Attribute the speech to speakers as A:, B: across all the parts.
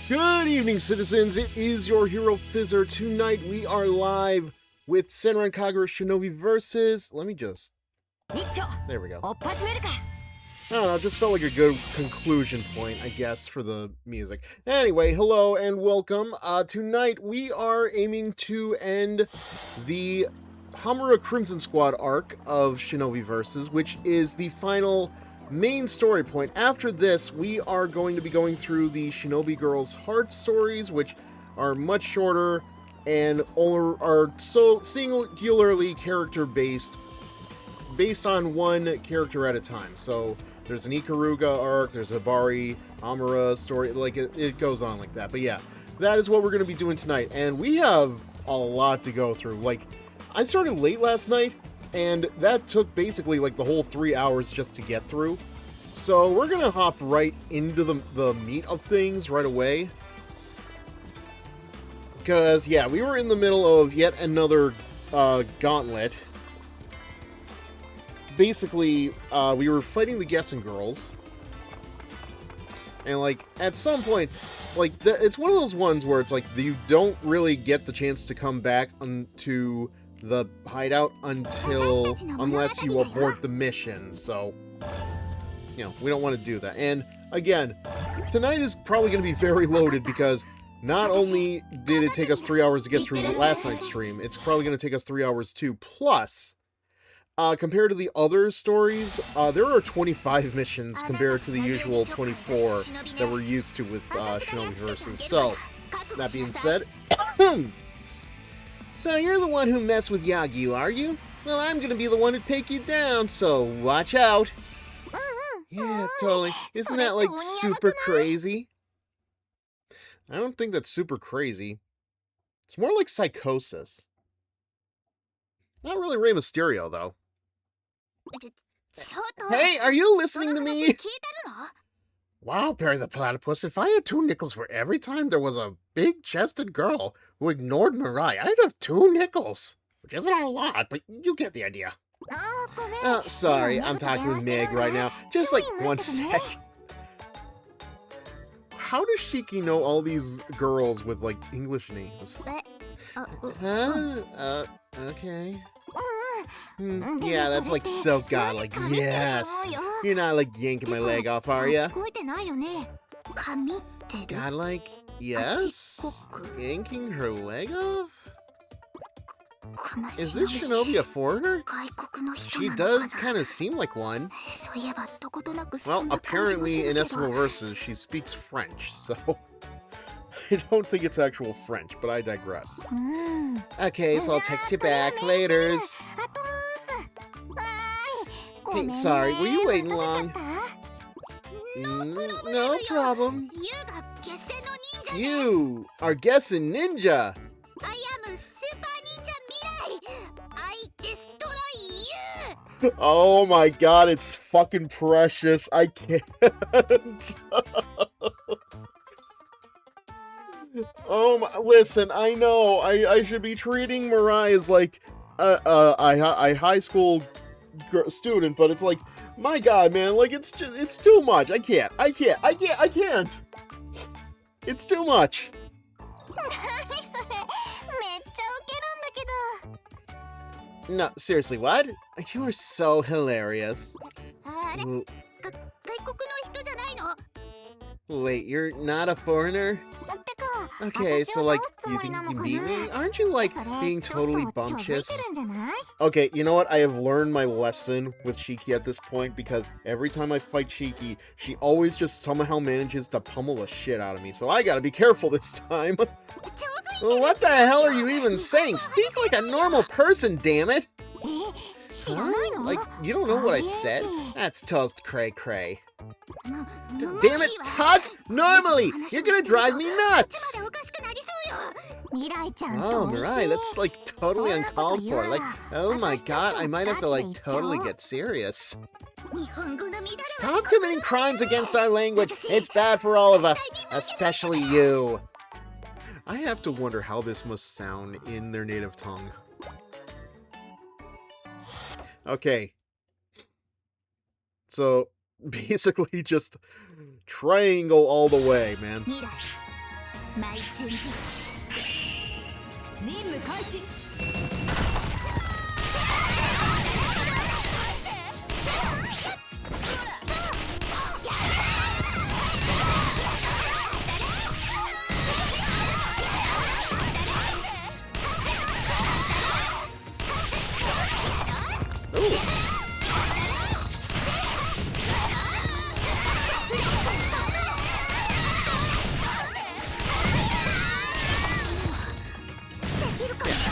A: Good evening, citizens. It is your HeroFizzer. Tonight we are live with Senran Kagura Shinovi versus. Let me just. There we go. I don't know, it just felt like a good conclusion point, I guess, for the music. Anyway, hello and welcome. Tonight we are aiming to end the Homura Crimson Squad arc of Shinovi Versus, which is the final main story point. After this, we are going to be going through the Shinobi Girls' Heart stories, which are much shorter and are so singularly character-based, based on one character at a time. So there's an Ikaruga arc, there's a Bari, Homura story, like it goes on like that. But yeah, that is what we're going to be doing tonight, and we have a lot to go through. Like, I started late last night, and that took basically like the whole 3 hours just to get through. So we're gonna hop right into the meat of things right away. Because, yeah, we were in the middle of yet another gauntlet. Basically, we were fighting the Guessing Girls. And, like, at some point, like, it's one of those ones where it's like you don't really get the chance to come back to the hideout unless you abort the mission. So, you know, we don't want to do that. And again, tonight is probably going to be very loaded because not only did it take us 3 hours to get through last night's stream, it's probably going to take us 3 hours too. Plus, compared to the other stories, there are 25 missions compared to the usual 24 that we're used to with Shinobi Versus. So, that being said, so you're the one who messed with Yagyu, are you? Well, I'm gonna be the one to take you down, so watch out. Yeah, totally. Isn't that, like, super crazy? I don't think that's super crazy. It's more like psychosis. Not really Rey Mysterio, though. Hey, are you listening to me? Wow, Perry the Platypus, if I had 2 nickels for every time there was a big-chested girl who ignored Mirai, I'd have 2 nickels. Which isn't a lot, but you get the idea. Oh, sorry, I'm talking with Meg right now. Just, like, 1 sec. How does Shiki know all these girls with, like, English names? Okay. Yeah, that's, like, so godlike. Yes! You're not, like, yanking my leg off, are ya? Godlike? Yes? Yanking her leg off? Is this Shinobi a foreigner? She does kind of seem like one. Well, apparently in Esmo Versus, she speaks French, so I don't think it's actual French, but I digress. Okay, so I'll text you back. Laters. Hey, sorry, were you waiting long? No problem. You are guessing ninja. Oh my god, it's fucking precious. I can't. Oh my, listen, I know I should be treating Mirai as like a high school student, but it's like, my god, man, like it's too much. I can't. It's too much. No, seriously, what? You are so hilarious. Wait, you're not a foreigner? Okay, so, like, you think you can beat me? Aren't you, like, being totally bumptious? Okay, you know what? I have learned my lesson with Shiki at this point, because every time I fight Shiki, she always just somehow manages to pummel the shit out of me, so I gotta be careful this time. What the hell are you even saying? Speak like a normal person, damn it! Huh? Like, you don't know what I said? That's toast cray-cray. Damn it, talk normally! You're gonna drive me nuts! Oh, Mirai, that's, like, totally uncalled for. Like, oh my god, I might have to, like, totally get serious. Stop committing crimes against our language! It's bad for all of us, especially you. I have to wonder how this must sound in their native tongue. Okay. So, basically just triangle all the way, man.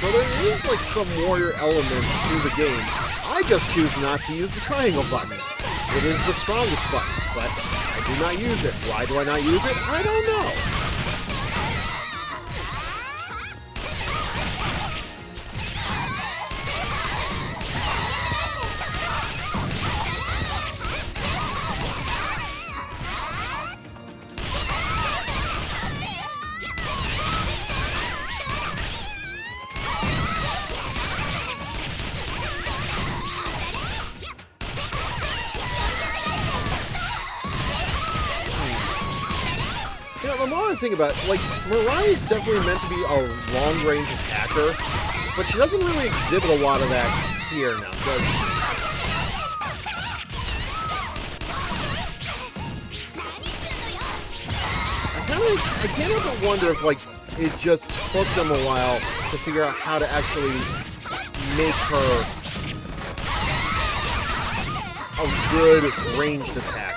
A: So there is like some warrior element to the game. I just choose not to use the triangle button. It is the strongest button, but I do not use it. Why do I not use it? I don't know. The more I think about it, like, Mirai is definitely meant to be a long-range attacker, but she doesn't really exhibit a lot of that here now, does she? I can't help but wonder if, like, it just took them a while to figure out how to actually make her a good ranged attacker.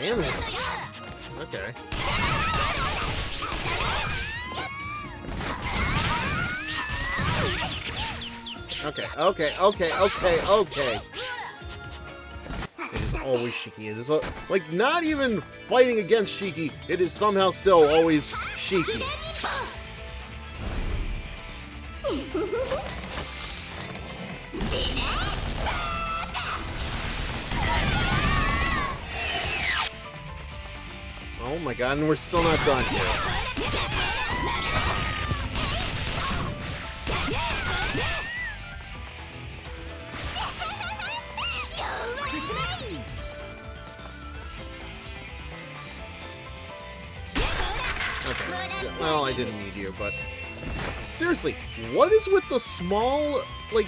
A: Damn it. Okay. Okay. It is always Shiki. It is like not even fighting against Shiki. It is somehow still always Shiki. Oh my god, and we're still not done here. Okay, well, I didn't need you, but... Seriously, what is with the small, like...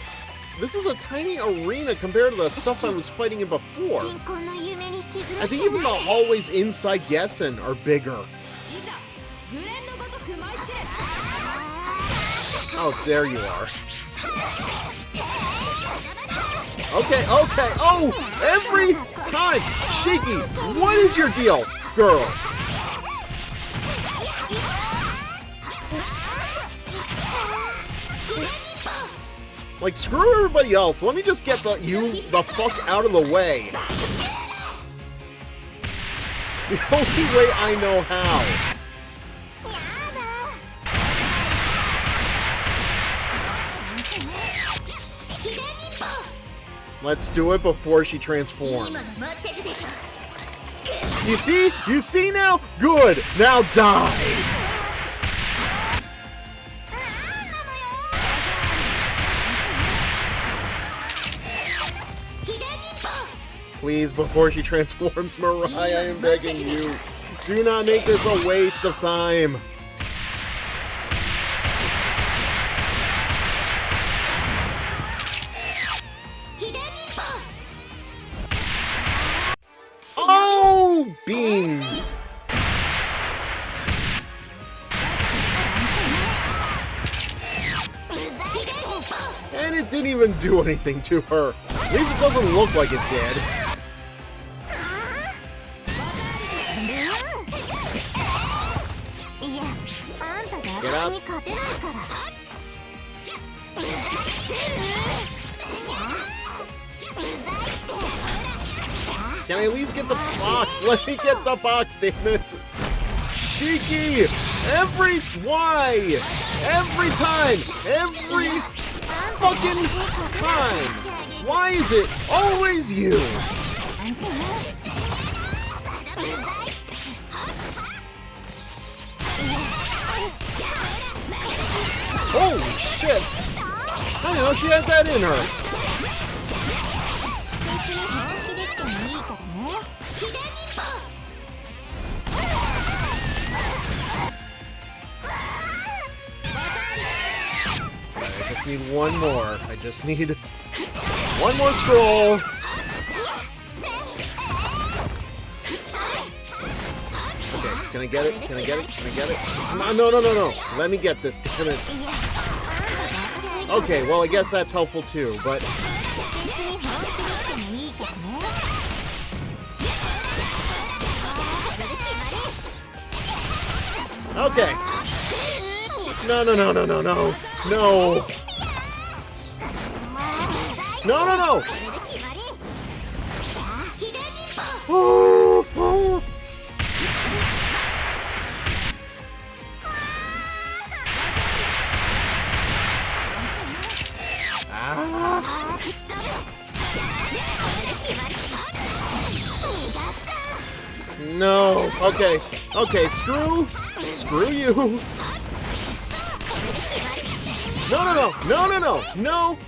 A: This is a tiny arena compared to the stuff I was fighting in before. I think even the hallways inside Gessen are bigger. Oh, there you are. Okay. Oh, every time. Shiki, what is your deal, girl? Like, screw everybody else. Let me just get you the fuck out of the way. The only way I know how. Let's do it before she transforms. You see? You see now? Good. Now die. Please, before she transforms, Mirai, I am begging you. Do not make this a waste of time. Oh, beans! And it didn't even do anything to her. At least it doesn't look like it did. stop. Can I at least get the box? Let me get the box, damn it. Shiki! Why? Every time! Every fucking time! Why is it always you? Holy shit! I know she has that in her. I just need one more. I just need one more scroll. Okay, can I get it? Can I get it? Can I get it? Come on, no. Let me get this, damn it. Okay, well, I guess that's helpful too, but... Okay. No. No. No. Okay. Screw you.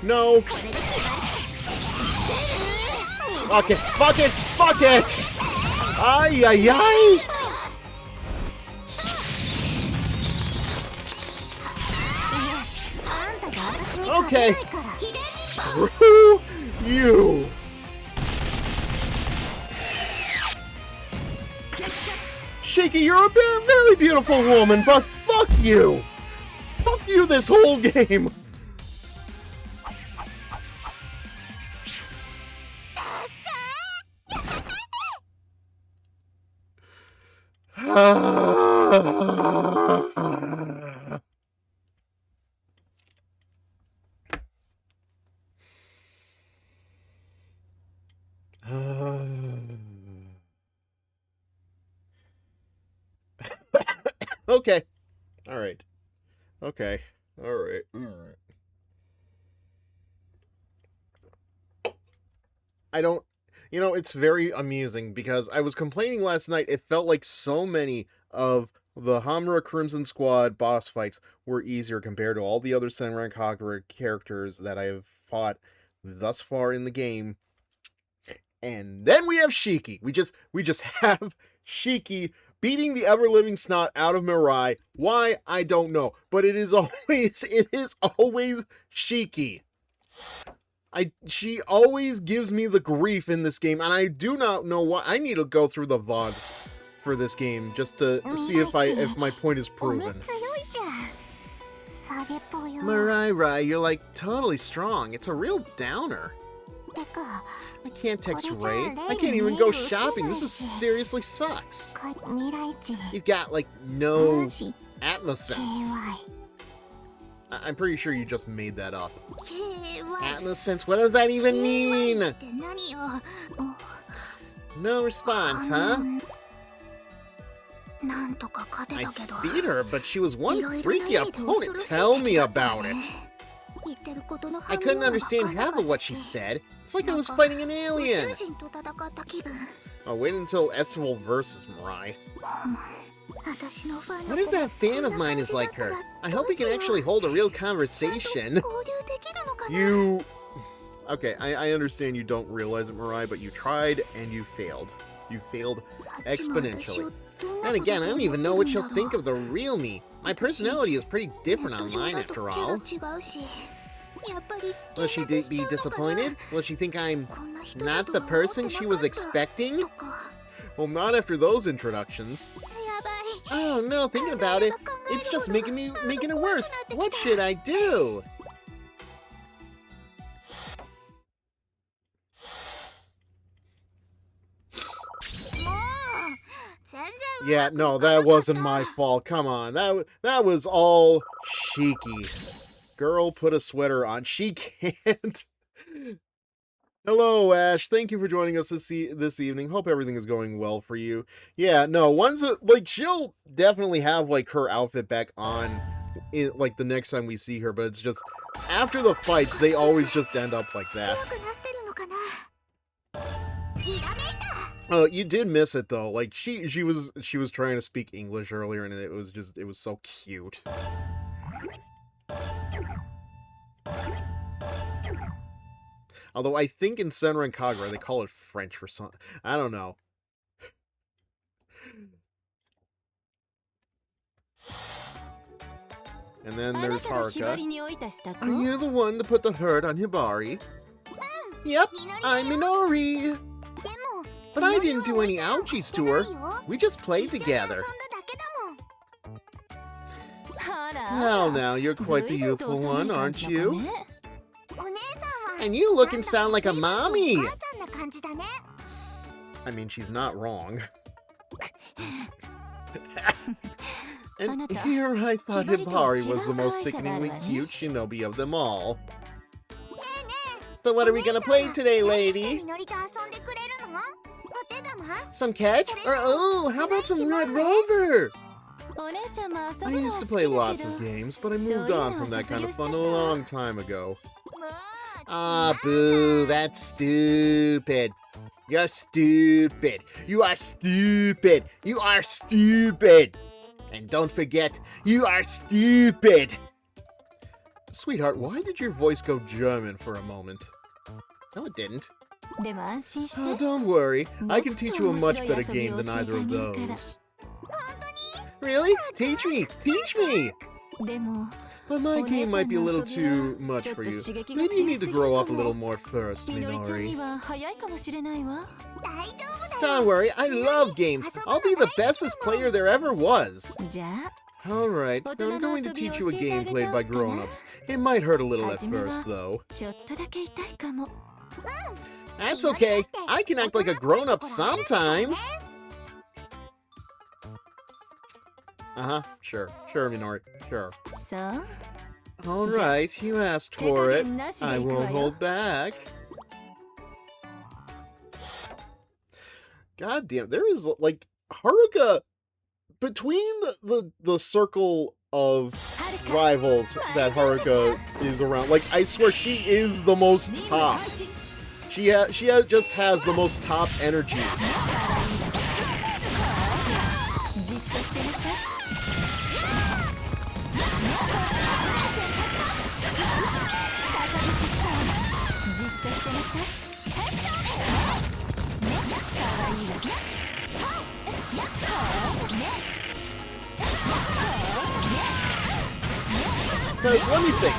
A: No. Fuck it. Ay. Okay. Screw you. Shiki, you're a very beautiful woman, but fuck you. Fuck you this whole game. Okay. All right. Okay. All right. I don't... You know, it's very amusing because I was complaining last night. It felt like so many of the Homura Crimson Squad boss fights were easier compared to all the other Senran Kagura characters that I have fought thus far in the game. And then we have Shiki. We just have Shiki beating the ever-living snot out of Mirai. Why? I don't know. But it is always Shiki. She always gives me the grief in this game, and I do not know why. I need to go through the VOD for this game just to see if my point is proven. Mirai, you're like totally strong. It's a real downer. I can't text Ray. I can't even go shopping. This seriously sucks. You've got like no Atmosense. I'm pretty sure you just made that up. Atmosense, what does that even mean? No response, huh? I beat her, but she was one freaky opponent. Tell me about it. I couldn't understand half of what she said. It's like I was fighting an alien. I'll wait until Estival versus Mirai. What if that fan of mine is like her? I hope we can actually hold a real conversation. Okay, I understand you don't realize it, Mirai, but you tried and you failed. You failed exponentially. Then again, I don't even know what she'll think of the real me. My personality is pretty different online, after all. Will she be disappointed? Will she think I'm not the person she was expecting? Well, not after those introductions. Oh no, thinking about it, it's just making it worse. What should I do? Yeah, no, that wasn't my fault. Come on, that was all Shiki. Girl, put a sweater on. She can't. Hello, Ash. Thank you for joining us this evening. Hope everything is going well for you. Yeah, no, like, she'll definitely have, like, her outfit back on, like, the next time we see her, but it's just, after the fights, they always just end up like that. Oh, you did miss it, though. Like, she was trying to speak English earlier, and it was so cute. Although I think in Senran Kagura they call it French for something. I don't know. And then there's Haruka. Are you the one that put the hurt on Hibari? Yep, I'm Minori. But I didn't do any ouchies to her. We just played together. Well, now, you're quite the youthful one, aren't you? And you look and sound like a mommy! I mean, she's not wrong. And here I thought Hibari was the most sickeningly cute shinobi of them all. So what are we gonna play today, lady? Some catch? Or oh, how about some Red Rover? I used to play lots of games, but I moved on from that kind of fun a long time ago. Ah, boo, that's stupid. You're stupid. You are stupid. You are stupid. And don't forget, you are stupid. Sweetheart, why did your voice go German for a moment? No, it didn't. Oh, don't worry. I can teach you a much better game than either of those. Really? Teach me! Teach me! But my game might be a little too much for you. Maybe you need to grow up a little more first, Minori. Don't worry, I love games. I'll be the bestest player there ever was. Alright, I'm going to teach you a game played by grown-ups. It might hurt a little at first, though. That's okay. I can act like a grown-up sometimes. Uh-huh, sure, Minori, sure. Alright, you asked for it. I won't hold back. God damn, there is, like, Haruka, between the circle of rivals that Haruka is around, like, I swear she is the most top. She just has the most top energy. Because, let me think.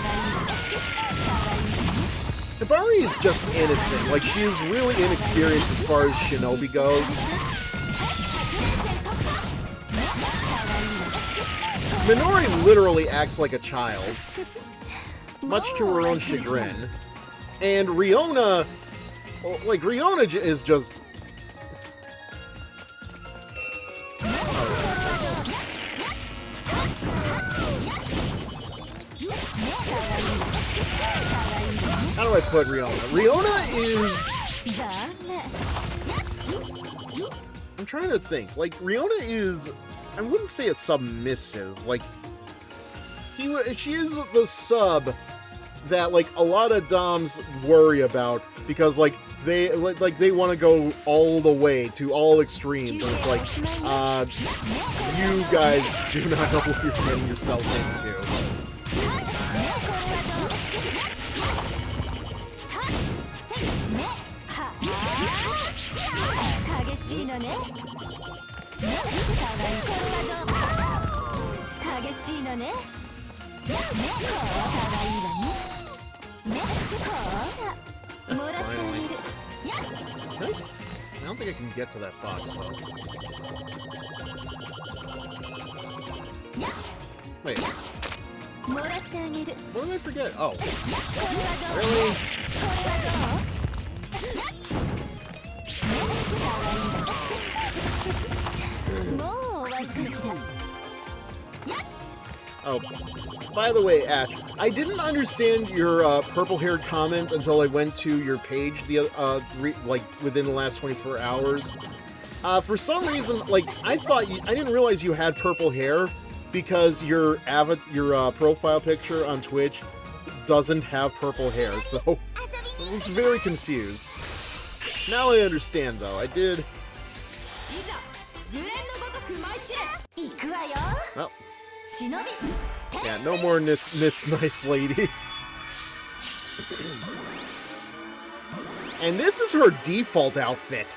A: Hibari is just innocent. Like, she is really inexperienced as far as Shinobi goes. Minori literally acts like a child, much to her own chagrin. And Riona, like, Riona is just... How do I put Riona? Riona is... I'm trying to think. Like, Riona is... I wouldn't say a submissive. Like, she is the sub that, like, a lot of doms worry about because, like, they want to go all the way to all extremes, and it's like, you guys do not know what you're getting yourselves into. Finally. I don't think I can get to that box, so... Wait. What did I forget? Oh. Really? Oh, by the way, Ash, I didn't understand your purple-haired comment until I went to your page like within the last 24 hours. For some reason, like I didn't realize you had purple hair because your profile picture on Twitch doesn't have purple hair, so I was very confused. Now I understand, though. I did. Well. Yeah, no more Miss Nice Lady. And this is her default outfit.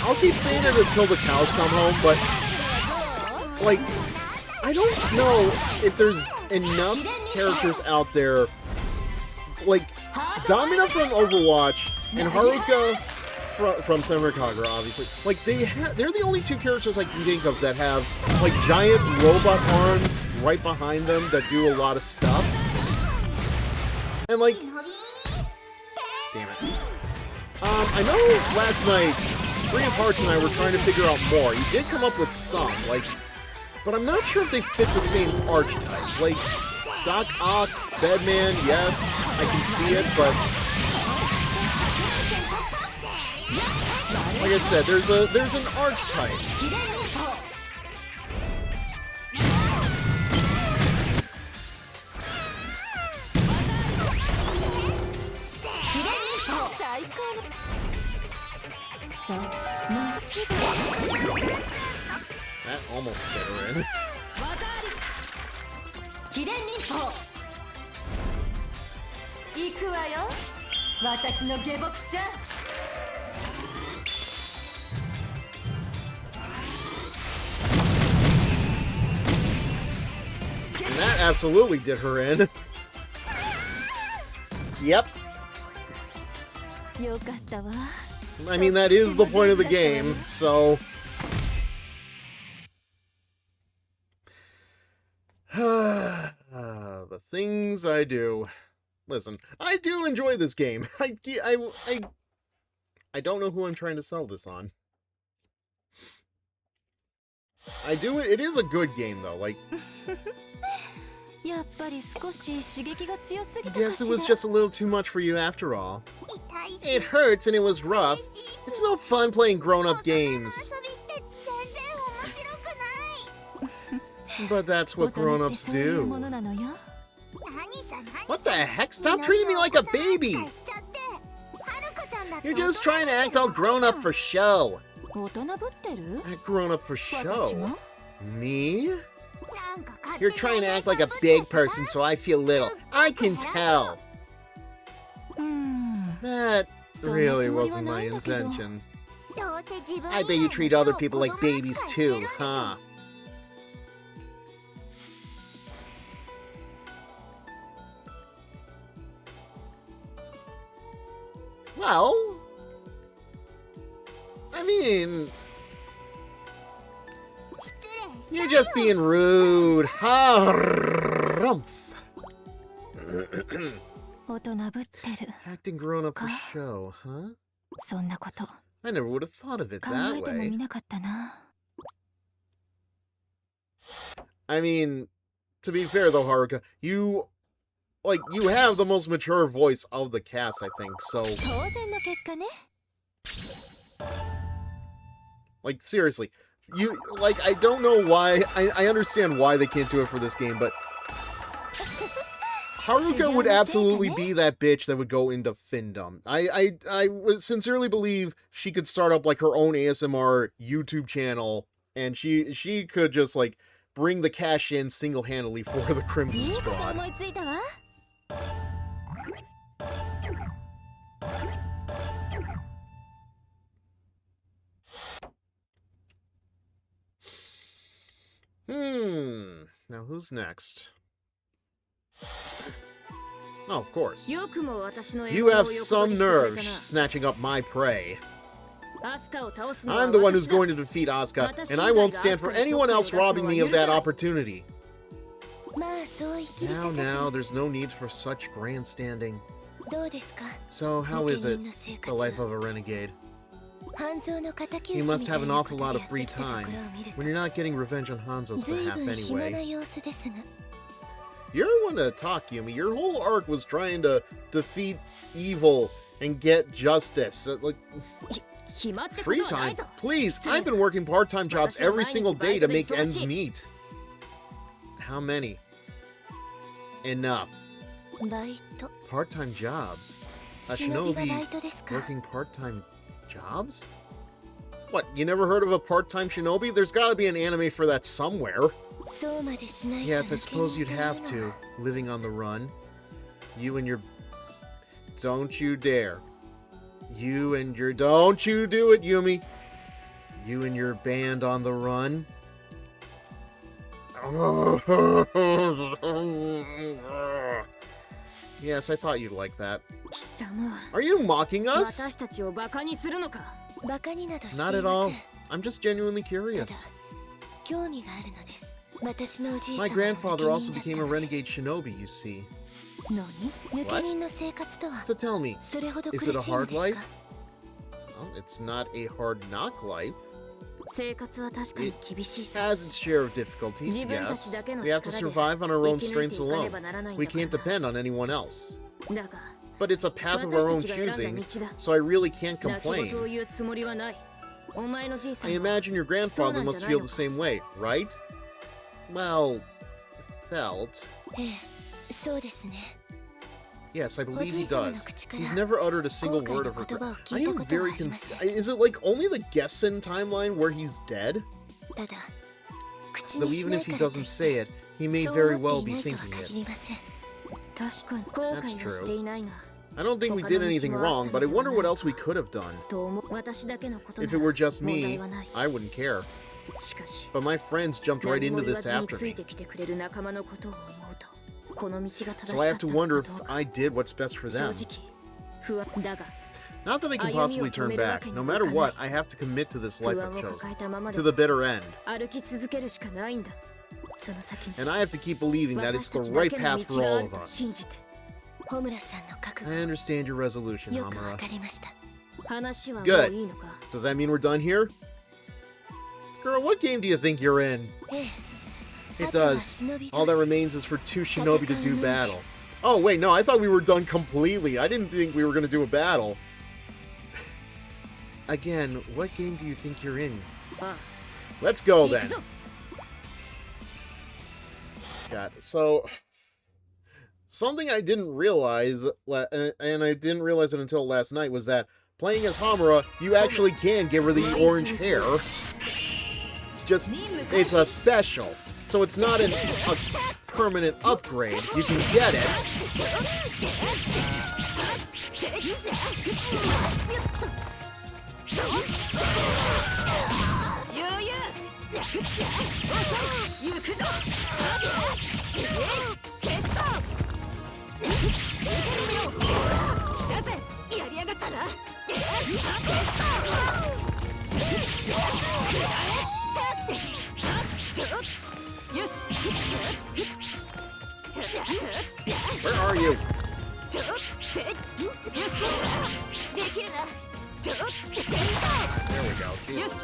A: I'll keep saying it until the cows come home, but, like, I don't know if there's enough characters out there, like, Domina from Overwatch and Haruka from Senran Kagura, obviously. Like, they're the only two characters I can think of that have, like, giant robot arms right behind them that do a lot of stuff. And, like... Damn it. I know last night, Three of Hearts and I were trying to figure out more. You did come up with some, like... But I'm not sure if they fit the same archetype. Like, Doc Ock, Bedman, yes, I can see it, but... Like I said, there's an archetype. That almost fit her in. And that absolutely did her in. Yep. I mean, that is the point of the game, so... The things I do. Listen, I do enjoy this game. I don't know who I'm trying to sell this on. I do it. It is a good game, though. Like, I guess it was just a little too much for you after all. It hurts and it was rough. It's no fun playing grown-up games. But that's what grown-ups do. What the heck? Stop treating me like a baby! You're just trying to act all grown-up for show. Act grown-up for show? Me? You're trying to act like a big person so I feel little. I can tell. That really wasn't my intention. I bet you treat other people like babies too, huh? Well, I mean, you're just being rude. Harumph. Acting grown up for show, huh? I never would have thought of it that way. I mean, to be fair though, Haruka, you have the most mature voice of the cast, I think, so... Like, seriously. I don't know why... I understand why they can't do it for this game, but... Haruka would absolutely be that bitch that would go into findom. I would sincerely believe she could start up, like, her own ASMR YouTube channel, and she could just, like, bring the cash in single-handedly for the Crimson Squad. Now who's next? Oh, of course. You have some nerve snatching up my prey. I'm the one who's going to defeat Asuka, and I won't stand for anyone else robbing me of that opportunity. Now, there's no need for such grandstanding. So, how is it, the life of a renegade? You must have an awful lot of free time when you're not getting revenge on Hanzo's behalf anyway. You're one to talk, Yumi. Your whole arc was trying to defeat evil and get justice. Like, free time? Please, I've been working part-time jobs every single day to make ends meet. How many? Enough. Part-time jobs? A shinobi working part-time jobs? What, you never heard of a part-time shinobi? There's gotta be an anime for that somewhere. Yes, I suppose you'd have to, living on the run. You and your... Don't you dare. You and your... Don't you do it, Yumi! You and your band on the run. Yes, I thought you'd like that. Are you mocking us? Not at all. I'm just genuinely curious. My grandfather also became a renegade shinobi, you see. What? So tell me, is it a hard life? Well, it's not a hard knock life. It has its share of difficulties, yes. We have to survive on our own strengths alone. We can't depend on anyone else. But it's a path of our own choosing, so I really can't complain. I imagine your grandfather must feel the same way, right? Well, felt. Yes, I believe he does. He's never uttered a single word of regret. I am very Is it like only the Gessen timeline where he's dead? Though even if he doesn't say it, he may very well be thinking it. That's true. I don't think we did anything wrong, but I wonder what else we could have done. If it were just me, I wouldn't care. But my friends jumped right into this after me. So I have to wonder if I did what's best for them. Not that I can possibly turn back. No matter what, I have to commit to this life I've chosen. To the bitter end. And I have to keep believing that it's the right path for all of us. I understand your resolution, Homura. Good. Does that mean we're done here? Girl, what game do you think you're in? It does. All that remains is for two shinobi to do battle. Oh, wait, no, I thought we were done completely. I didn't think we were going to do a battle. Again, what game do you think you're in? Let's go, then. God, so... Something I didn't realize, and I didn't realize it until last night, was that playing as Homura, you actually can give her the orange hair. It's a special. So it's not a permanent upgrade. You can get it. Where are you? There we go. Jeez.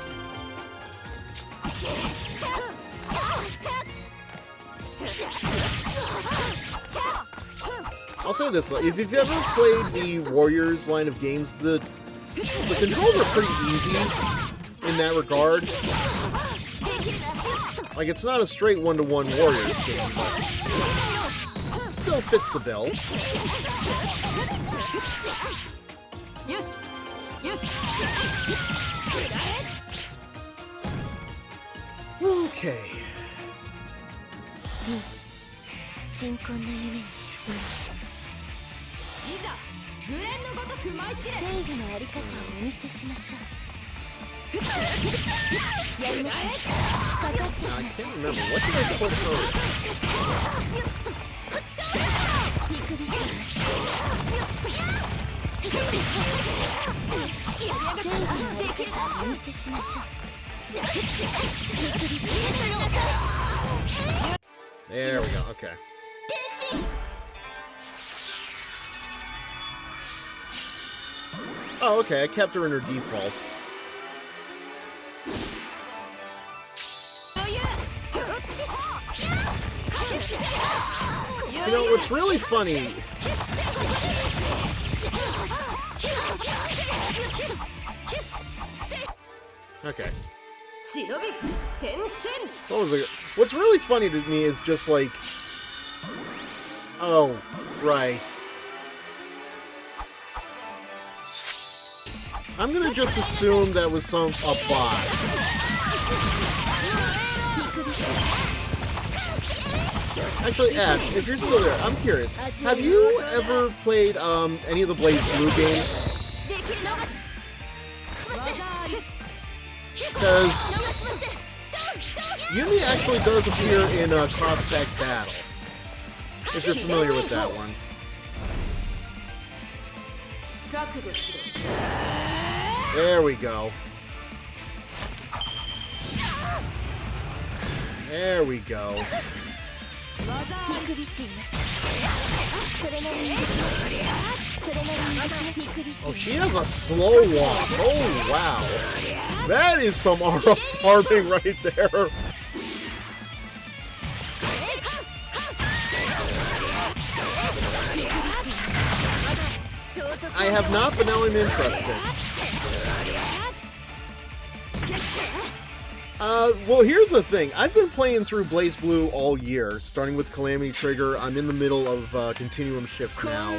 A: I'll say this, if you've ever played the Warriors line of games, the controls are pretty easy in that regard. Like, it's not a straight one-to-one Warriors game, but it still fits the bill. Okay. I can't remember. What did I put There we go. Okay. Oh, okay. I kept her in her default. You know, what's really funny... Okay. What was it? What's really funny to me is just like... Oh, right. I'm gonna just assume that was a bot. Actually, Ash, if you're still there, I'm curious. Have you ever played any of the Blaze Blue games? Because Yumi actually does appear in a cross-tag battle. If you're familiar with that one. There we go. There we go. Oh, she has a slow walk. Oh, wow. That is some farming right there. I have not, but now I'm interested. Well, here's the thing. I've been playing through Blaze Blue all year, starting with Calamity Trigger. I'm in the middle of Continuum Shift now.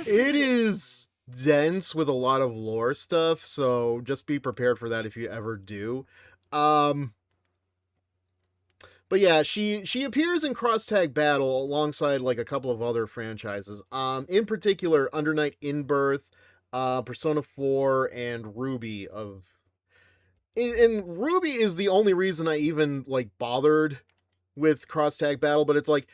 A: It is dense with a lot of lore stuff, so just be prepared for that if you ever do. But yeah, she appears in Cross-Tag Battle alongside like a couple of other franchises. In particular, Under Night In-Birth, Persona 4, and Ruby of... And Ruby is the only reason I even, like, bothered with Cross-Tag Battle, but it's like,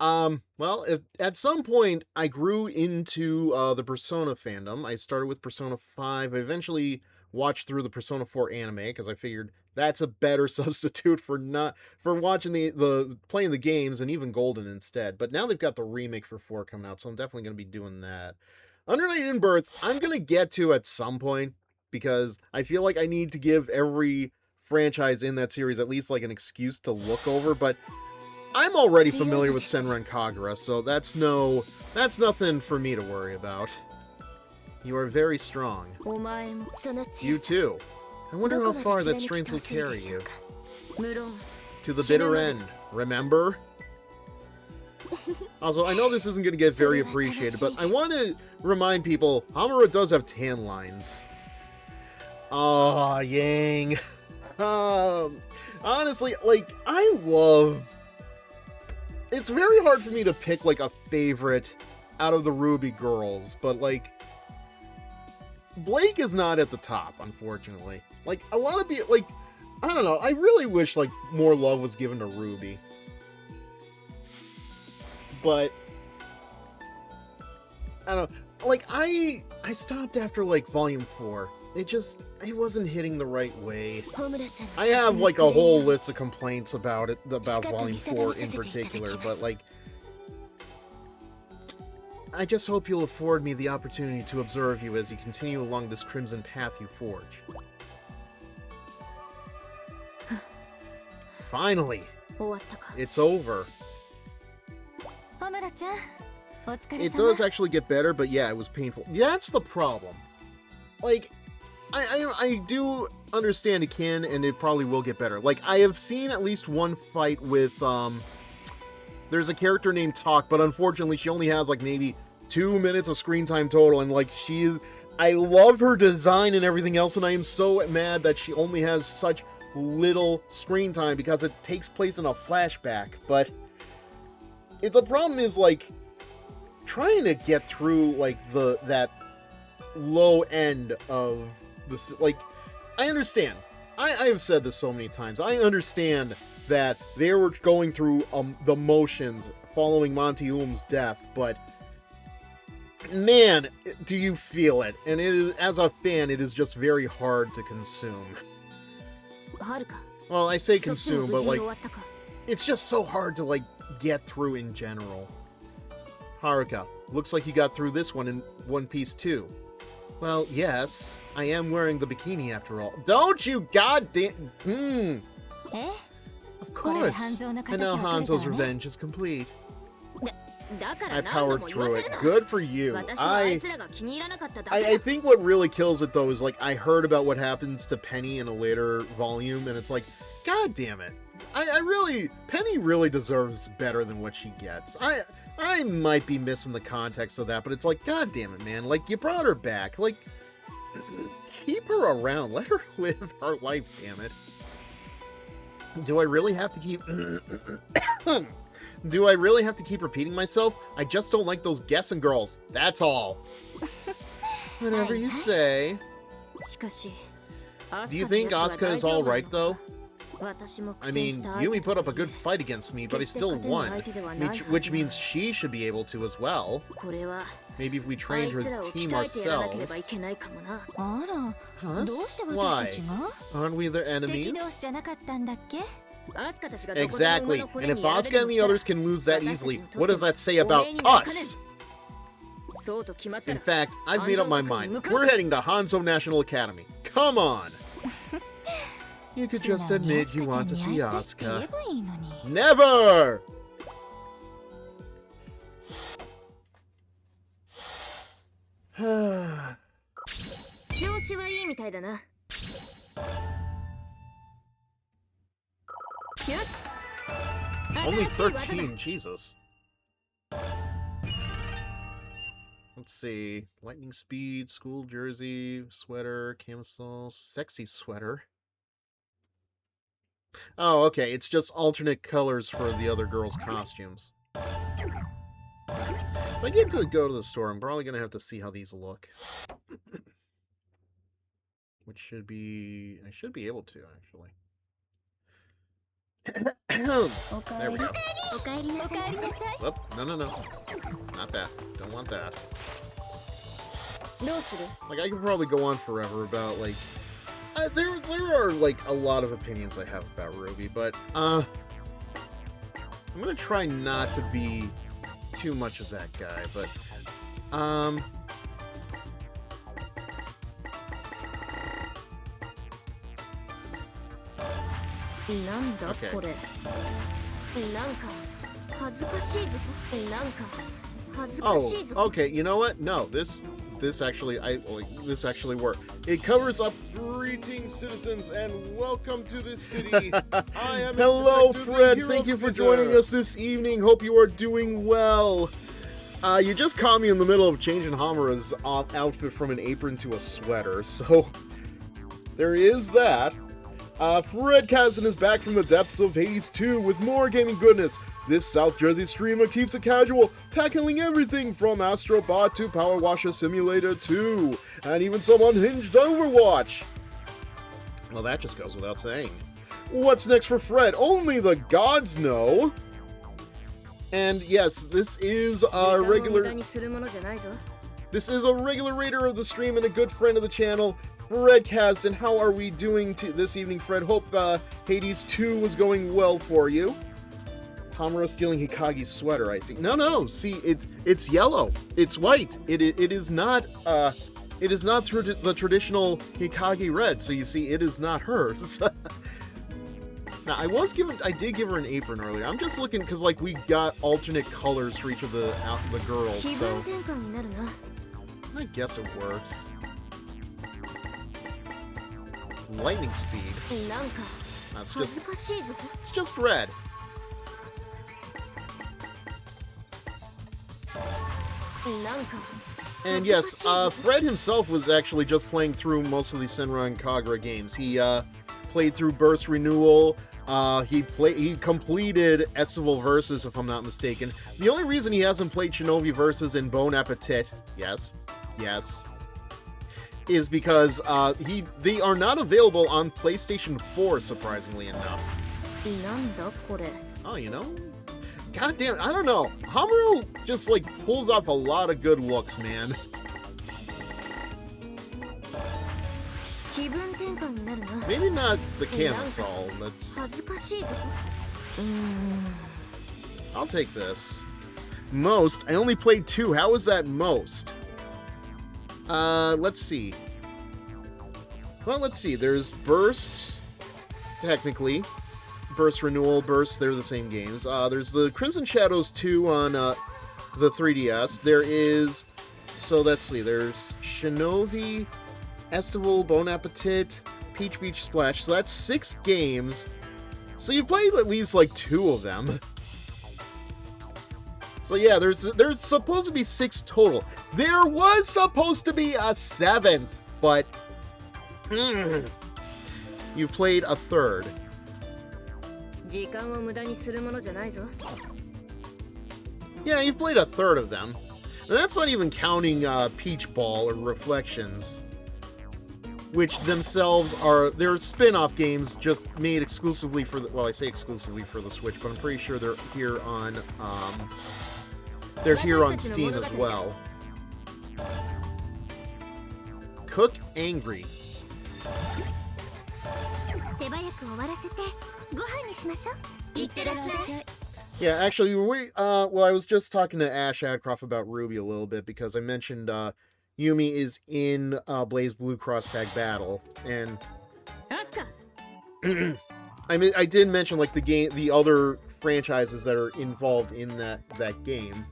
A: well, at some point I grew into the Persona fandom. I started with Persona 5. I eventually watched through the Persona 4 anime, because I figured that's a better substitute for watching playing the games, and even Golden instead. But now they've got the remake for 4 coming out, so I'm definitely going to be doing that. Under Night In-Birth, I'm going to get to at some point, because I feel like I need to give every franchise in that series at least like an excuse to look over, but I'm already familiar with Senran Kagura, so that's nothing for me to worry about. You are very strong. You too. I wonder how far that strength will carry you. To the bitter end, remember? Also, I know this isn't going to get very appreciated, but I want to remind people, Homura does have tan lines. Oh, Yang. Honestly, like, it's very hard for me to pick, like, a favorite out of the Ruby girls, but, like, Blake is not at the top, unfortunately. Like, a lot of people, like, I don't know, I really wish, like, more love was given to Ruby. But, I don't know, like, I stopped after, like, Volume 4. It wasn't hitting the right way. I have, like, a whole list of complaints about Volume 4 in particular, but, like, I just hope you'll afford me the opportunity to observe you as you continue along this crimson path you forge. Finally! It's over. It does actually get better, but yeah, it was painful. That's the problem. Like, I do understand it can, and it probably will get better. Like, I have seen at least one fight with, there's a character named Talk, but unfortunately she only has, like, maybe 2 minutes of screen time total, and, like, I love her design and everything else, and I am so mad that she only has such little screen time, because it takes place in a flashback, but the problem is, like, trying to get through, like, that low end of this, like, I understand. I have said this so many times. I understand that they were going through the motions following Monty Oom's death, but man, do you feel it? And it is, as a fan, it is just very hard to consume. Well, I say consume, but, like, it's just so hard to, like, get through in general. Haruka, looks like you got through this one in one piece too. Well, yes, I am wearing the bikini after all. Don't you goddamn... Of course. And now Hanzo's revenge is complete. I powered through it. Good for you. I think what really kills it, though, is, like, I heard about what happens to Penny in a later volume, and it's like, God damn it. Penny really deserves better than what she gets. I might be missing the context of that, but it's like, God damn it, man. Like, you brought her back. Like, keep her around. Let her live her life, damn it. Do I really have to keep... Do I really have to keep repeating myself? I just don't like those guessing girls. That's all. Whatever you say. Do you think Asuka is alright, though? I mean, Yumi put up a good fight against me, but I still won. Which means she should be able to as well. Maybe if we trained her team ourselves. Huh? Why? Aren't we their enemies? Exactly. And if Asuka and the others can lose that easily, what does that say about us? In fact, I've made up my mind. We're heading to Hanzo National Academy. Come on! You could just admit you want to see Asuka. Never! Only 13, Jesus. Let's see. Lightning speed, school jersey, sweater, camisole, sexy sweater. Oh, okay. It's just alternate colors for the other girls' costumes. If I get to go to the store, I'm probably going to have to see how these look. Which should be... I should be able to, actually. There we go. Whoop. No. Not that. Don't want that. Like, I could probably go on forever about, like... there are, like, a lot of opinions I have about Ruby, but, I'm gonna try not to be too much of that guy, but, okay. Oh, okay, you know what? No, this actually worked. It covers up. Greetings, citizens, and welcome to this city. I am Hello, Fred. Thank you for joining us this evening. Hope you are doing well. You just caught me in the middle of changing Homura's outfit from an apron to a sweater, so there is that. Fred Kazan is back from the depths of Hades 2 with more gaming goodness. This South Jersey streamer keeps it casual, tackling everything from Astro Bot to Power Washer Simulator 2, and even some unhinged Overwatch. Well, that just goes without saying. What's next for Fred? Only the gods know. And yes, this is a regular raider of the stream and a good friend of the channel. Fred Kasdan, how are we doing this evening, Fred? Hope Hades 2 was going well for you. Homura stealing Hikagi's sweater, I see. No, see, it's yellow. It's white. It is not the traditional Hikage red, so you see, it is not hers. Now, I did give her an apron earlier. I'm just looking, because, like, we got alternate colors for each of the girls, so I guess it works. Lightning speed. That's it's just red. And yes, Fred himself was actually just playing through most of the Senran Kagura games. He played through Burst Renewal. He completed Estival Versus, if I'm not mistaken. The only reason he hasn't played Shinovi Versus in Bon Appetit, yes, is because they are not available on PlayStation 4, surprisingly enough. Oh, you know? God damn, I don't know. Homura just, like, pulls off a lot of good looks, man. Maybe not the camisole, that's... I'll take this. Most? I only played 2. How is that most? Let's see. Well, let's see. There's Burst, technically. versus Renewal Burst, they're the same games. There's the Crimson Shadows 2 on the 3DS. There is, so let's see, there's Shinovi, Estival, Bon Appetit, Peach Beach Splash. So that's 6 games. So you played at least like 2 of them. So yeah, there's supposed to be 6 total. There was supposed to be a 7th, but you played a third. Yeah, you've played a third of them. And that's not even counting Peach Ball or Reflections, which themselves are, they're spin-off games just made exclusively for the, well, I say exclusively for the Switch, but I'm pretty sure they're here on Steam as well. Cook Angry. Yeah, actually, well, I was just talking to Ash Adcroft about Ruby a little bit because I mentioned Yumi is in Blaze Blue Cross Tag Battle, and I mean, I did mention like the other franchises that are involved in that game.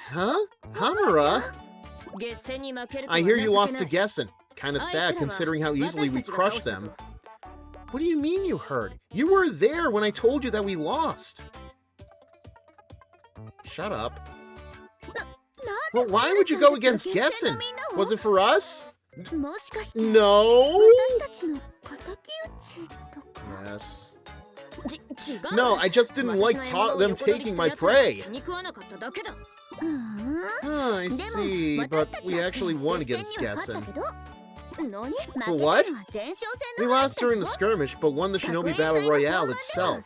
A: Huh? Homura? I hear you lost to Gessen. Kinda sad considering how easily we crushed them. What do you mean you heard? You were there when I told you that we lost. Shut up. Well, why would you go against Gessen? Was it for us? No? Yes. No, I just didn't like them taking my prey. I see, but we actually won against Gessen. For what? We lost during the skirmish, but won the Shinobi Battle Royale itself.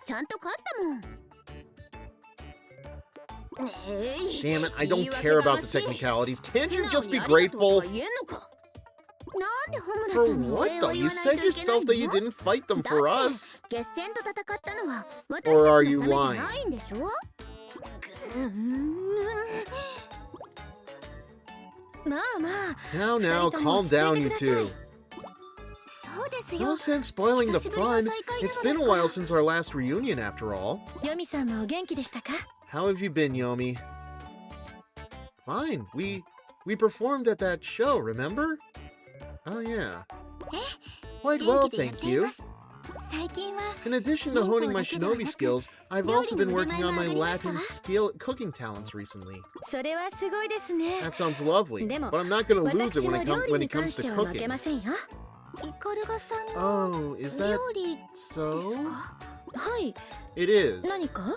A: Damn it, I don't care about the technicalities. Can't you just be grateful? For what, though? You said yourself that you didn't fight them for us. Or are you lying? Now, calm down, you two. No sense spoiling the fun. It's been a while since our last reunion, after all. How have you been, Yomi? Fine. We performed at that show, remember? Oh, yeah. Quite well, thank you. In addition to honing my Shinobi skills, I've also been working on my Latin cooking talents recently. That sounds lovely, but I'm not going to lose it when it comes to cooking. Oh, is that so? It is.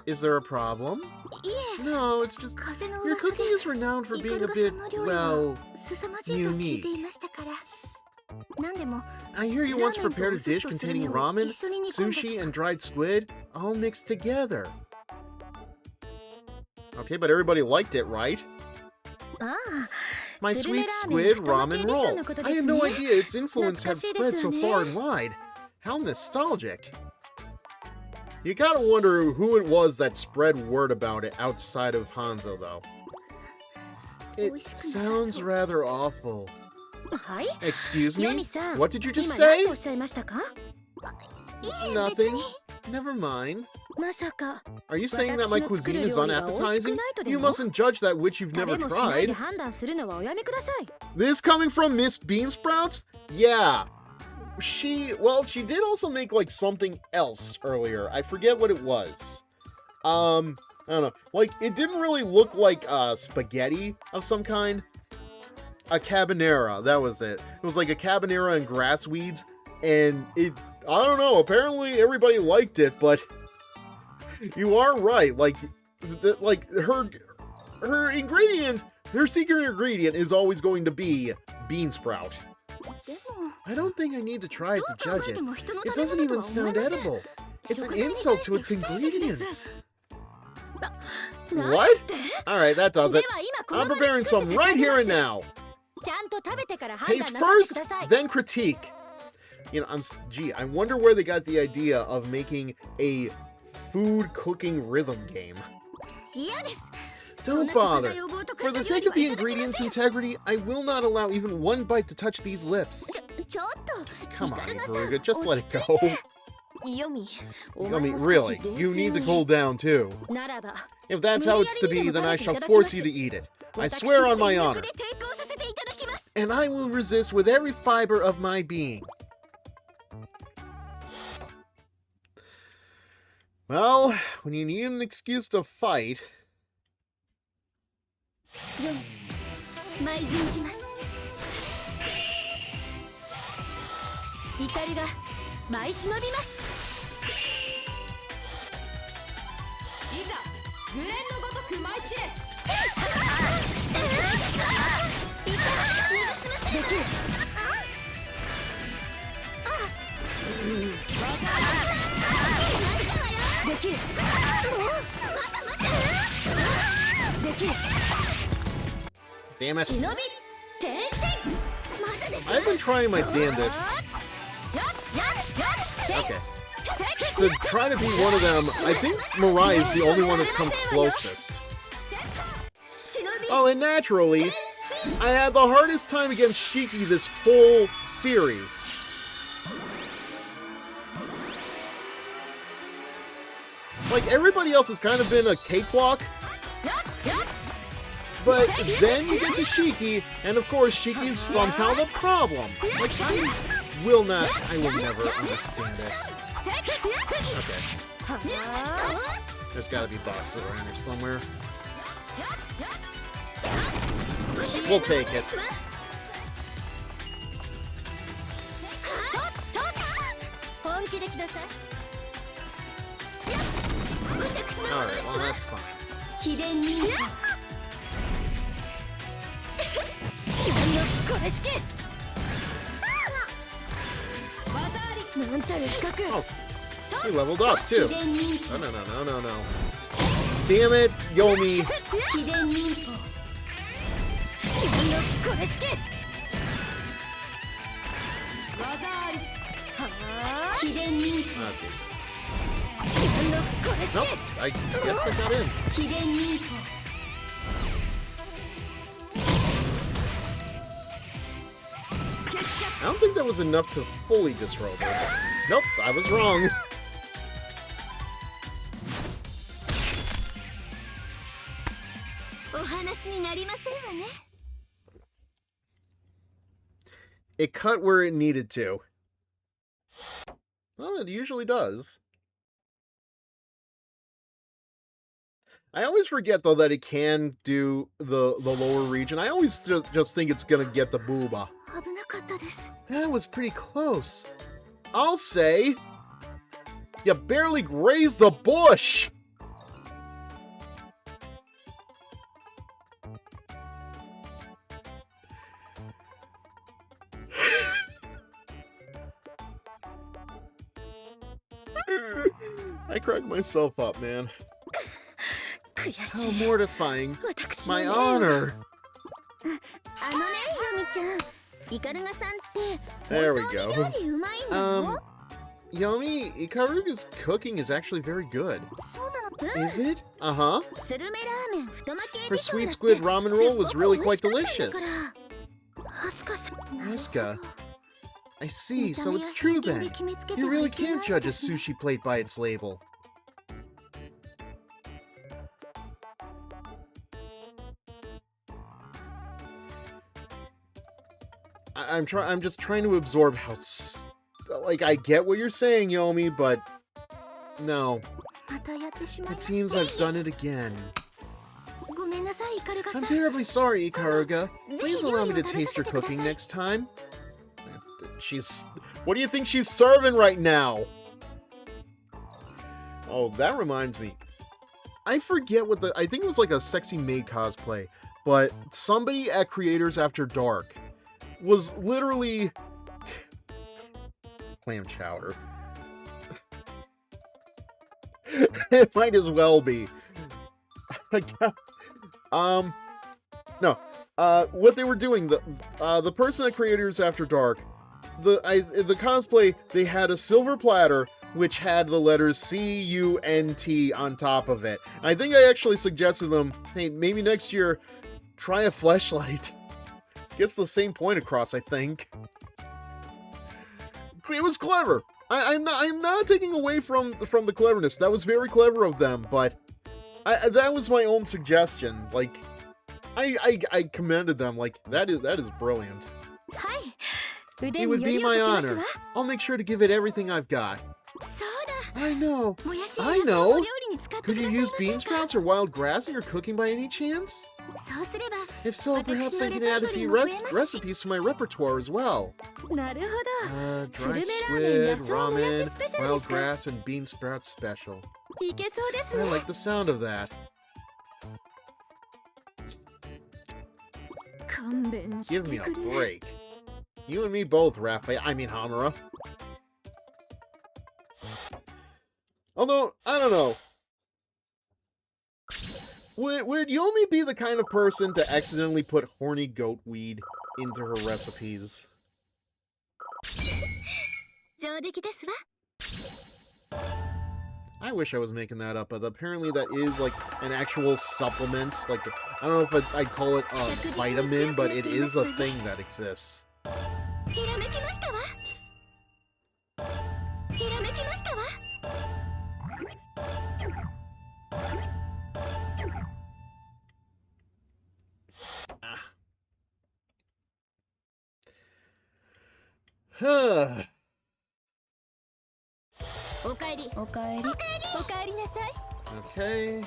A: Is there a problem? No, it's just your cooking is renowned for being a bit, well, unique. I hear you once prepared a dish containing ramen, sushi, and dried squid, all mixed together. Okay, but everybody liked it, right? My sweet squid ramen roll. I had no idea its influence had spread so far and wide. How nostalgic. You gotta wonder who it was that spread word about it outside of Hanzo, though. It sounds rather awful. Excuse me? What did you just say? Nothing. Never mind. Are you saying that my cuisine is unappetizing? You mustn't judge that which you've never tried. This coming from Miss Beansprouts? Yeah. She did also make like something else earlier. I forget what it was. I don't know. Like, it didn't really look like spaghetti of some kind. A cabanera, that was it. It was like a cabanera and grass weeds, and I don't know, apparently everybody liked it, but you are right, like her ingredient, her secret ingredient is always going to be bean sprout. I don't think I need to try it to judge it. It doesn't even sound edible. It's an insult to its ingredients. What? Alright, that does it. I'm preparing some right here and now. Taste first, then critique. You know, I wonder where they got the idea of making a food cooking rhythm game. Don't bother. For the sake of the ingredient's integrity, I will not allow even one bite to touch these lips. Come on, Kagura, just let it go. Yomi, really, you need to cool down too. If that's how it's to be, then I shall force you to eat it. I swear on my honor. And I will resist with every fiber of my being. Well, when you need an excuse to fight... Damn it. I've been trying my damnedest. Okay. To try to be one of them, I think Mirai is the only one that's come closest. Oh, and naturally, I had the hardest time against Shiki this whole series. Like, everybody else has kind of been a cakewalk. But then you get to Shiki, and of course, Shiki's somehow the problem. Like, I will never understand it. Okay. There's gotta be boxes around here somewhere. We'll take it. Alright, well that's fine. Oh, he leveled up too. No. Damn it, Yomi. Nope, I guess I got in. I don't think that was enough to fully disrobe her. Nope, I was wrong. It cut where it needed to. Well, it usually does. I always forget, though, that it can do the lower region. I always just think it's gonna get the booba. That was pretty close. I'll say... You barely grazed the bush! I cracked myself up, man. How mortifying. My honor. There we go. Yomi, Ikaruga's cooking is actually very good. Is it? Uh-huh. Her sweet squid ramen roll was really quite delicious. Asuka. I see, so it's true then. You really can't judge a sushi plate by its label. I'm just trying to absorb how... Like, I get what you're saying, Yomi, but... No. It seems I've done it again. I'm terribly sorry, Ikaruga. Please allow me to taste your cooking next time. What do you think she's serving right now? Oh, that reminds me. I forget what I think it was like a sexy maid cosplay, but somebody at Creators After Dark was literally... Clam chowder. It might as well be. No. What they were doing, the person at Creators After Dark, the cosplay, they had a silver platter which had the letters C-U-N-T on top of it. I think I actually suggested them, hey, maybe next year, try a fleshlight. Gets the same point across, I think. It was clever. I'm not taking away from the cleverness. That was very clever of them, but that was my own suggestion. Like, I commended them. Like, that is brilliant. It would be my honor. I'll make sure to give it everything I've got. I know. Could you use bean sprouts or wild grass in your cooking by any chance? If so, perhaps I can add a few recipes to my repertoire as well. Dried squid, ramen, wild grass, and bean sprout special. I like the sound of that. Give me a break. You and me both, Homura. Although, I don't know. Would Yomi be the kind of person to accidentally put horny goat weed into her recipes? I wish I was making that up, but apparently that is, like, an actual supplement. Like, I don't know if I'd call it a vitamin, but it is a thing that exists. Okay.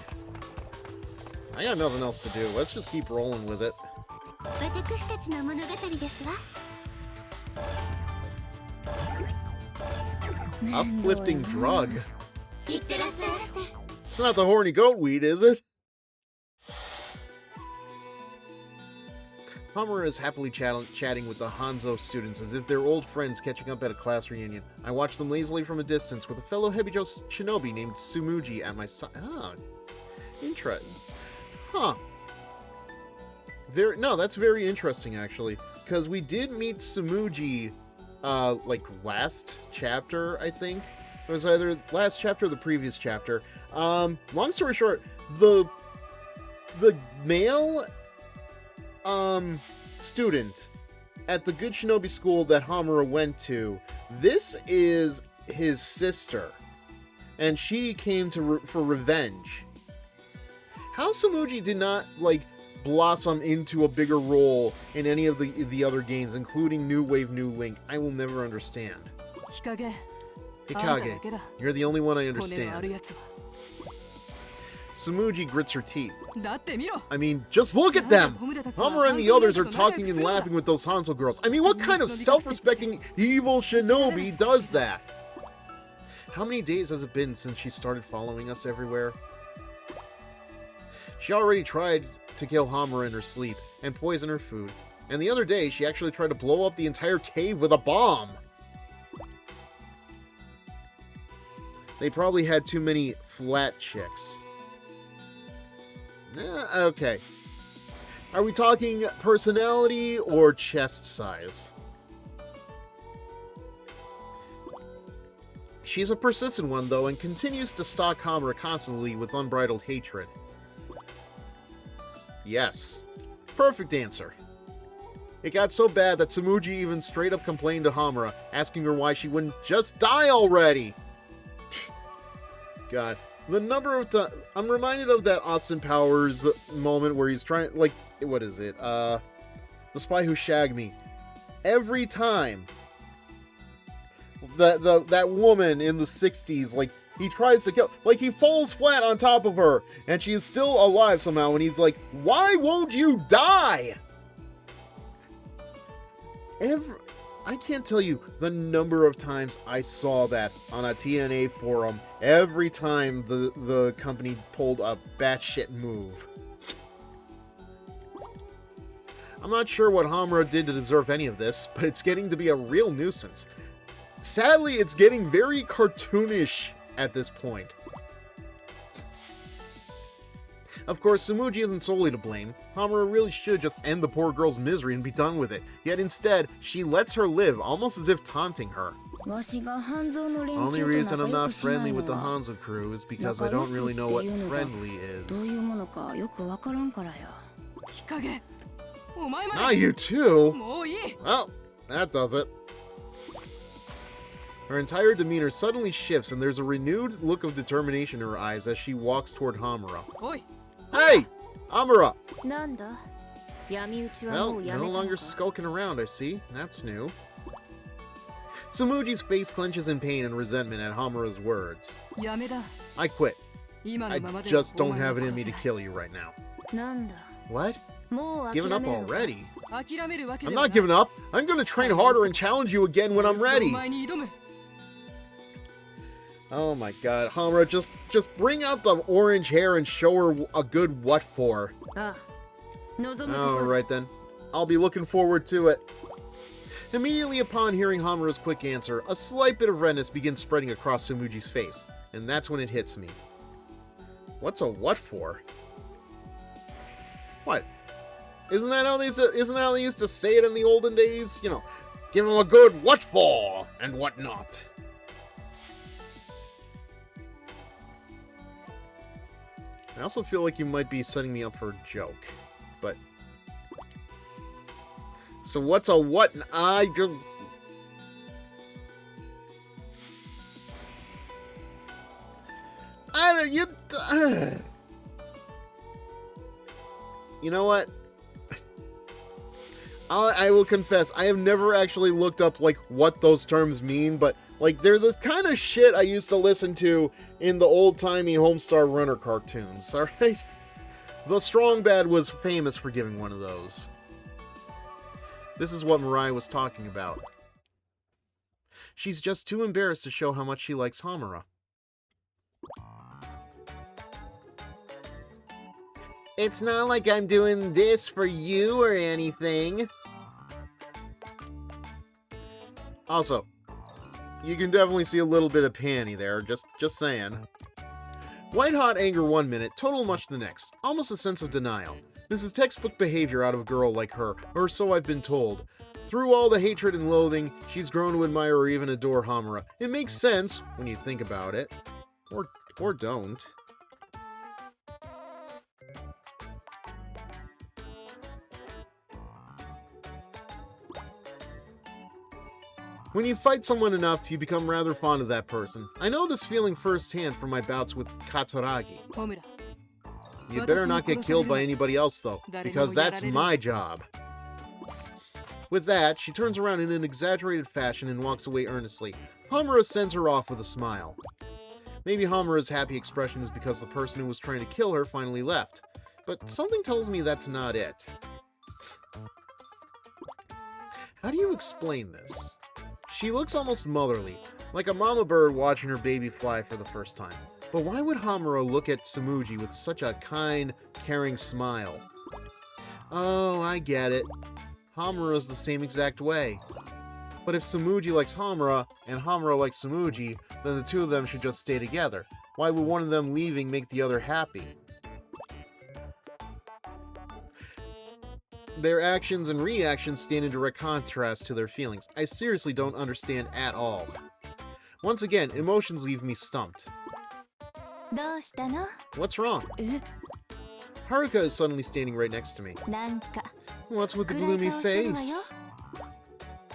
A: I got nothing else to do. Let's just keep rolling with it. Uplifting drug. It's not the horny goat weed, is it? Homura is happily chatting with the Hanzo students as if they're old friends catching up at a class reunion. I watch them lazily from a distance with a fellow Hebijo shinobi named Tsumugi at my side. Oh, interesting. Huh. No, that's very interesting, actually. Because we did meet Tsumugi, like, last chapter, I think. It was either last chapter or the previous chapter. Long story short, the male student at the good shinobi school that Homura went to, this is his sister, and she came for revenge. How Tsumugi did not, like, blossom into a bigger role in any of the other games, including New Wave New Link, I will never understand. Hikage, you're the only one I understand. Tsumugi grits her teeth. I mean, just look at them! Homura and the others are talking and laughing with those Hanzo girls. I mean, what kind of self-respecting evil shinobi does that? How many days has it been since she started following us everywhere? She already tried to kill Homura in her sleep and poison her food. And the other day, she actually tried to blow up the entire cave with a bomb! They probably had too many flat chicks. Okay. Are we talking personality or chest size? She's a persistent one, though, and continues to stalk Homura constantly with unbridled hatred. Yes. Perfect answer. It got so bad that Tsumugi even straight up complained to Homura, asking her why she wouldn't just die already! God. The number of times... I'm reminded of that Austin Powers moment where he's trying... Like, what is it? The Spy Who Shagged Me. Every time that woman in the 60s, like, he tries to kill... Like, he falls flat on top of her, and she is still alive somehow, and he's like, why won't you die? I can't tell you the number of times I saw that on a TNA forum every time the company pulled a batshit move. I'm not sure what Homura did to deserve any of this, but it's getting to be a real nuisance. Sadly, it's getting very cartoonish at this point. Of course, Tsumugi isn't solely to blame. Homura really should just end the poor girl's misery and be done with it. Yet instead, she lets her live, almost as if taunting her. Only reason I'm not friendly with the Hanzo crew is because I don't really know what friendly is. Not you too! Well, that does it. Her entire demeanor suddenly shifts and there's a renewed look of determination in her eyes as she walks toward Homura. Hey! Homura! Well, you're no longer skulking around, I see. That's new. Tsumugi's face clenches in pain and resentment at Homura's words. I quit. I just don't have it in me to kill you right now. What? Giving up already? I'm not giving up. I'm gonna train harder and challenge you again when I'm ready. Oh my god, Homura, just bring out the orange hair and show her a good what for. Alright then. I'll be looking forward to it. Immediately upon hearing Homura's quick answer, a slight bit of redness begins spreading across Tsumugi's face, and that's when it hits me. What's a what for? What? Isn't that how they used to say it in the olden days? You know, give him a good what for and whatnot. I also feel like you might be setting me up for a joke, but... So what's a what? I don't... You know what? I will confess, I have never actually looked up, like, what those terms mean, but, like, they're the kind of shit I used to listen to in the old-timey Homestar Runner cartoons, alright? The Strong Bad was famous for giving one of those. This is what Mirai was talking about. She's just too embarrassed to show how much she likes Homura. It's not like I'm doing this for you or anything. Also, you can definitely see a little bit of panty there, just saying. White-hot anger one minute, total mush the next. Almost a sense of denial. This is textbook behavior out of a girl like her, or so I've been told. Through all the hatred and loathing, she's grown to admire or even adore Homura. It makes sense, when you think about it. Or don't. When you fight someone enough, you become rather fond of that person. I know this feeling firsthand from my bouts with Katsuragi. You better not get killed by anybody else, though, because that's my job. With that, she turns around in an exaggerated fashion and walks away earnestly. Homura sends her off with a smile. Maybe Homura's happy expression is because the person who was trying to kill her finally left. But something tells me that's not it. How do you explain this? She looks almost motherly, like a mama bird watching her baby fly for the first time. But why would Homura look at Tsumugi with such a kind, caring smile? Oh, I get it. Homura's the same exact way. But if Tsumugi likes Homura, and Homura likes Tsumugi, then the two of them should just stay together. Why would one of them leaving make the other happy? Their actions and reactions stand in direct contrast to their feelings. I seriously don't understand at all. Once again, emotions leave me stumped. What's wrong? Haruka is suddenly standing right next to me. What's with the gloomy face?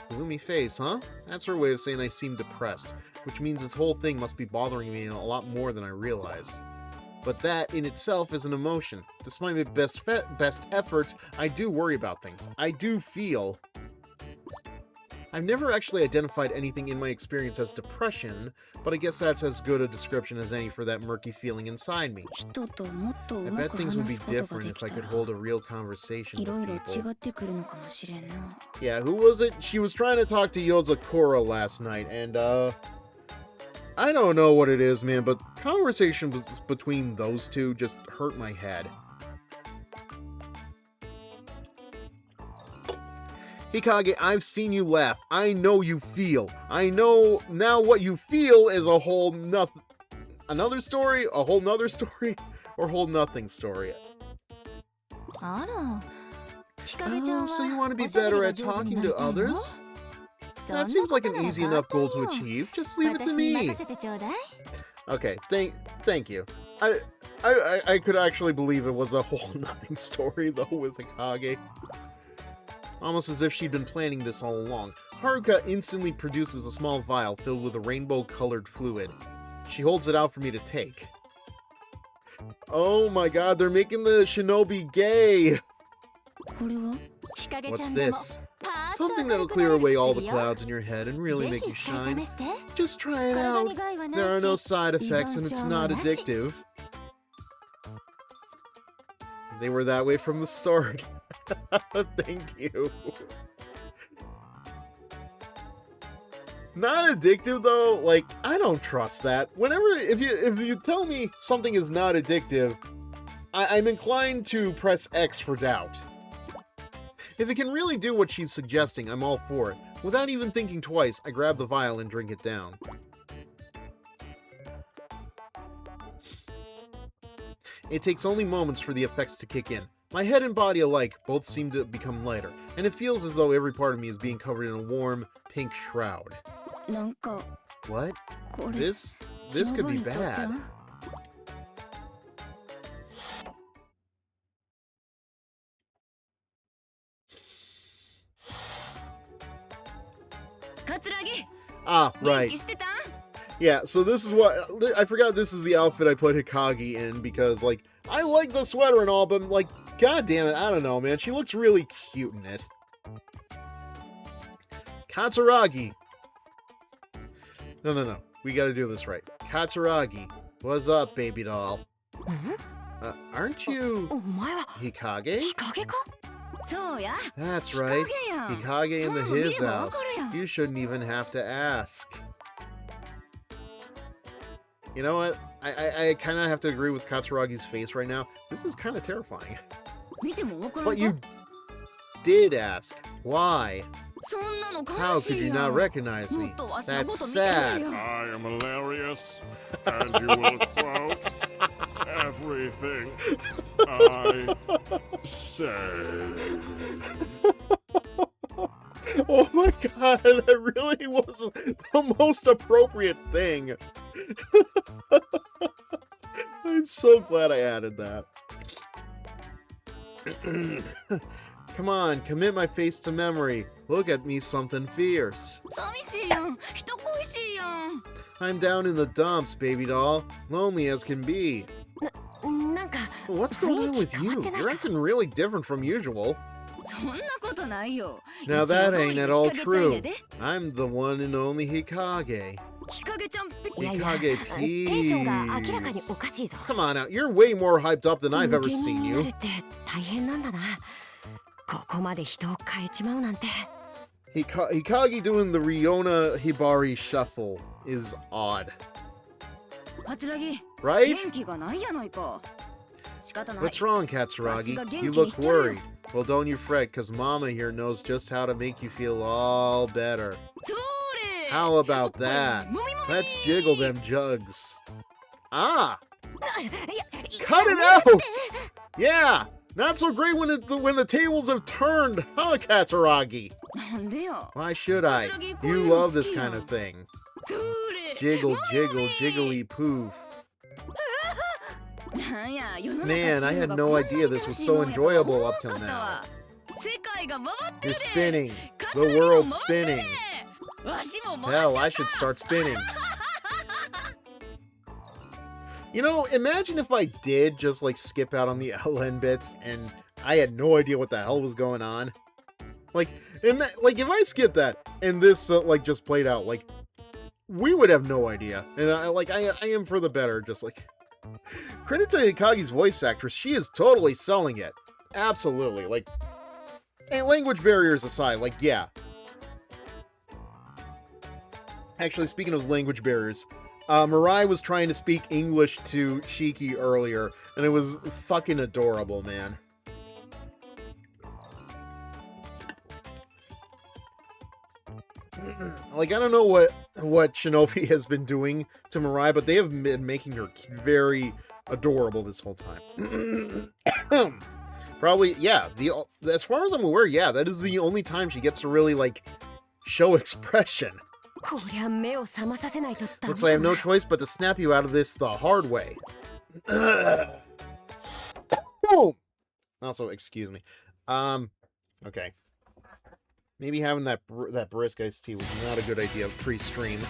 A: Gloomy face, huh? That's her way of saying I seem depressed, which means this whole thing must be bothering me a lot more than I realize. But that, in itself, is an emotion. Despite my best efforts, I do worry about things. I do feel. I've never actually identified anything in my experience as depression, but I guess that's as good a description as any for that murky feeling inside me. I bet things would be different if I could hold a real conversation with people. Yeah, who was it? She was trying to talk to Yozakura last night, and, I don't know what it is, man, but conversations between those two just hurt my head. Hikage, I've seen you laugh. I know you feel. I know now what you feel is a whole another story, a whole nother story, or whole nothing story. Oh, so you want to be better at talking to others? That seems like an easy enough goal to achieve. Just leave it to me. Okay, thank you. I could actually believe it was a whole nothing story, though, with Hikage. Almost as if she'd been planning this all along. Haruka instantly produces a small vial filled with a rainbow-colored fluid. She holds it out for me to take. Oh my god, they're making the Shinobi gay! What's this? Something that'll clear away all the clouds in your head and really make you shine. Just try it out. There are no side effects and it's not addictive. They were that way from the start. Thank you. Not addictive though, like, I don't trust that. If you tell me something is not addictive, I'm inclined to press X for doubt. If it can really do what she's suggesting, I'm all for it. Without even thinking twice, I grab the vial and drink it down. It takes only moments for the effects to kick in. My head and body alike both seem to become lighter, and it feels as though every part of me is being covered in a warm, pink shroud. What? This could be bad. Ah, right. Yeah, so this is what... I forgot this is the outfit I put Hikage in, because, like, I like the sweater and all, but, like, god damn it, I don't know, man. She looks really cute in it. Katsuragi. No. We gotta do this right. Katsuragi. What's up, baby doll? Aren't you... Hikage? That's right. Hikage in the his house. You shouldn't even have to ask. You know what? I kind of have to agree with Katsuragi's face right now. This is kind of terrifying. But you did ask. Why? How could you not recognize me? That's sad.
B: I am hilarious, and you will quote everything I say.
A: Oh my god, that really was the most appropriate thing. I'm so glad I added that. Come on, commit my face to memory. Look at me something fierce. I'm down in the dumps, baby doll. Lonely as can be. What's going on with you? You're acting really different from usual. Now that ain't at all true. I'm the one and only Hikage. Hikage, please. Come on out, you're way more hyped up than I've ever seen you. Hikage doing the Riona Hibari shuffle is odd. Right? What's wrong, Katsuragi? You look worried. Well, don't you fret, cause Mama here knows just how to make you feel all better. How about that? Let's jiggle them jugs. Ah! Cut it out! Yeah! Not so great when the tables have turned, huh, Katsuragi? Why should I? You love this kind of thing. Jiggle, jiggle, jiggly poof. Man, I had no idea this was so enjoyable up till now. You're spinning. The world's spinning. Hell, I should start spinning. You know, imagine if I did just, like, skip out on the LN bits and I had no idea what the hell was going on. Like, if I skipped that and this, like, just played out, like, we would have no idea. And, I am for the better, just, like... Credit to Hikage's voice actress, she is totally selling it. Absolutely, like... And language barriers aside, like, yeah. Actually, speaking of language barriers... Mirai was trying to speak English to Shiki earlier, and it was fucking adorable, man. Like, I don't know what Shinobi has been doing to Mirai, but they have been making her very adorable this whole time. Probably, yeah, as far as I'm aware, yeah, that is the only time she gets to really, like, show expression. Looks like I have no choice but to snap you out of this the hard way. Also, excuse me. Okay. Maybe having that brisk iced tea was not a good idea pre-stream.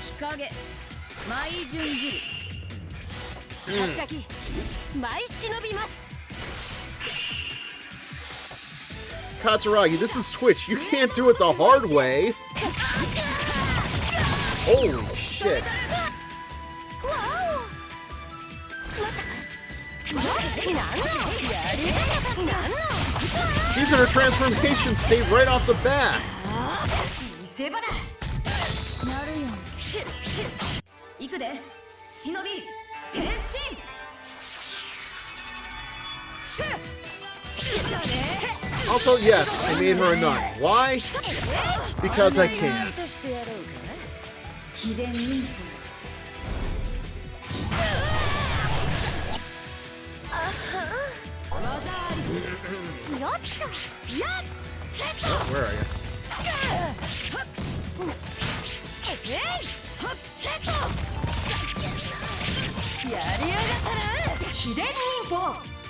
A: Katsuragi, this is Twitch. You can't do it the hard way. Holy shit. She's in her transformation state right off the bat. Also, yes, I made her a nun. Why? Because I can. Where are you?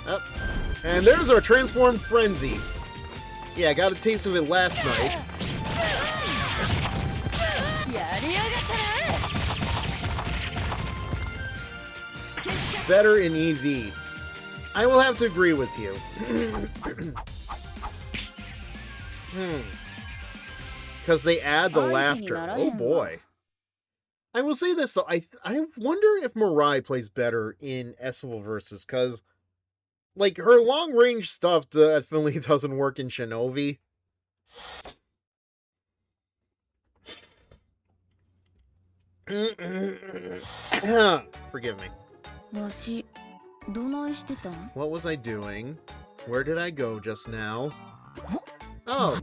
A: Oh. And there's our transformed frenzy. Yeah, I got a taste of it last night. Better in EV. I will have to agree with you. Because they add the laughter. Oh boy. I will say this though, I wonder if Mirai plays better in SVL Versus, because like her long range stuff definitely doesn't work in Shinovi. Forgive me. What was I doing? Where did I go just now? Oh,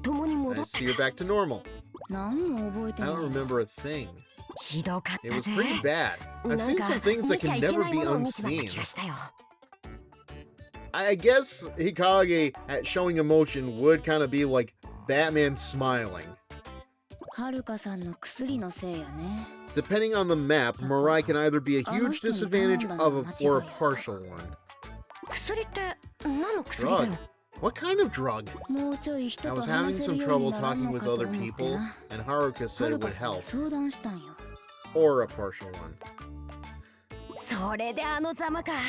A: I see you're back to normal. I don't remember a thing. It was pretty bad. I've seen some things that can never be unseen. I guess Hikage at showing emotion would kind of be like Batman smiling. Depending on the map, Mirai can either be a huge disadvantage or a partial one. Drug? What kind of drug? I was having some trouble talking with other people, and Haruka said it would help. Or a partial one.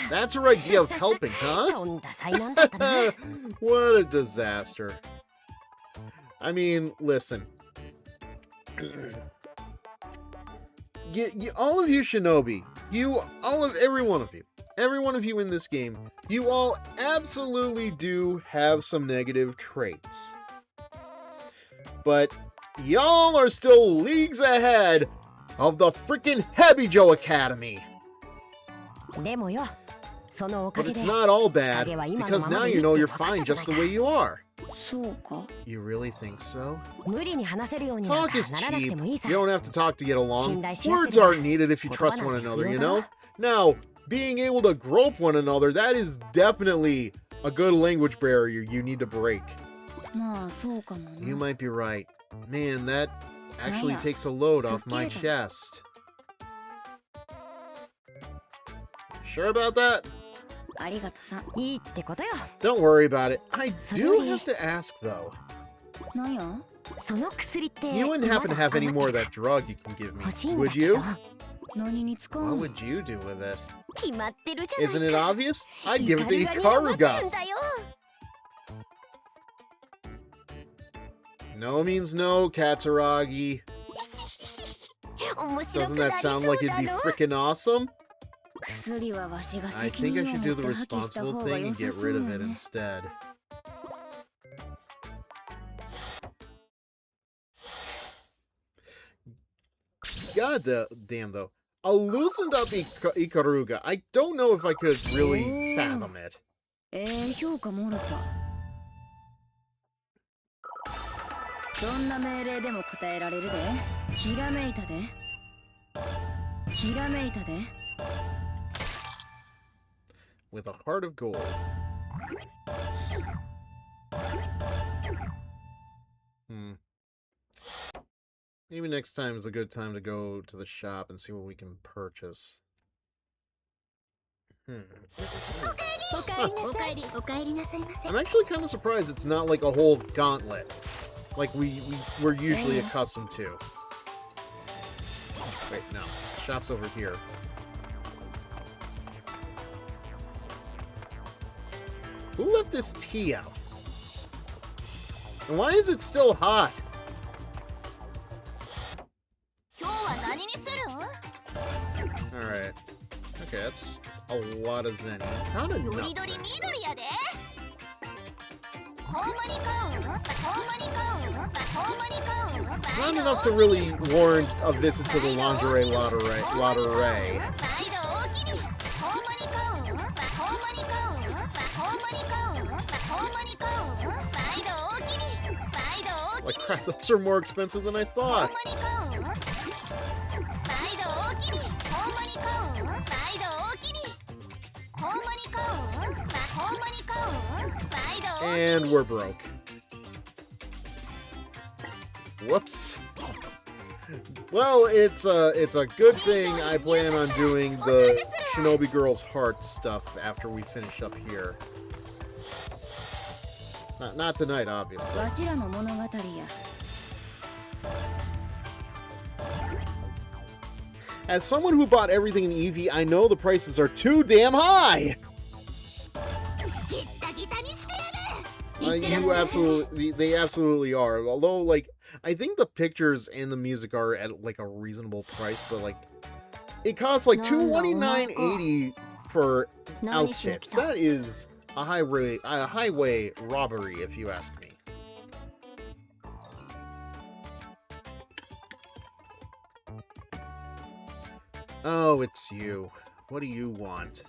A: That's her idea of helping, huh? What a disaster. I mean, listen. All of you Shinobi, every one of you in this game, you all absolutely do have some negative traits. But y'all are still leagues ahead of the freaking Hebijo Academy. But it's not all bad, because now you know you're fine just the way you are. You really think so? Talk is cheap. You don't have to talk to get along. Words aren't needed if you trust one another, you know? Now, being able to grope one another, that is definitely a good language barrier you need to break. You might be right. Man, that actually takes a load off my chest. Sure about that? Don't worry about it. I do have to ask, though. You wouldn't happen to have any more of that drug you can give me, would you? What would you do with it? Isn't it obvious? I'd give it to Kagura. No means no, Katsuragi. Doesn't that sound like it'd be frickin' awesome? I think I should do the responsible thing and get rid of it instead. God damn though. A loosened up Ikaruga. I don't know if I could really fathom it. With a heart of gold. Maybe next time is a good time to go to the shop and see what we can purchase. I'm actually kind of surprised it's not like a whole gauntlet like we're usually accustomed to. Wait, no. The shop's over here. Who left this tea out? And why is it still hot? Alright. Okay, that's a lot of zen. Not enough. Not enough to really warrant a visit to the lingerie lottery. Like crap, those are more expensive than I thought. And we're broke. Whoops. Well, it's a good thing I plan on doing the Shinobi Girl's Heart stuff after we finish up here. Not tonight, obviously. As someone who bought everything in Eevee, I know the prices are too damn high! They absolutely are. Although, like, I think the pictures and the music are at, like, a reasonable price, but, like, it costs, like, $229.80 for outfits. That is a highway robbery, if you ask me. Oh, it's you. What do you want?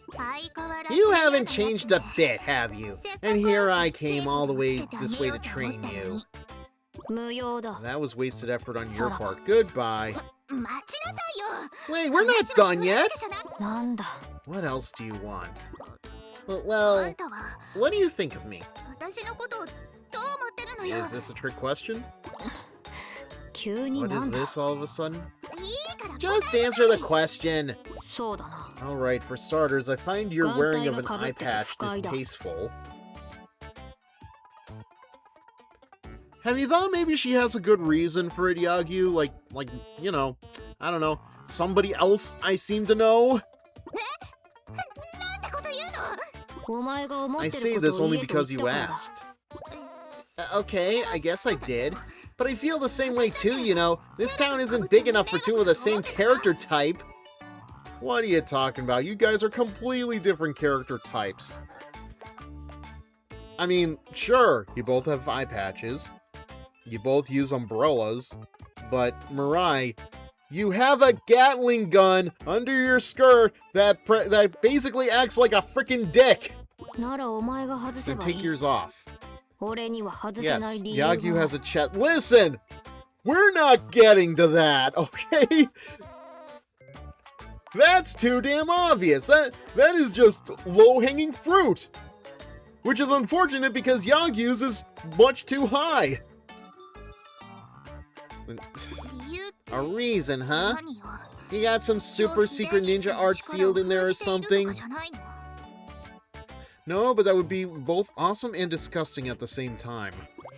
A: You haven't changed a bit, have you? And here I came all the way this way to train you. That was wasted effort on your part. Goodbye. Wait, we're not done yet. What else do you want? Well, what do you think of me? Is this a trick question? What is this all of a sudden? Just answer the question! Alright, for starters, I find your wearing of an eye patch distasteful. Have you thought maybe she has a good reason for it, Yagyu? Like, you know, I don't know, somebody else I seem to know? I say this only because you asked. Okay, I guess I did. But I feel the same way too, you know. This town isn't big enough for two of the same character type. What are you talking about? You guys are completely different character types. I mean, sure, you both have eye patches. You both use umbrellas. But, Mirai, you have a Gatling gun under your skirt that basically acts like a freaking dick. Then take yours off. Yes, Yagyu has a chest. Listen! We're not getting to that, okay? That's too damn obvious. That is just low-hanging fruit. Which is unfortunate because Yagyu's is much too high. A reason, huh? You got some super secret ninja art sealed in there or something? No, but that would be both awesome and disgusting at the same time.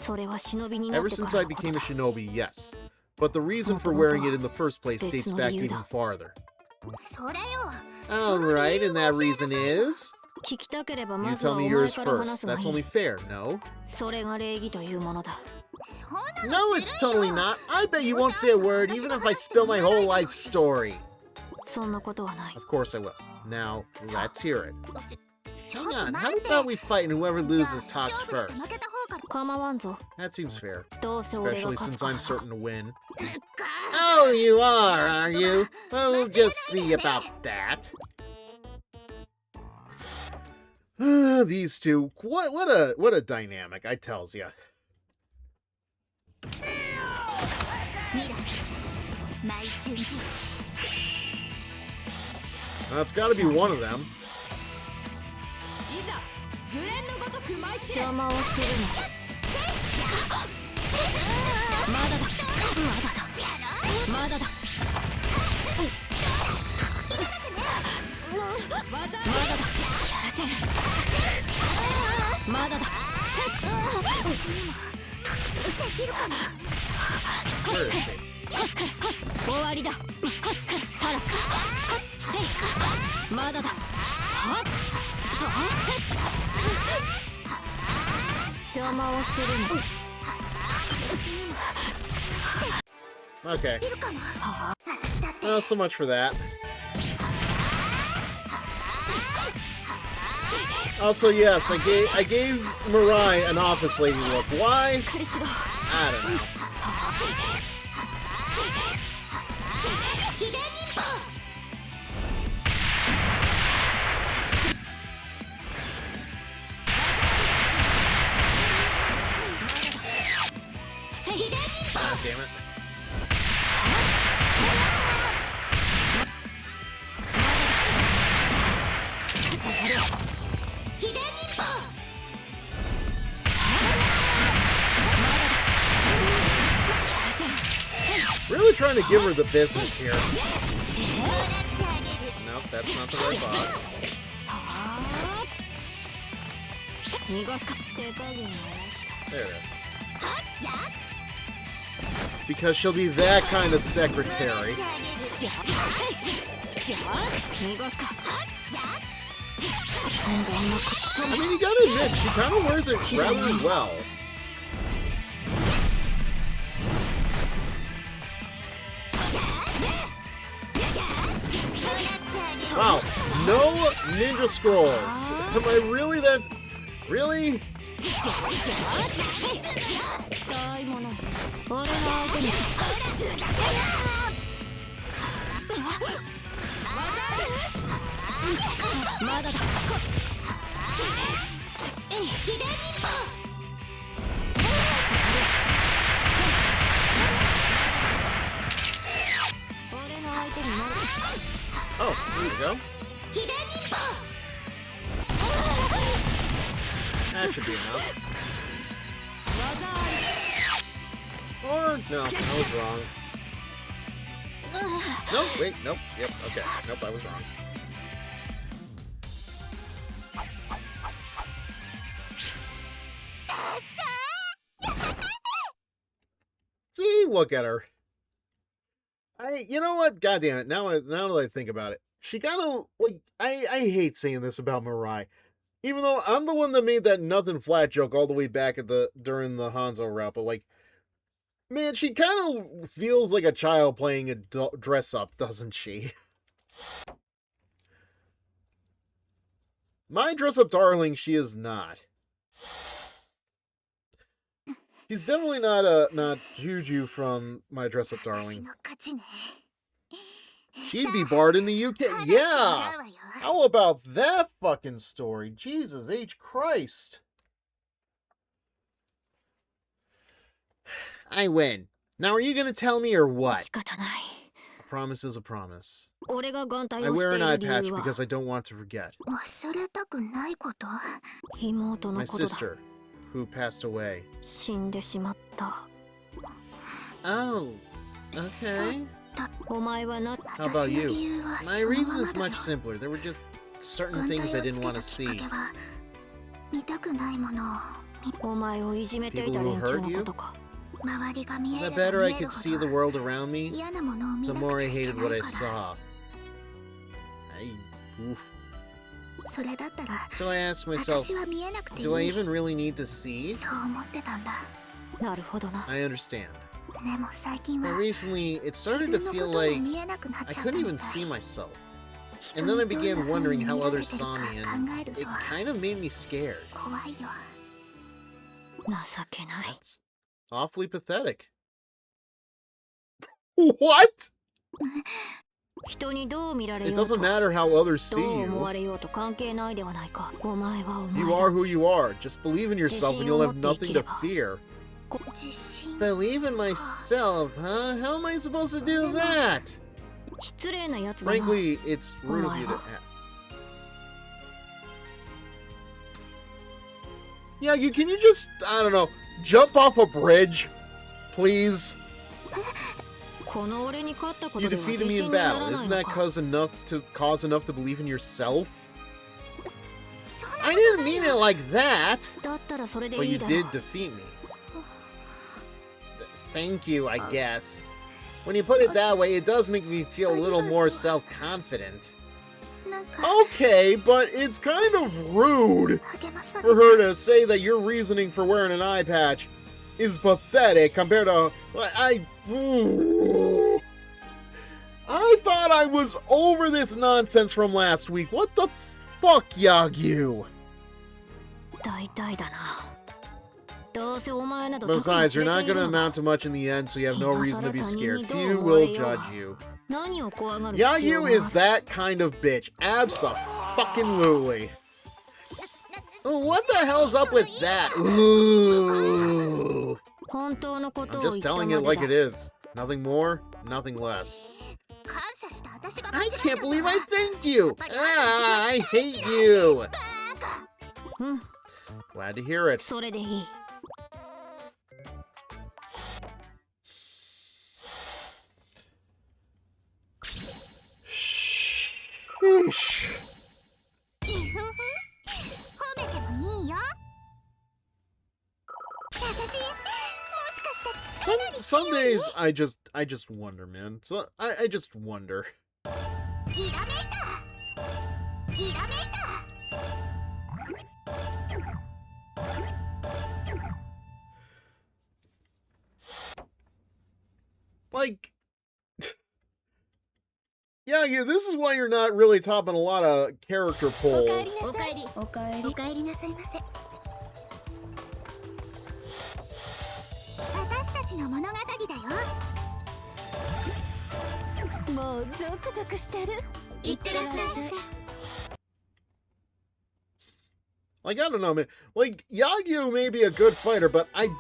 A: Ever since I became a shinobi, yes. But the reason for wearing it in the first place dates back even farther. Alright, and that reason is? You tell me yours first. That's only fair, no? No, it's totally not. I bet you won't say a word even if I spill my whole life story. Of course I will. Now, let's hear it. Hang on, how about we fight and whoever loses talks first? That seems fair. Especially since I'm certain to win. Oh, you are you? Well, we'll just see about that. These two, what a dynamic, I tells ya. That's gotta be one of them. Okay. Not so much for that. Also, yes, I gave Mirai an office lady look. Why? I don't know. God damn it. Really trying to give her the business here. Nope, that's not the right boss. There it is. Because she'll be that kind of secretary. I mean, you gotta admit, she kind of wears it rather well. Wow, no ninja scrolls. Am I really that... Really? Oh, there we go. That should be enough. Or, no, I was wrong. Nope, wait, nope, yep, okay. Nope, I was wrong. See, look at her. You know what? God damn it. Now that I think about it, she kind of, like, I hate saying this about Mirai. Even though I'm the one that made that nothing flat joke all the way back during the Hanzo route, but like, man, she kind of feels like a child playing a dress-up, doesn't she? My dress-up darling, she is not. She's definitely not Juju from My Dress-Up Darling. She'd be barred in the UK. Yeah! How about that fucking story? Jesus H. Christ. I win. Now are you gonna tell me or what? A promise is a promise. I wear an eye patch because I don't want to forget. My sister, who passed away. Oh, okay. How about you? My reason is much simpler. There were just certain things I didn't want to see. People who hurt you? The better I could see the world around me, the more I hated what I saw. Oof. So I asked myself, do I even really need to see? I understand. But recently, it started to feel like I couldn't even see myself. And then I began wondering how others saw me, and it kind of made me scared. That's awfully pathetic. What? It doesn't matter how others see you. You are who you are. Just believe in yourself and you'll have nothing to fear. Believe in myself, huh? How am I supposed to do that? Frankly, it's rude of you to ask. Yeah, can you just, I don't know, jump off a bridge? Please? You defeated me in battle. Isn't that cause enough to believe in yourself? I didn't mean it like that. But you did defeat me. Thank you, I guess. When you put it that way, it does make me feel a little more self-confident. Okay, but it's kind of rude for her to say that your reasoning for wearing an eye patch is pathetic compared to... I thought I was over this nonsense from last week. What the fuck, Yagyu? Besides, you're not going to amount to much in the end, so you have no reason to be scared. Few will judge you. Yagyu is that kind of bitch. Abso-fucking-lutely. What the hell's up with that? Ooh. I'm just telling it like it is. Nothing more, nothing less. I can't believe I thanked you! Ah, I hate you! Glad to hear it. Sheesh. Some days I just wonder, man. So I just wonder. Like, yeah, this is why you're not really topping a lot of character polls. Like, I don't know, man. Like, Yagyu may be a good fighter, but I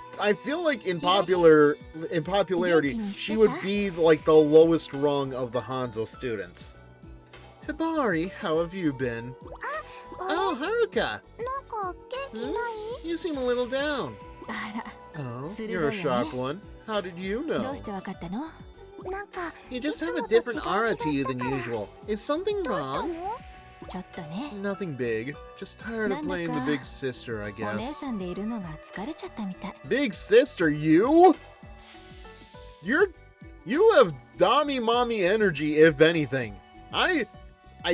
A: feel like in popularity, she would be like the lowest rung of the Hanzo students. Hibari, how have you been? Oh, Haruka! You seem a little down. Oh, you're a sharp one. How did you know? You just have a different aura to you than usual. Is something wrong? Nothing big. Just tired of playing the big sister, I guess. Big sister, you? You have Dami Mommy energy, if anything. I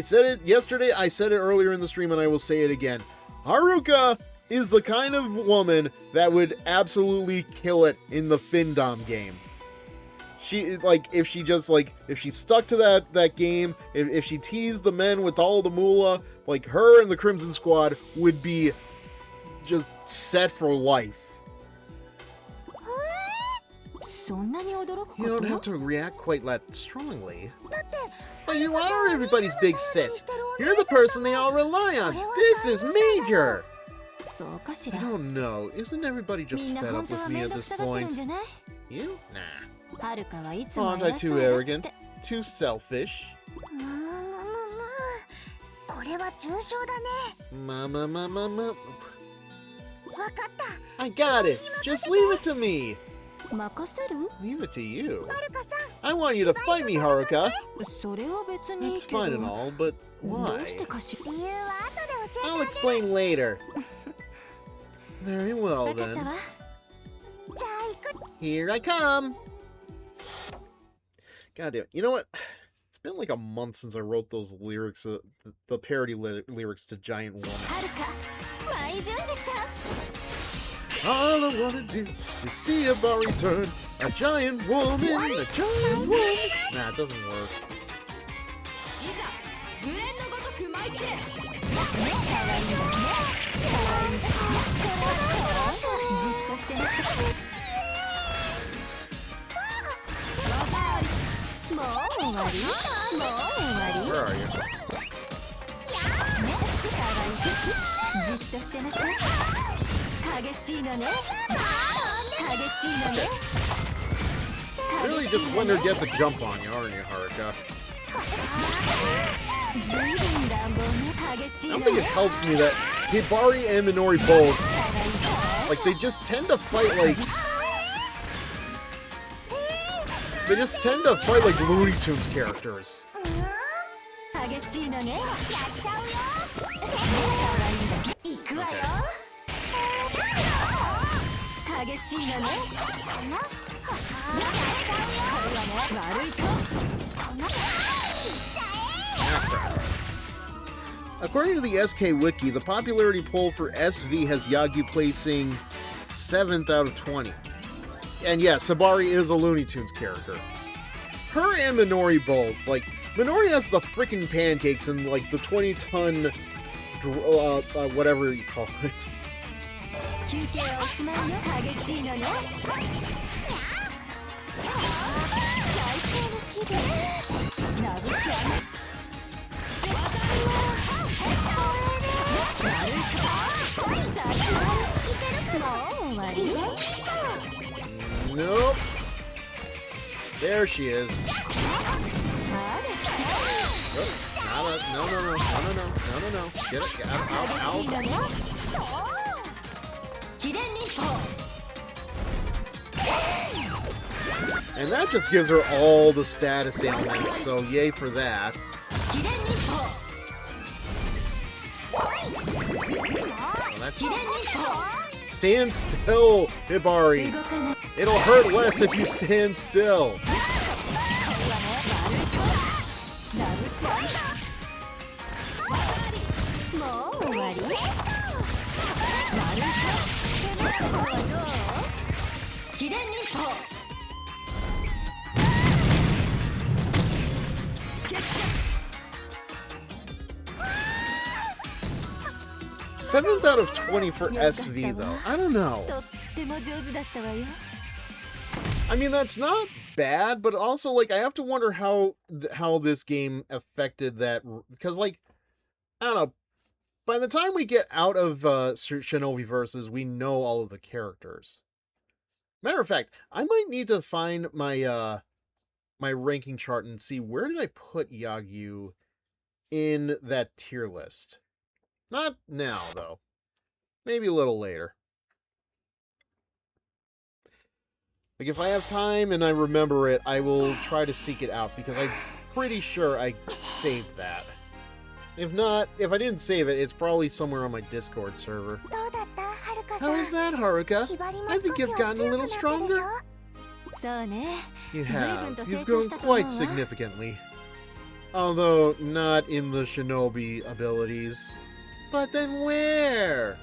A: said it yesterday, I said it earlier in the stream, and I will say it again. Haruka is the kind of woman that would absolutely kill it in the Findom game. She, like, if she stuck to that game, if she teased the men with all the moolah, like, her and the Crimson Squad would be just set for life. You don't have to react quite that strongly. But you are everybody's big sis. You're the person they all rely on. This is major. I don't know. Isn't everybody just fed up with me at this point? You? Nah. Aren't I too arrogant? Too selfish? Mama. I got it. Just leave it to me. Leave it to you? I want you to fight me, Haruka. It's fine and all, but why? I'll explain later. Very well, then. Here I come. God damn it. You know what? It's been like a month since I wrote those lyrics, the parody lyrics to Giant Woman. All I wanna do is see a bar return. A giant woman, a giant woman. Nah, it doesn't work. Where are you? Really just letting her get the jump on you, aren't you, Haruka? I don't think it helps me that Hibari and Minori both, like, they just tend to fight like They just tend to fight like Looney Tunes characters.
C: Okay.
A: According to the SK Wiki, the popularity poll for SV has Yagyu placing 7th out of 20. And yeah, Sabari is a Looney Tunes character. Her and Minori both. Like, Minori has the freaking pancakes and like the 20-ton, whatever you call it. Nope. There she is. No. Get it. Ow. And that just gives her all the status ailments, so yay for that. Stand still, Hibari. It'll hurt less if you stand still. Seventh out of 20 for SV, though. I don't know. I mean, that's not bad, but also, like, I have to wonder how this game affected that, because, like, I don't know, by the time we get out of Shinovi Versus, we know all of the characters. Matter of fact, I might need to find my my ranking chart and see where did I put Yagyu in that tier list. Not now, though. Maybe a little later. Like, if I have time and I remember it, I will try to seek it out, because I'm pretty sure I saved that. If not, if I didn't save it, it's probably somewhere on my Discord server. How is that, Haruka? I think you've gotten a little stronger. You have. You've grown quite significantly. Although, not in the shinobi abilities. But then where?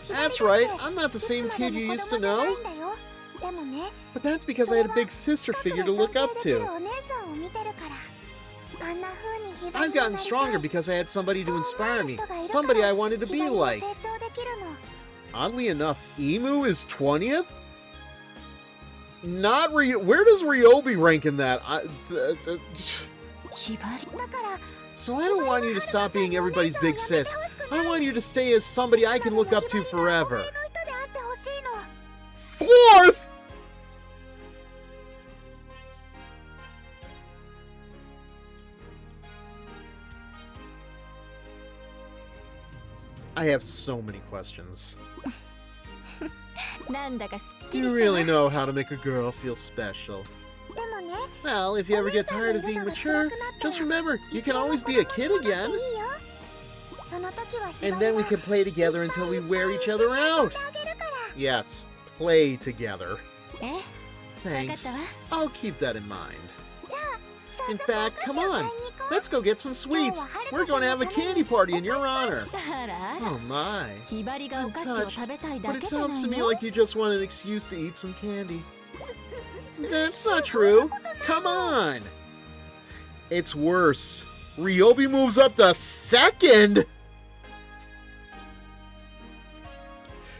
A: That's right, I'm not the same kid you used to know. But that's because I had a big sister figure to look up to. I've gotten stronger because I had somebody to inspire me, somebody I wanted to be like. Oddly enough, Emu is 20th? Not where does Ryobi rank in that? So I don't want you to stop being everybody's big sis. I want you to stay as somebody I can look up to forever. 4th?! I have so many questions. Do you really know how to make a girl feel special? Well, if you ever get tired of being mature, just remember, you can always be a kid again. And then we can play together until we wear each other out. Yes, play together. Thanks. I'll keep that in mind. In fact, come on, let's go get some sweets. We're going to have a candy party in your honor. Oh my. I'm touched, but it sounds to me like you just want an excuse to eat some candy. That's not true. Come on. It's worse. Ryobi moves up to 2nd.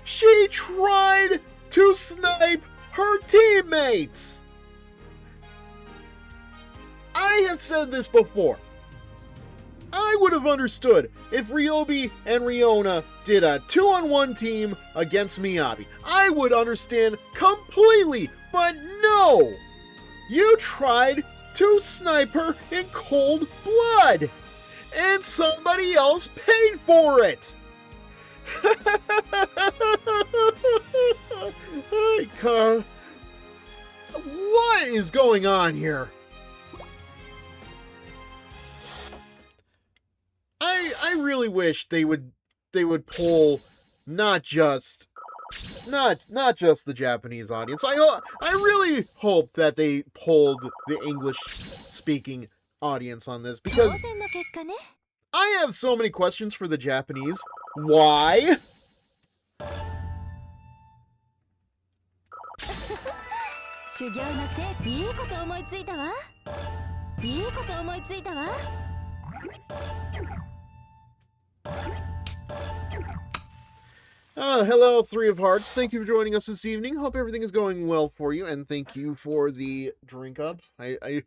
A: She tried to snipe her teammates. I have said this before. I would have understood if Ryobi and Riona did a 2-on-1 team against Miyabi. I would understand completely, but no! You tried to snipe her in cold blood, and somebody else paid for it! What is going on here? I really wish they would pull not just the Japanese audience. I really hope that they pulled the English speaking audience on this, because I have so many questions for the Japanese. Why? Hello, Three of Hearts. Thank you for joining us this evening. Hope everything is going well for you, and thank you for the drink up. I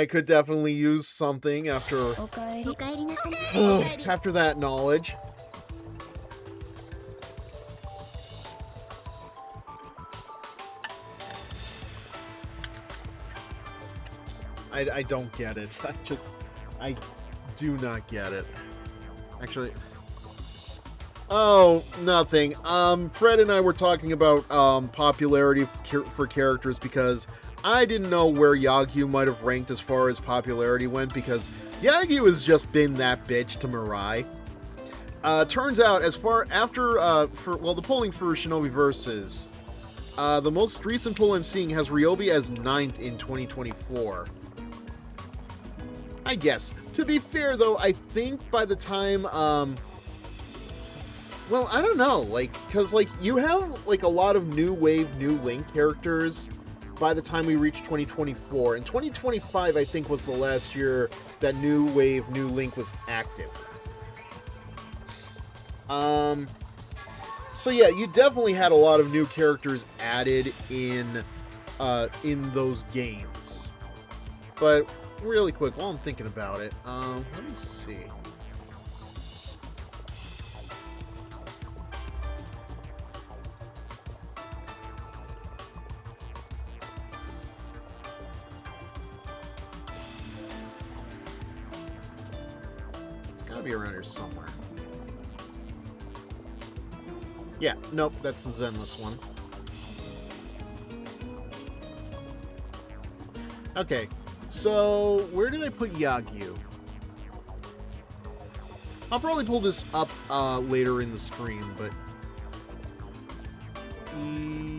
A: could definitely use something after after that knowledge. I don't get it. I do not get it. Actually, oh, nothing. Fred and I were talking about popularity for characters, because I didn't know where Yagyu might have ranked as far as popularity went, because Yagyu has just been that bitch to Mirai. Turns out, as far after the polling for Shinovi Versus, the most recent poll I'm seeing has Ryobi as 9th in 2024. I guess. To be fair, though, I think by the time, well, I don't know, like, because, like, you have, like, a lot of new wave, new Link characters by the time we reach 2024, and 2025, I think, was the last year that new wave, new Link was active. So yeah, you definitely had a lot of new characters added in those games. But really quick, while I'm thinking about it, let me see. It's gotta be around here somewhere. Yeah, nope, that's the Zenless one. Okay, so where did I put Yagyu? I'll probably pull this up later in the stream, but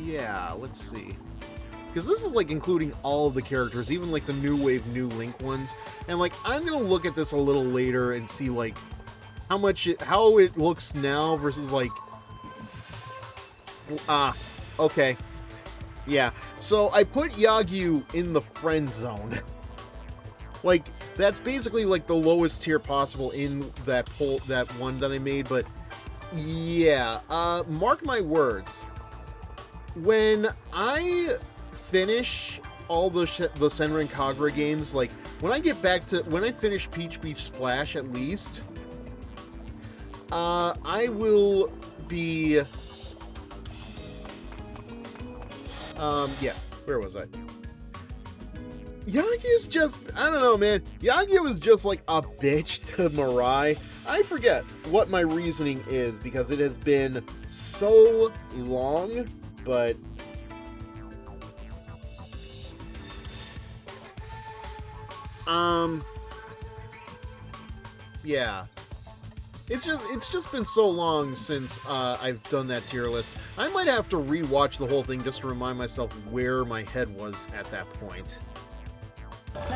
A: yeah, let's see. Because this is like including all of the characters, even like the new wave, new Link ones. And like, I'm gonna look at this a little later and see like how it looks now versus like, okay. Yeah, so I put Yagyu in the friend zone. Like, that's basically like the lowest tier possible in that poll, that one that I made, but yeah, mark my words. When I finish all the Senran Kagura games, like, when I finish Peach Beach Splash at least, I will be... yeah, where was I? Yagyu's just, I don't know, man. Yagyu is just like a bitch to Mirai. I forget what my reasoning is, because it has been so long, but... yeah. It's just been so long since I've done that tier list. I might have to rewatch the whole thing just to remind myself where my head was at that point. But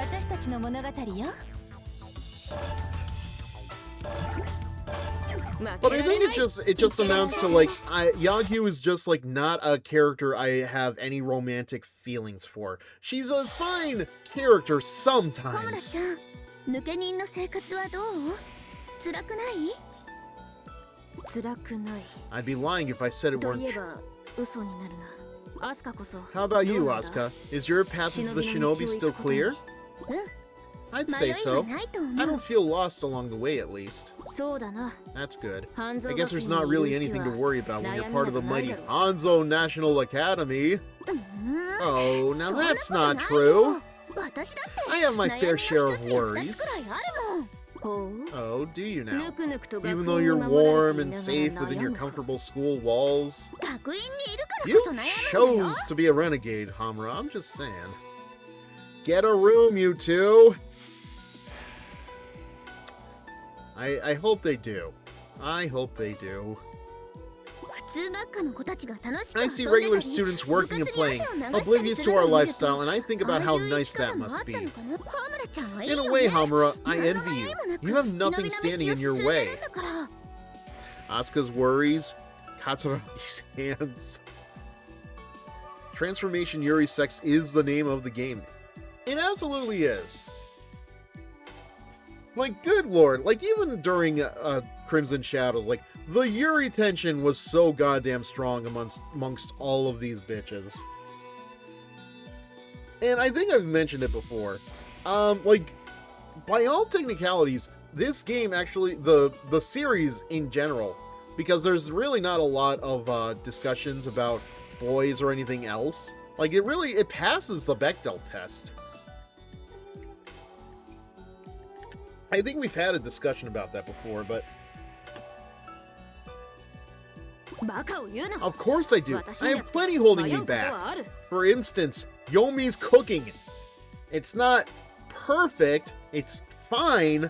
A: I think it just amounts to like, Yagyu is just like not a character I have any romantic feelings for. She's a fine character sometimes. I'd be lying if I said it weren't true. How about you, Asuka? Is your passage to the Shinobi still clear? I'd say so. I don't feel lost along the way, at least. That's good. I guess there's not really anything to worry about when you're part of the mighty Hanzo National Academy. Oh, now that's not true. I have my fair share of worries. Oh, do you now? Even though you're warm and safe within your comfortable school walls? You chose to be a renegade, Homura. I'm just saying. Get a room, you two! I hope they do. I hope they do. I see regular students working and playing, oblivious to our lifestyle, and I think about how nice that must be. In a way, Homura, I envy you. You have nothing standing in your way. Asuka's worries, Katsuragi's hands. Transformation Yuri Sex is the name of the game. It absolutely is. Like, good lord, like, even during Crimson Shadows, like, the Yuri tension was so goddamn strong amongst all of these bitches. And I think I've mentioned it before. Like, by all technicalities, this game actually, the series in general, because there's really not a lot of discussions about boys or anything else, like, it passes the Bechdel test. I think we've had a discussion about that before, but... Of course I do. I have plenty holding me back. For instance, Yomi's cooking. It's not perfect. It's fine,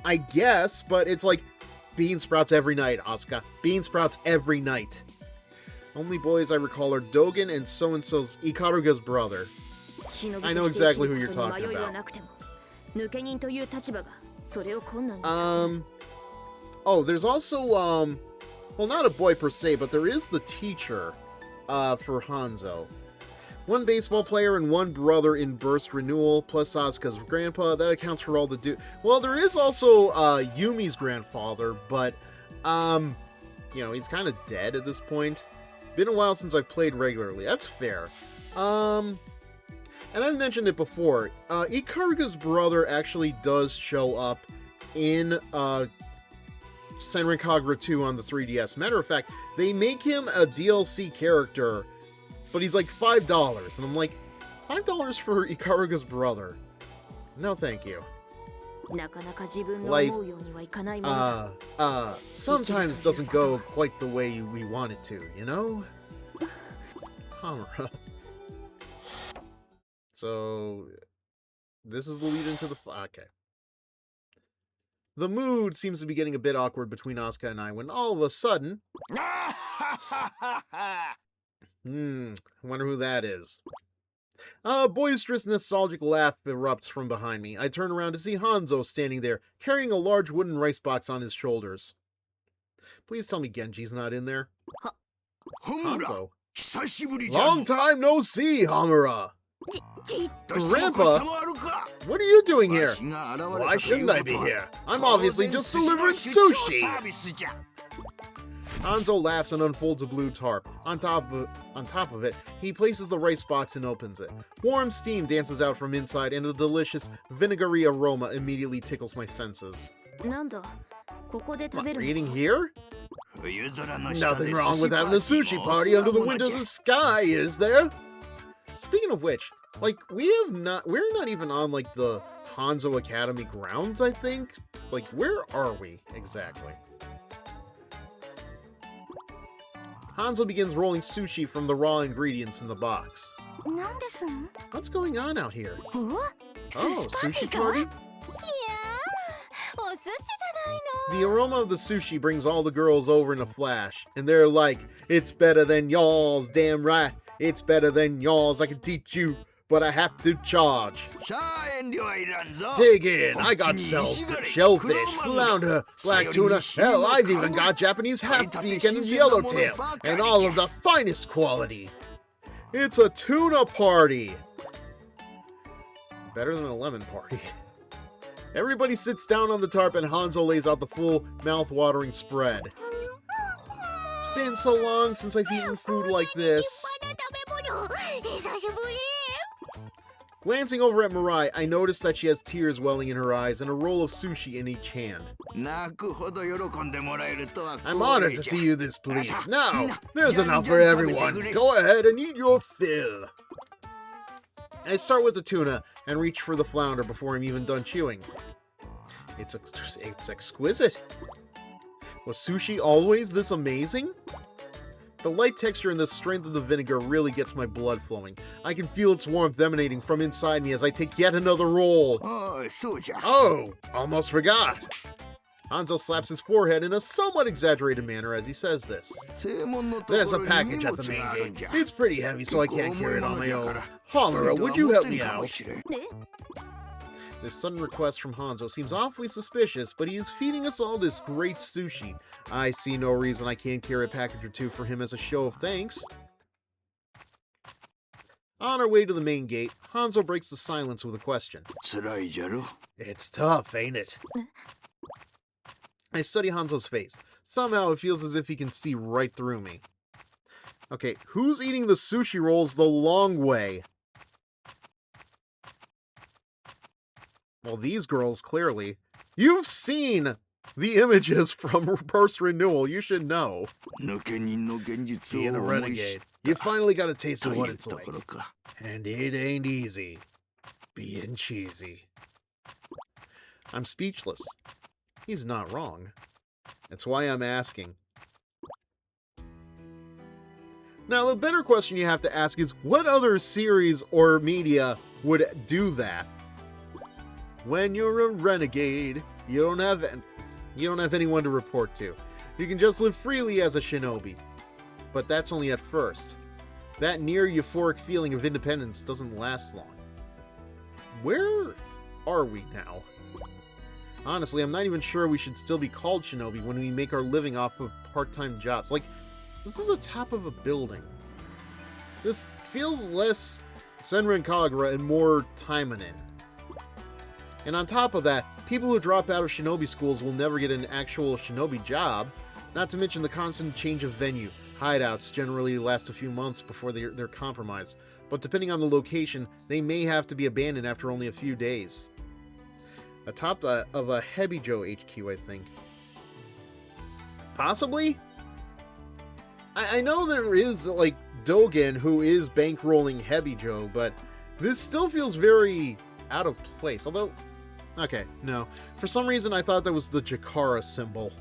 A: I guess, but it's like bean sprouts every night, Asuka. Bean sprouts every night. Only boys I recall are Dogen and so-and-so's Ikaruga's brother. I know exactly who you're talking about. Oh, there's also, well, not a boy per se, but there is the teacher, for Hanzo. One baseball player and one brother in burst renewal, plus Asuka's grandpa. That accounts for all the well, there is also, Yumi's grandfather, but, you know, he's kind of dead at this point. Been a while since I've played regularly. That's fair. And I've mentioned it before, Ikaruga's brother actually does show up in, Senran Kagura 2 on the 3DS. Matter of fact, they make him a DLC character, but he's like $5, and I'm like, $5 for Ikaruga's brother? No thank you. Life, sometimes doesn't go quite the way we want it to, you know? Homura. So, this is the lead into the... Okay. The mood seems to be getting a bit awkward between Asuka and I when all of a sudden... I wonder who that is. A boisterous, nostalgic laugh erupts from behind me. I turn around to see Hanzo standing there, carrying a large wooden rice box on his shoulders. Please tell me Genji's not in there. Hanzo. Long time no see, Homura. Grandpa? What are you doing here? Why shouldn't I be here? I'm obviously just delivering sushi! Hanzo laughs and unfolds a blue tarp. On top of it, he places the rice box and opens it. Warm steam dances out from inside, and a delicious, vinegary aroma immediately tickles my senses. What, we're eating here? Nothing wrong with having a sushi party under the windows of the sky, is there? Speaking of which, like, we're not even on, like, the Hanzo Academy grounds, I think? Like, where are we, exactly? Hanzo begins rolling sushi from the raw ingredients in the box. What's going on out here? Oh, sushi party? The aroma of the sushi brings all the girls over in a flash, and they're like, it's better than y'all's, damn right. It's better than y'all's, I can teach you, but I have to charge. Dig in, I got shellfish, flounder, black tuna, hell, I've even got Japanese half-beak and yellowtail, and all of the finest quality. It's a tuna party. Better than a lemon party. Everybody sits down on the tarp and Hanzo lays out the full, mouth-watering spread. It's been so long since I've eaten food like this. Glancing over at Mirai, I notice that she has tears welling in her eyes and a roll of sushi in each hand. I'm honored to see you this pleased. Now, there's enough for everyone. Go ahead and eat your fill. I start with the tuna and reach for the flounder before I'm even done chewing. It's exquisite. Was sushi always this amazing? The light texture and the strength of the vinegar really gets my blood flowing. I can feel its warmth emanating from inside me as I take yet another roll. Oh, almost forgot. Hanzo slaps his forehead in a somewhat exaggerated manner as he says this. There's a package at the main gate. It's pretty heavy, so I can't carry it on my own. Homura, would you help me out? This sudden request from Hanzo seems awfully suspicious, but he is feeding us all this great sushi. I see no reason I can't carry a package or two for him as a show of thanks. On our way to the main gate, Hanzo breaks the silence with a question. It's tough, ain't it? I study Hanzo's face. Somehow it feels as if he can see right through me. Okay, who's eating the sushi rolls the long way? Well, these girls, clearly. You've seen the images from Burst Renewal. You should know. Being a renegade, you finally got a taste of what it's like. And it ain't easy. Being cheesy. I'm speechless. He's not wrong. That's why I'm asking. Now, the better question you have to ask is, what other series or media would do that? When you're a renegade, you don't have anyone to report to. You can just live freely as a shinobi. But that's only at first. That near euphoric feeling of independence doesn't last long. Where are we now? Honestly, I'm not even sure we should still be called shinobi when we make our living off of part-time jobs. Like, this is the top of a building. This feels less Senran Kagura and more Taimanin. And on top of that, people who drop out of shinobi schools will never get an actual shinobi job, not to mention the constant change of venue. Hideouts generally last a few months before they're compromised, but depending on the location, they may have to be abandoned after only a few days. Atop of a Hebijo HQ, I think. Possibly? I know there is, like, Dogen who is bankrolling Hebijo, but this still feels very out of place. Although, okay, no. For some reason, I thought that was the Jakara symbol.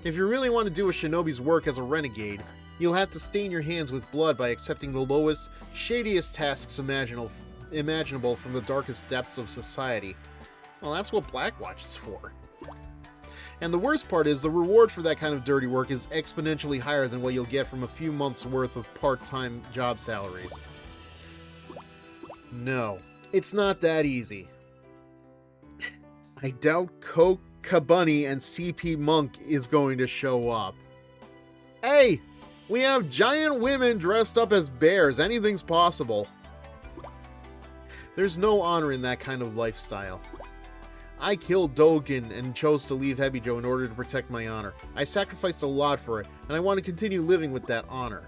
A: If you really want to do a shinobi's work as a renegade, you'll have to stain your hands with blood by accepting the lowest, shadiest tasks imaginable from the darkest depths of society. Well, that's what Blackwatch is for. And the worst part is, the reward for that kind of dirty work is exponentially higher than what you'll get from a few months' worth of part-time job salaries. No, it's not that easy. I doubt Kabunny and CP Monk is going to show up. Hey, we have giant women dressed up as bears. Anything's possible. There's no honor in that kind of lifestyle. I killed Dogen and chose to leave Hebijo in order to protect my honor. I sacrificed a lot for it, and I want to continue living with that honor.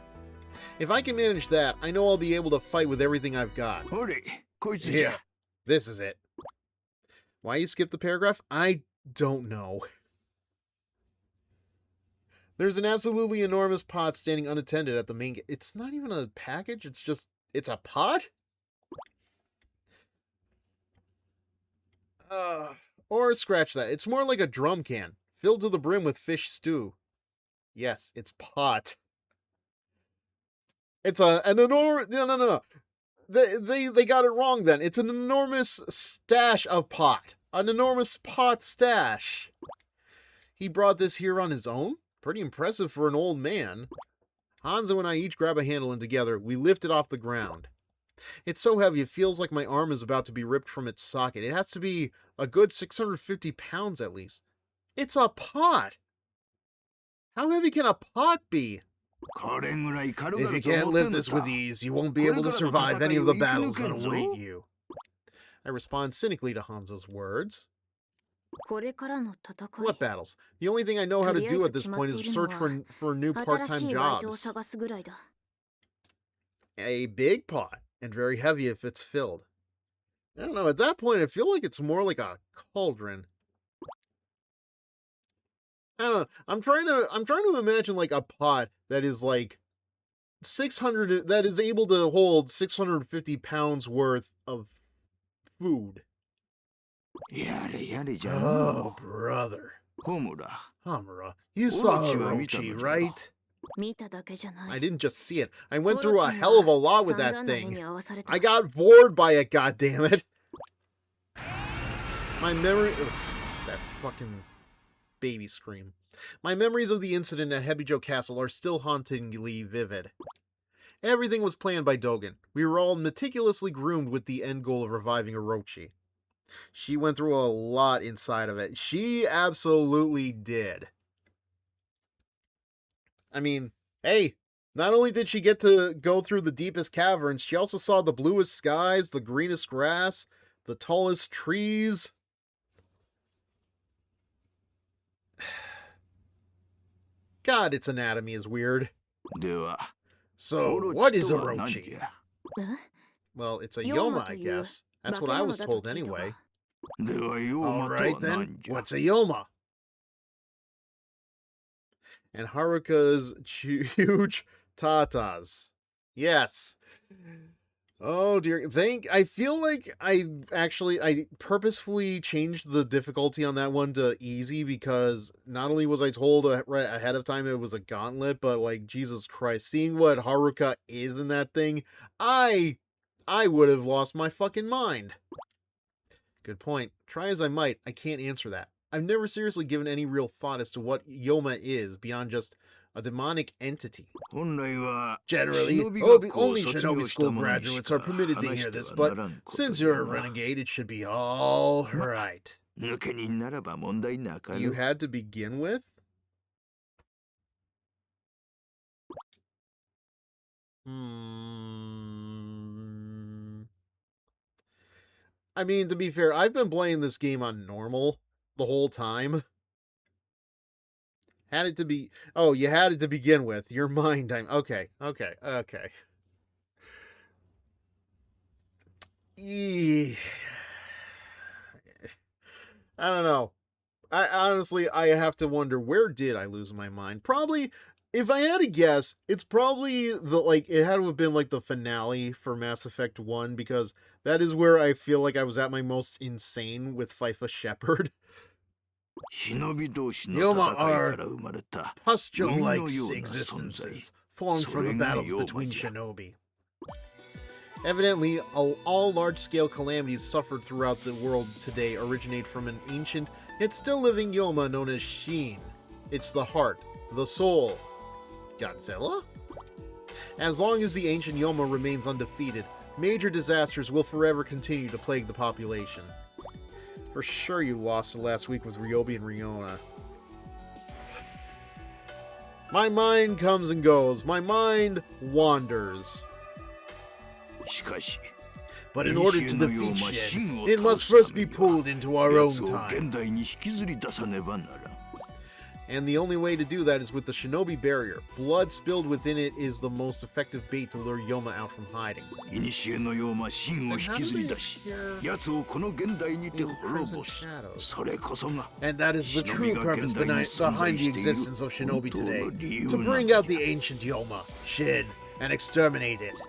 A: If I can manage that, I know I'll be able to fight with everything I've got. Yeah, this is it. Why you skipped the paragraph? I don't know. There's an absolutely enormous pot standing unattended at the main gate. It's not even a package, it's a pot? Or scratch that. It's more like a drum can, filled to the brim with fish stew. Yes, it's pot. It's an enormous... No. They got it wrong then. It's an enormous stash of pot. An enormous pot stash. He brought this here on his own? Pretty impressive for an old man. Hanzo and I each grab a handle and together, we lift it off the ground. It's so heavy, it feels like my arm is about to be ripped from its socket. It has to be a good 650 pounds at least. It's a pot! How heavy can a pot be? If you can't lift this with ease, you won't be able to survive any of the battles that await you. I respond cynically to Hanzo's words. What battles? The only thing I know how to do at this point is search for new part-time jobs. A big pot, and very heavy if it's filled. I don't know, at that point I feel like it's more like a cauldron. I don't know. I'm trying to imagine like a pot that is like 600, that is able to hold 650 pounds worth of food. Oh, brother. Homura, you saw Orochi, right? I didn't just see it. I went through a hell of a lot with that thing. I got bored by it, goddammit. My memory... Ugh, that fucking baby scream. My memories of the incident at Hebijo Castle are still hauntingly vivid. Everything was planned by Dogen. We were all meticulously groomed with the end goal of reviving Orochi. She went through a lot inside of it. She absolutely did. I mean, hey, not only did she get to go through the deepest caverns, she also saw the bluest skies, the greenest grass, the tallest trees. God, its anatomy is weird. So, what is Orochi? Well, it's a Yoma, I guess. That's what I was told anyway. Alright then, what's a Yoma? And Haruka's huge tatas. Yes. Oh dear. I feel like I purposefully changed the difficulty on that one to easy because not only was I told ahead of time it was a gauntlet, but like, Jesus Christ, seeing what Haruka is in that thing, I would have lost my fucking mind. Good point. Try as I might, I can't answer that. I've never seriously given any real thought as to what Yoma is beyond just a demonic entity. Generally, only Shinobi school graduates are permitted to hear this, but since you're a renegade, it should be all right. You had to begin with? I mean, to be fair, I've been playing this game on normal the whole time. Had it to be... Oh, you had it to begin with. Your mind... Okay. Yeah. I don't know. Honestly, I have to wonder, where did I lose my mind? Probably, if I had to guess, it's probably it had to have been like the finale for Mass Effect 1, because that is where I feel like I was at my most insane with Fifa Shepard. Yoma are pustule-like existences formed from the battles between shinobi. Evidently, all large-scale calamities suffered throughout the world today originate from an ancient, yet still living Yoma known as Shin. It's the heart, the soul. Godzilla? As long as the ancient Yoma remains undefeated, major disasters will forever continue to plague the population. For sure you lost the last week with Ryobi and Riona. My mind comes and goes. My mind wanders. But in order to defeat Shin, it must first be pulled into our own time. And the only way to do that is with the Shinobi Barrier. Blood spilled within it is the most effective bait to lure Yoma out from hiding. And that is the true purpose behind the existence of Shinobi today. To bring out the ancient Yoma, Shin, and exterminate it.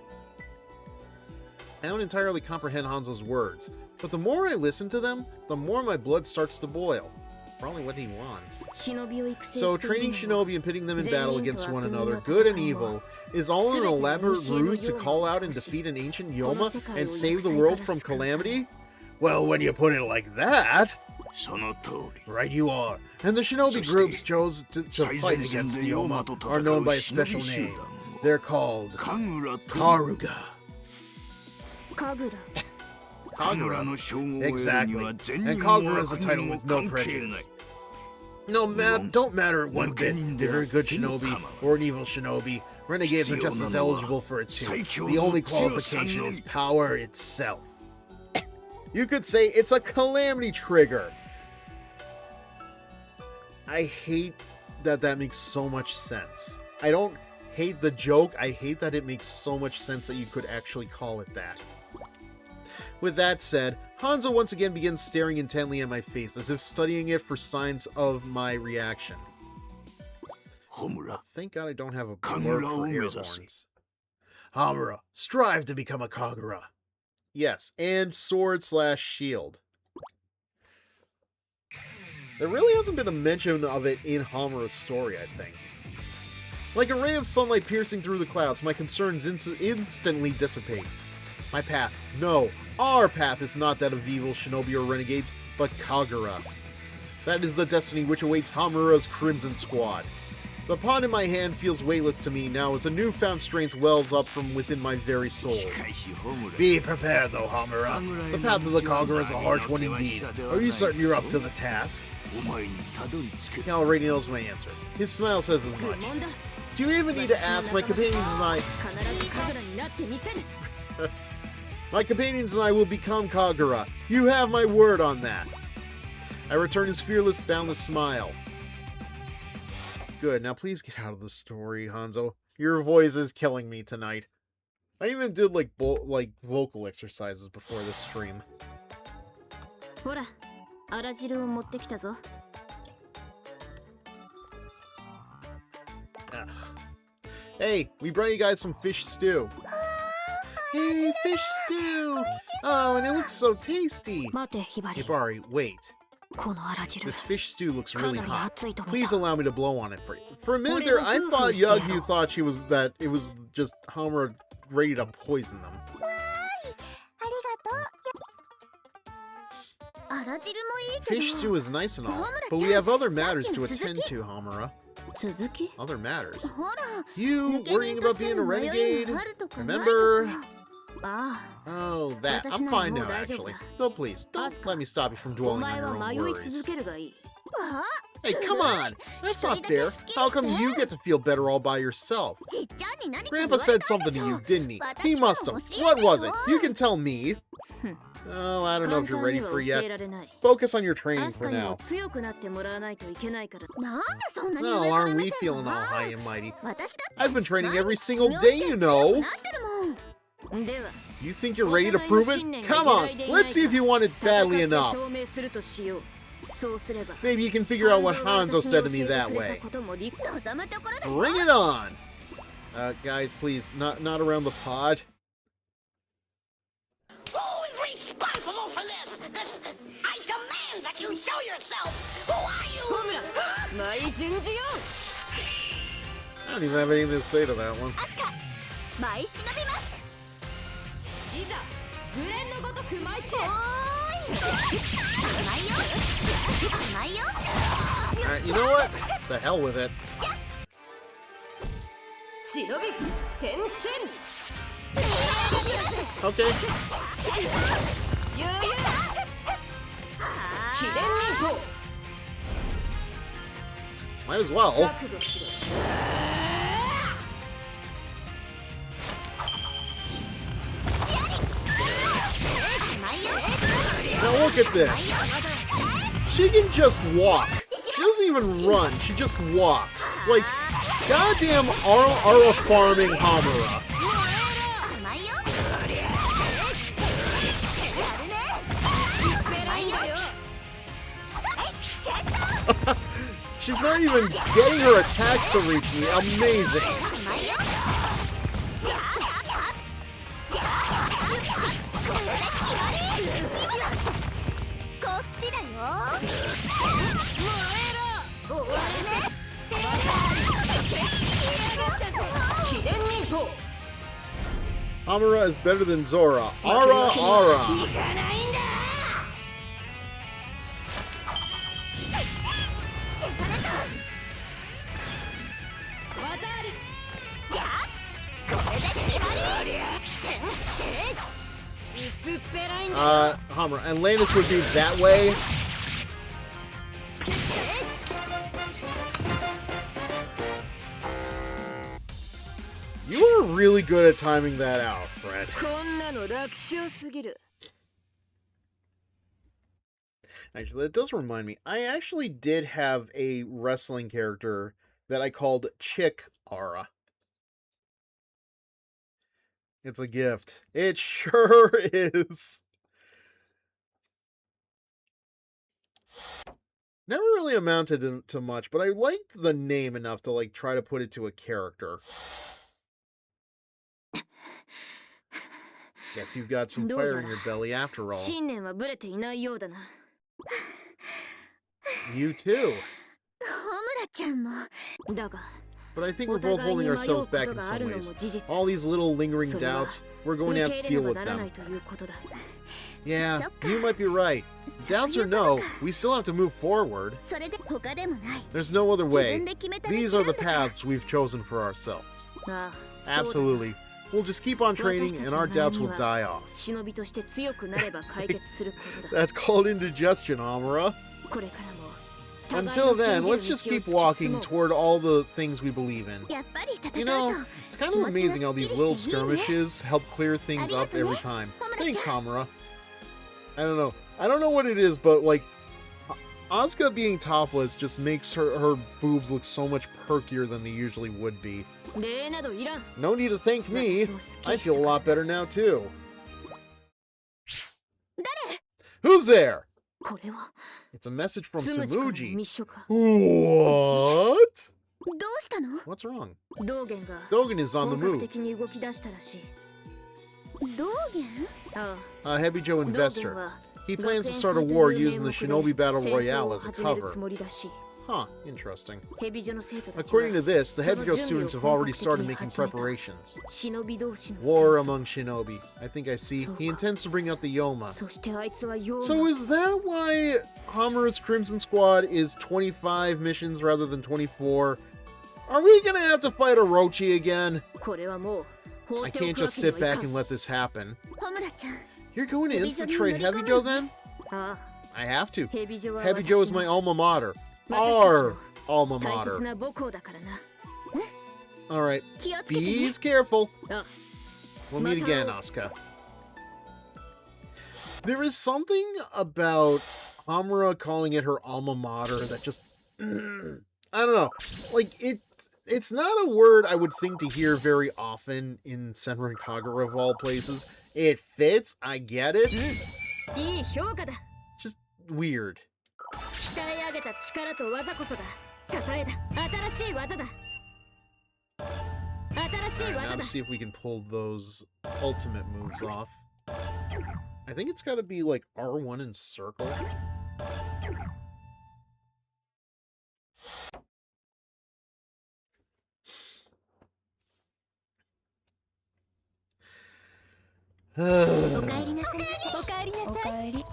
A: I don't entirely comprehend Hanzo's words, but the more I listen to them, the more my blood starts to boil. Probably what he wants. So training shinobi and pitting them in battle against one another, good and evil, is all an elaborate ruse to call out and defeat an ancient Yoma and save the world from calamity? Well, when you put it like that... Right you are. And the shinobi groups chose to fight against the Yoma are known by a special name. They're called Karuga. Kagura. Exactly. And Kagura is a title with no prejudice. Don't matter one bit if you're a good shinobi or an evil shinobi. Renegades are just as eligible for it too. The only qualification is power itself. You could say it's a calamity trigger. I hate that makes so much sense. I don't hate the joke, I hate that it makes so much sense that you could actually call it that. With that said, Hanzo once again begins staring intently at my face, as if studying it for signs of my reaction. Homura. Thank God I don't have a blur for air horns. Homura, strive to become a Kagura. Yes, and sword/shield. There really hasn't been a mention of it in Homura's story, I think. Like a ray of sunlight piercing through the clouds, my concerns instantly dissipate. My path, no, our path is not that of evil shinobi or renegades, but Kagura. That is the destiny which awaits Homura's Crimson Squad. The pawn in my hand feels weightless to me now as a newfound strength wells up from within my very soul. Be prepared though, Homura. The path of the Kagura is a harsh one indeed. Are you certain you're up to the task? He already knows my answer. His smile says as much. Do you even need to ask? My companions and I... My companions and I will become Kagura. You have my word on that. I return his fearless, boundless smile. Good, now please get out of the story, Hanzo. Your voice is killing me tonight. I even did like vocal exercises before this stream. Hey, we brought you guys some fish stew. Hey, fish stew! Oh, and it looks so tasty! Hibari, wait. This fish stew looks really hot. Please allow me to blow on it for you. For a minute there, I thought Yagyu thought it was just Homura ready to poison them. Fish stew is nice and all, but we have other matters to attend to, Homura. Other matters? You worrying about being a renegade? Remember? Oh, that. I'm fine now, actually. Though please, don't let me stop you from dwelling on your own worries. Hey, come on! That's not fair. How come you get to feel better all by yourself? Grandpa said something to you, didn't he? He must have. What was it? You can tell me. Oh, I don't know if you're ready for it yet. Focus on your training for now. Well, aren't we feeling all high and mighty? I've been training every single day, you know. You think you're ready to prove it? Come on, let's see if you want it badly enough. Maybe you can figure out what Hanzo said to me that way. Bring it on! Guys, please, not around the pod.
D: Who is responsible for this? I demand that you show yourself! Who are you? Homura!
A: I don't even have anything to say to that one. Alright, you know what? The hell with it. Okay. Might as well. Now look at this. She can just walk. She doesn't even run. She just walks. Like, goddamn Ara farming Homura. She's not even getting her attacks to reach me. Amazing. Homura is better than Zora. Ara. Homura. And Lannis would be that way. You are really good at timing that out, Fred. Actually, that does remind me. I actually did have a wrestling character that I called Chick Ara. It's a gift. It sure is. Never really amounted to much, but I liked the name enough to like try to put it to a character. Guess you've got some fire in your belly after all. You too.
C: ホムラちゃんも。だが。
A: But I think we're both holding ourselves back in some ways. All these little lingering doubts, we're going to have to deal with them. Yeah, you might be right. Doubts or no, we still have to move forward. There's no other way. These are the paths we've chosen for ourselves. Absolutely. We'll just keep on training and our doubts will die off. That's called indigestion, Homura. Until then, let's just keep walking toward all the things we believe in. You know, it's kind of amazing how these little skirmishes help clear things up every time. Thanks, Homura. I don't know. I don't know what it is, but like, Asuka being topless just makes her boobs look so much perkier than they usually would be. No need to thank me. I feel a lot better now, too. Who's there? It's a message from Samuji. What? What's wrong? Dogen is on the move. A Hebijo investor. He plans to start a war using the Shinobi Battle Royale as a cover. Huh, interesting. According to this, the Hebijo students have already started making preparations. War among shinobi. I think I see. He intends to bring out the Yoma. So is that why Homura's Crimson Squad is 25 missions rather than 24? Are we gonna have to fight Orochi again? I can't just sit back and let this happen. You're going to infiltrate Hebijo then? I have to. Hebijo is my alma mater. Our alma mater. Alright, be careful. We'll meet again, Asuka. There is something about Homura calling it her alma mater that just... I don't know. Like, it's not a word I would think to hear very often in Senran Kagura of all places. It fits, I get it. Just weird. Now to see if we can pull those ultimate moves off. I think it's gotta be like R1 and circle.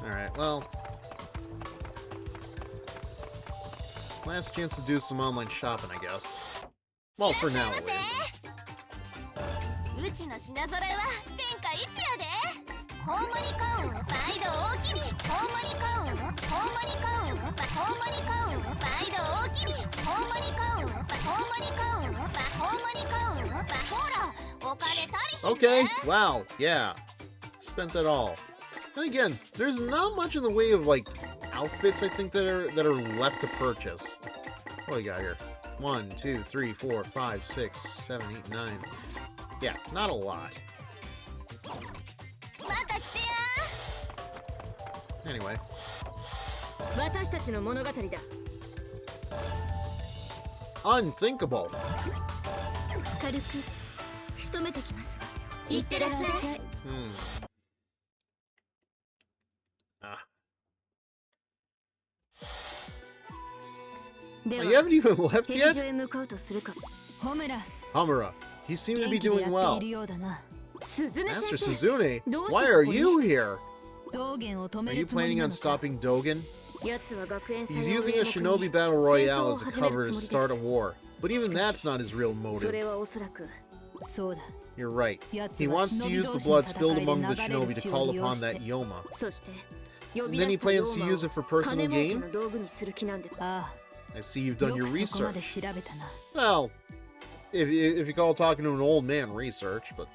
A: Alright, well. Last chance to do some online shopping, I guess. Well, for now, at least. Okay, wow, yeah. Spent that all. And again, there's not much in the way of like outfits I think that are left to purchase. What do we got here? 1, 2, 3, 4, 5, 6, 7, 8, 9. Yeah, not a lot. Anyway. Unthinkable. Oh, you haven't even left yet? Homura, you seem to be doing well. Master Suzune, why are you here? Are you planning on stopping Dogen? He's using a Shinobi Battle Royale as a cover to start a war, but even that's not his real motive. You're right. He wants to use the blood spilled among the Shinobi to call upon that Yoma. And then he plans to use it for personal gain? I see you've done your research. Well, if you call talking to an old man research, but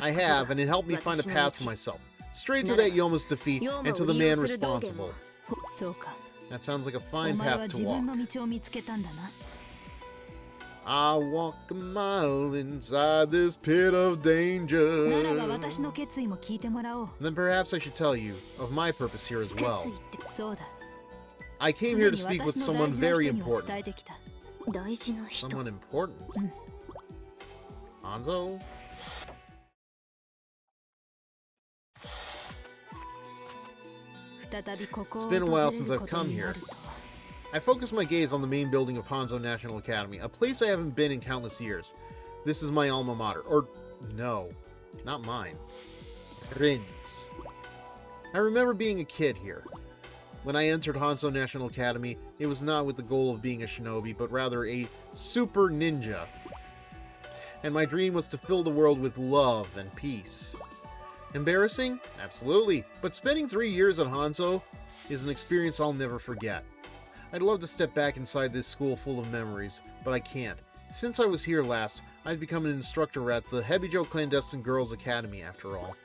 A: I have, and it helped me find a path for myself. Straight to that Yoma's defeat and to the man responsible. That sounds like a fine path to walk. I walk a mile inside this pit of danger. Then perhaps I should tell you of my purpose here as well. I came here to speak with someone very important. Someone important? Hanzo? It's been a while since I've come here. I focus my gaze on the main building of Hanzo National Academy, a place I haven't been in countless years. This is my alma mater. Or, no, not mine. Rin's. I remember being a kid here. When I entered Hanzo National Academy, it was not with the goal of being a shinobi, but rather a super ninja. And my dream was to fill the world with love and peace. Embarrassing? Absolutely. But spending 3 years at Hanzo is an experience I'll never forget. I'd love to step back inside this school full of memories, but I can't. Since I was here last, I've become an instructor at the Hebijo Clandestine Girls Academy, after all.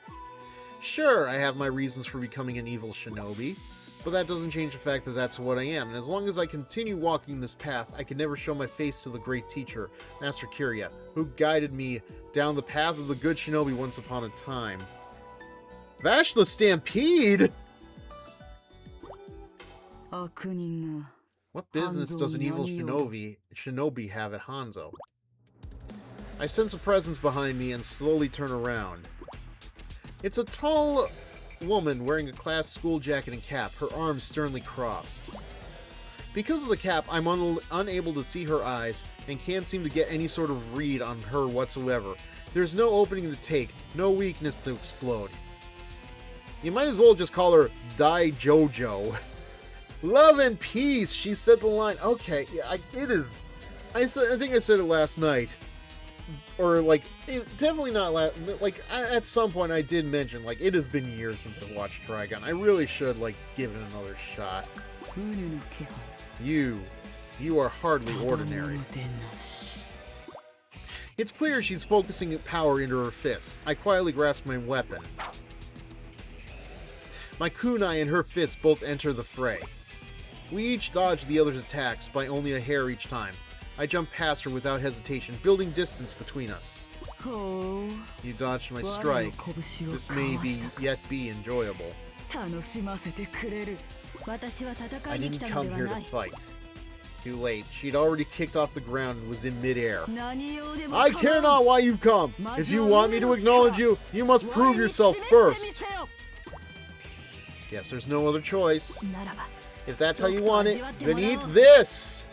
A: Sure, I have my reasons for becoming an evil shinobi, but that doesn't change the fact that that's what I am, and as long as I continue walking this path, I can never show my face to the great teacher, Master Kiria, who guided me down the path of the good shinobi once upon a time. Vash the Stampede? What business does an evil shinobi have at Hanzo? I sense a presence behind me and slowly turn around. It's a tall woman wearing a class school jacket and cap, her arms sternly crossed. Because of the cap, I'm unable to see her eyes and can't seem to get any sort of read on her whatsoever. There's no opening to take, no weakness to explode. You might as well just call her Dai Jojo. Love and peace, she said the line. Okay, yeah, it is. I think I said it last night. Or, like, definitely not last... Like, at some point I did mention, like, it has been years since I've watched Trigun. I really should, like, give it another shot. You are hardly ordinary. It's clear she's focusing power into her fists. I quietly grasp my weapon. My kunai and her fists both enter the fray. We each dodge the other's attacks by only a hair each time. I jump past her without hesitation, building distance between us. You dodged my strike. This may yet be enjoyable. I didn't come here to fight. Too late. She'd already kicked off the ground and was in midair. I care not why you've come. If you want me to acknowledge you, you must prove yourself first. Guess there's no other choice. If that's how you want it, then eat this!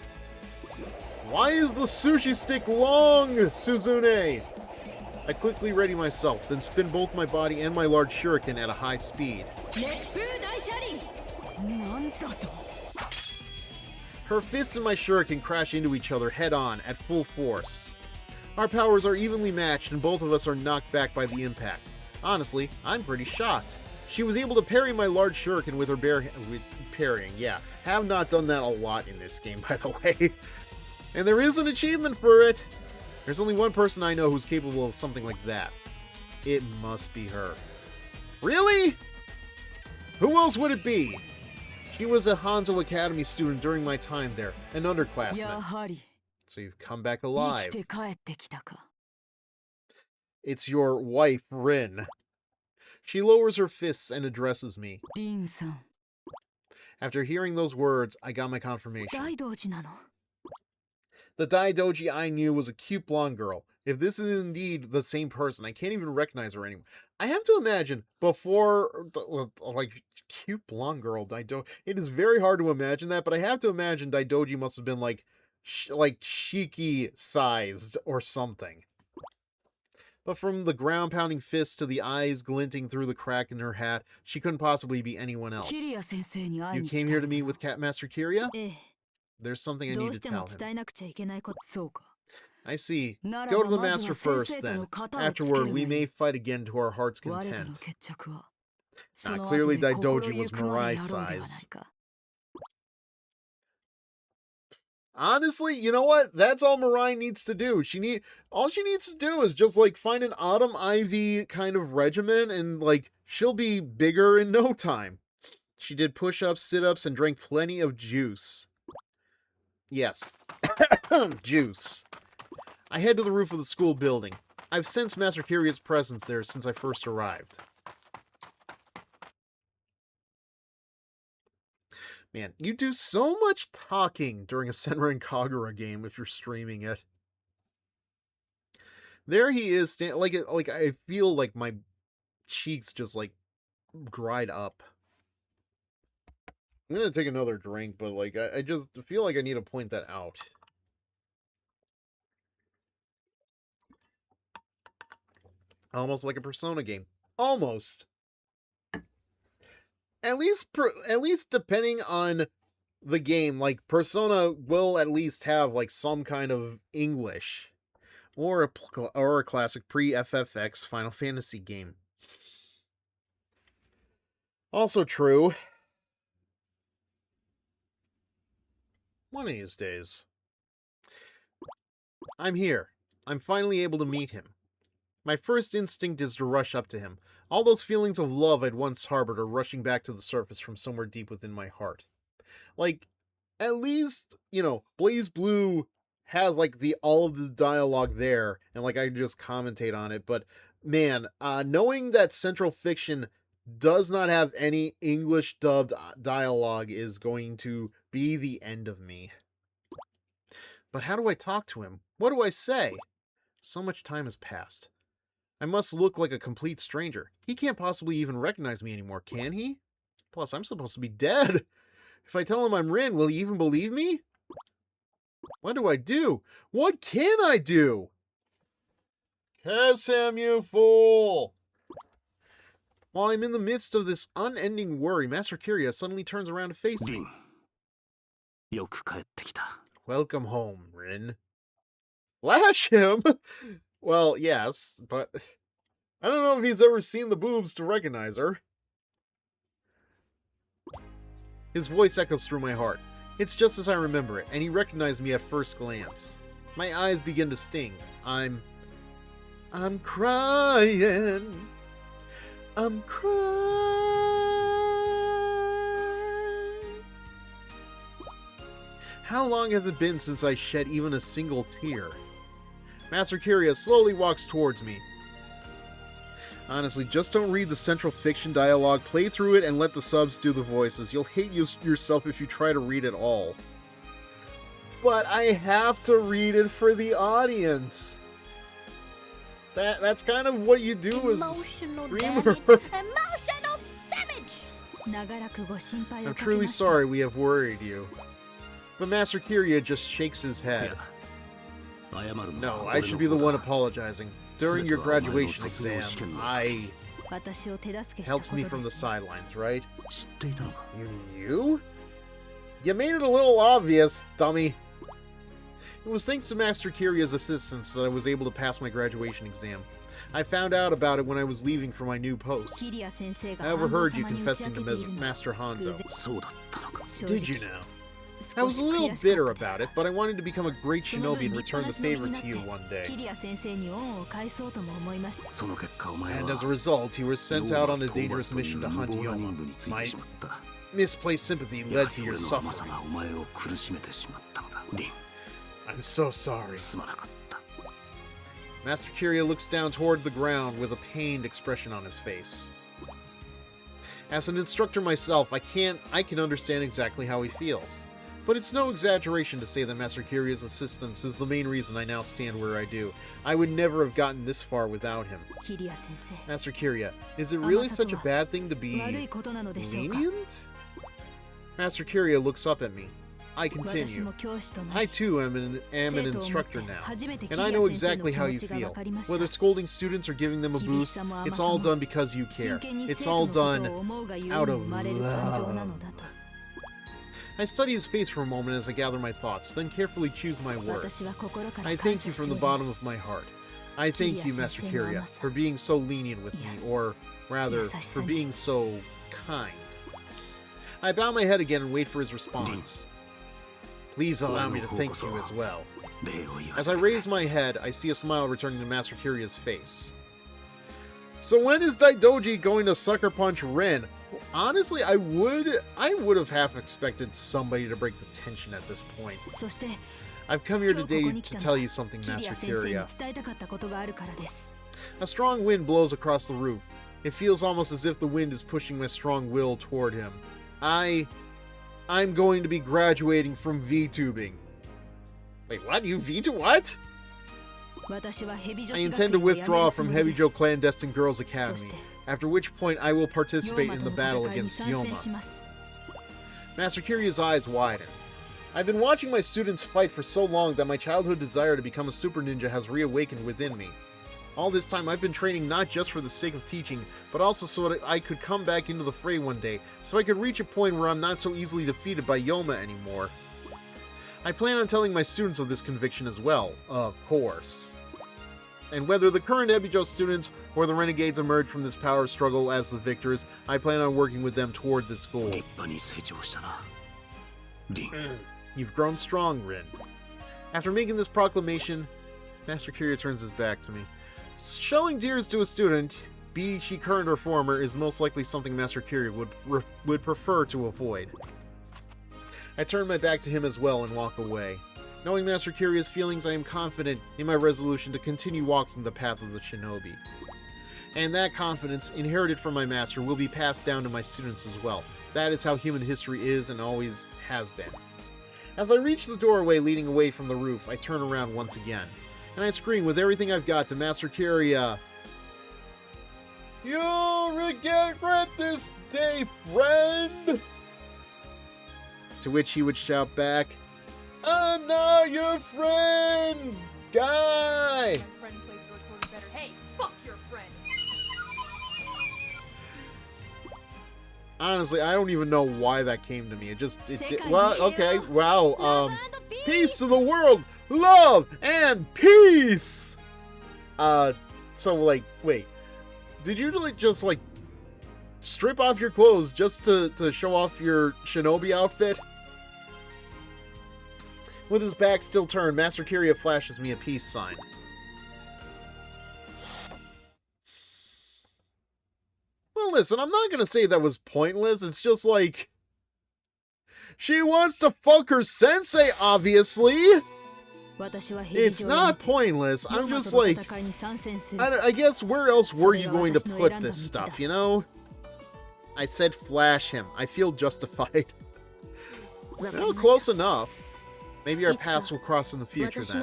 A: Why is the sushi stick long, Suzune? I quickly ready myself, then spin both my body and my large shuriken at a high speed. Her fists and my shuriken crash into each other head-on at full force. Our powers are evenly matched and both of us are knocked back by the impact. Honestly, I'm pretty shocked. She was able to parry my large shuriken with her bare parrying, yeah. Have not done that a lot in this game, by the way. And there is an achievement for it. There's only one person I know who's capable of something like that. It must be her. Really? Who else would it be? She was a Hanzo Academy student during my time there, an underclassman. So you've come back alive. It's your wife, Rin. She lowers her fists and addresses me. After hearing those words, I got my confirmation. The Daidoji I knew was a cute blonde girl. If this is indeed the same person, I can't even recognize her anymore. I have to imagine, before, like, cute blonde girl, Daidoji, it is very hard to imagine that, but I have to imagine Daidoji must have been, like Shiki-sized or something. But from the ground-pounding fists to the eyes glinting through the crack in her hat, she couldn't possibly be anyone else. You came here to meet with Master Kiria? There's something I need to tell him. I see. Go to the master first, then. Afterward, we may fight again to our heart's content. Clearly Daidoji was Mirai's size. Honestly, you know what? That's all Mirai needs to do. All she needs to do is just, like, find an Autumn Ivy kind of regimen, and, like, she'll be bigger in no time. She did push-ups, sit-ups, and drank plenty of juice. Yes. Juice. I head to the roof of the school building. I've sensed Master Kiria's presence there since I first arrived. Man, you do so much talking during a Senran Kagura game if you're streaming it. There he is, like I feel like my cheeks just, like, dried up. I'm gonna take another drink, but like I just feel like I need to point that out. Almost like a Persona game. Almost. At least depending on the game, like Persona will at least have like some kind of English or a classic pre-FFX Final Fantasy game. Also true. One of these days. I'm here. I'm finally able to meet him. My first instinct is to rush up to him. All those feelings of love I'd once harbored are rushing back to the surface from somewhere deep within my heart. Like, at least, you know, Blaze Blue has, like, all of the dialogue there, and, like, I just commentate on it, but, man, knowing that Central Fiction does not have any English-dubbed dialogue is going to be the end of me. But how do I talk to him? What do I say? So much time has passed. I must look like a complete stranger. He can't possibly even recognize me anymore, can he? Plus, I'm supposed to be dead. If I tell him I'm Rin, will he even believe me? What do I do? What can I do? Kiss him, you fool! While I'm in the midst of this unending worry, Master Kiria suddenly turns around to face me. Welcome home, Rin. Lash him? Well, yes, but I don't know if he's ever seen the boobs to recognize her. His voice echoes through my heart. It's just as I remember it, and he recognized me at first glance. My eyes begin to sting. I'm crying. I'm crying. How long has it been since I shed even a single tear? Master Kiria slowly walks towards me. Honestly, just don't read the Central Fiction dialogue, play through it, and let the subs do the voices. You'll hate yourself if you try to read it all. But I have to read it for the audience. That's kind of what you do as a streamer.
C: Emotional damage!
A: I'm truly sorry we have worried you. But Master Kiria just shakes his head. No, I should be the one apologizing. During your graduation exam, I helped me from the sidelines, right? You knew? You made it a little obvious, dummy. It was thanks to Master Kiria's assistance that I was able to pass my graduation exam. I found out about it when I was leaving for my new post. I overheard you confessing to Master Hanzo. Did you now? I was a little bitter about it, but I wanted to become a great shinobi and return the favor to you one day. And as a result, he was sent out on a dangerous mission to hunt Yoma. My misplaced sympathy led to your suffering. I'm so sorry. Master Kiria looks down toward the ground with a pained expression on his face. As an instructor myself, I can understand exactly how he feels. But it's no exaggeration to say that Master Kiria's assistance is the main reason I now stand where I do. I would never have gotten this far without him. Master Kiria, is it really such a bad thing to be lenient? Master Kiria looks up at me. I continue. I too am an instructor now, and I know exactly how you feel. Whether scolding students or giving them a boost, it's all done because you care. It's all done out of love. I study his face for a moment as I gather my thoughts, then carefully choose my words. I thank you from the bottom of my heart. I thank you, Master Kiria, for being so lenient with me, or rather, for being so kind. I bow my head again and wait for his response. Please allow me to thank you as well. As I raise my head, I see a smile returning to Master Kiria's face. So when is Daidoji going to sucker punch Rin? Honestly, I would have half expected somebody to break the tension at this point. I've come here today to tell you something, Master Kiria. A strong wind blows across the roof. It feels almost as if the wind is pushing my strong will toward him. I'm going to be graduating from VTubing. Wait, what? You VTube? What? I intend to withdraw from Heavy Joe Clandestine Girls Academy, after which point I will participate in the battle against Yoma. Master Kirya's eyes widen. I've been watching my students fight for so long that my childhood desire to become a super ninja has reawakened within me. All this time I've been training not just for the sake of teaching, but also so that I could come back into the fray one day, so I could reach a point where I'm not so easily defeated by Yoma anymore. I plan on telling my students of this conviction as well, of course. And whether the current Ebijo students or the renegades emerge from this power struggle as the victors, I plan on working with them toward this goal. You've grown strong, Rin. After making this proclamation, Master Kirya turns his back to me. Showing tears to a student, be she current or former, is most likely something Master Kirya would prefer to avoid. I turn my back to him as well and walk away. Knowing Master Kirya's feelings, I am confident in my resolution to continue walking the path of the shinobi. And that confidence, inherited from my master, will be passed down to my students as well. That is how human history is and always has been. As I reach the doorway leading away from the roof, I turn around once again, and I scream with everything I've got to Master Kirya, "You'll regret this day, friend!" To which he would shout back, "I'm not your friend, guy!"
E: Friend plays the recorder better. Hey, fuck your friend.
A: Honestly, I don't even know why that came to me. It did. Well, okay, wow. Peace to the world, love and peace. So like, wait, did you just like strip off your clothes just to show off your shinobi outfit? With his back still turned, Master Kirya flashes me a peace sign. Well, listen, I'm not gonna say that was pointless. It's just like, she wants to fuck her sensei, obviously. It's not pointless. I'm just like, I guess where else were you going to put this stuff, you know? I said flash him. I feel justified. Well, close enough. Maybe our paths will cross in the future then.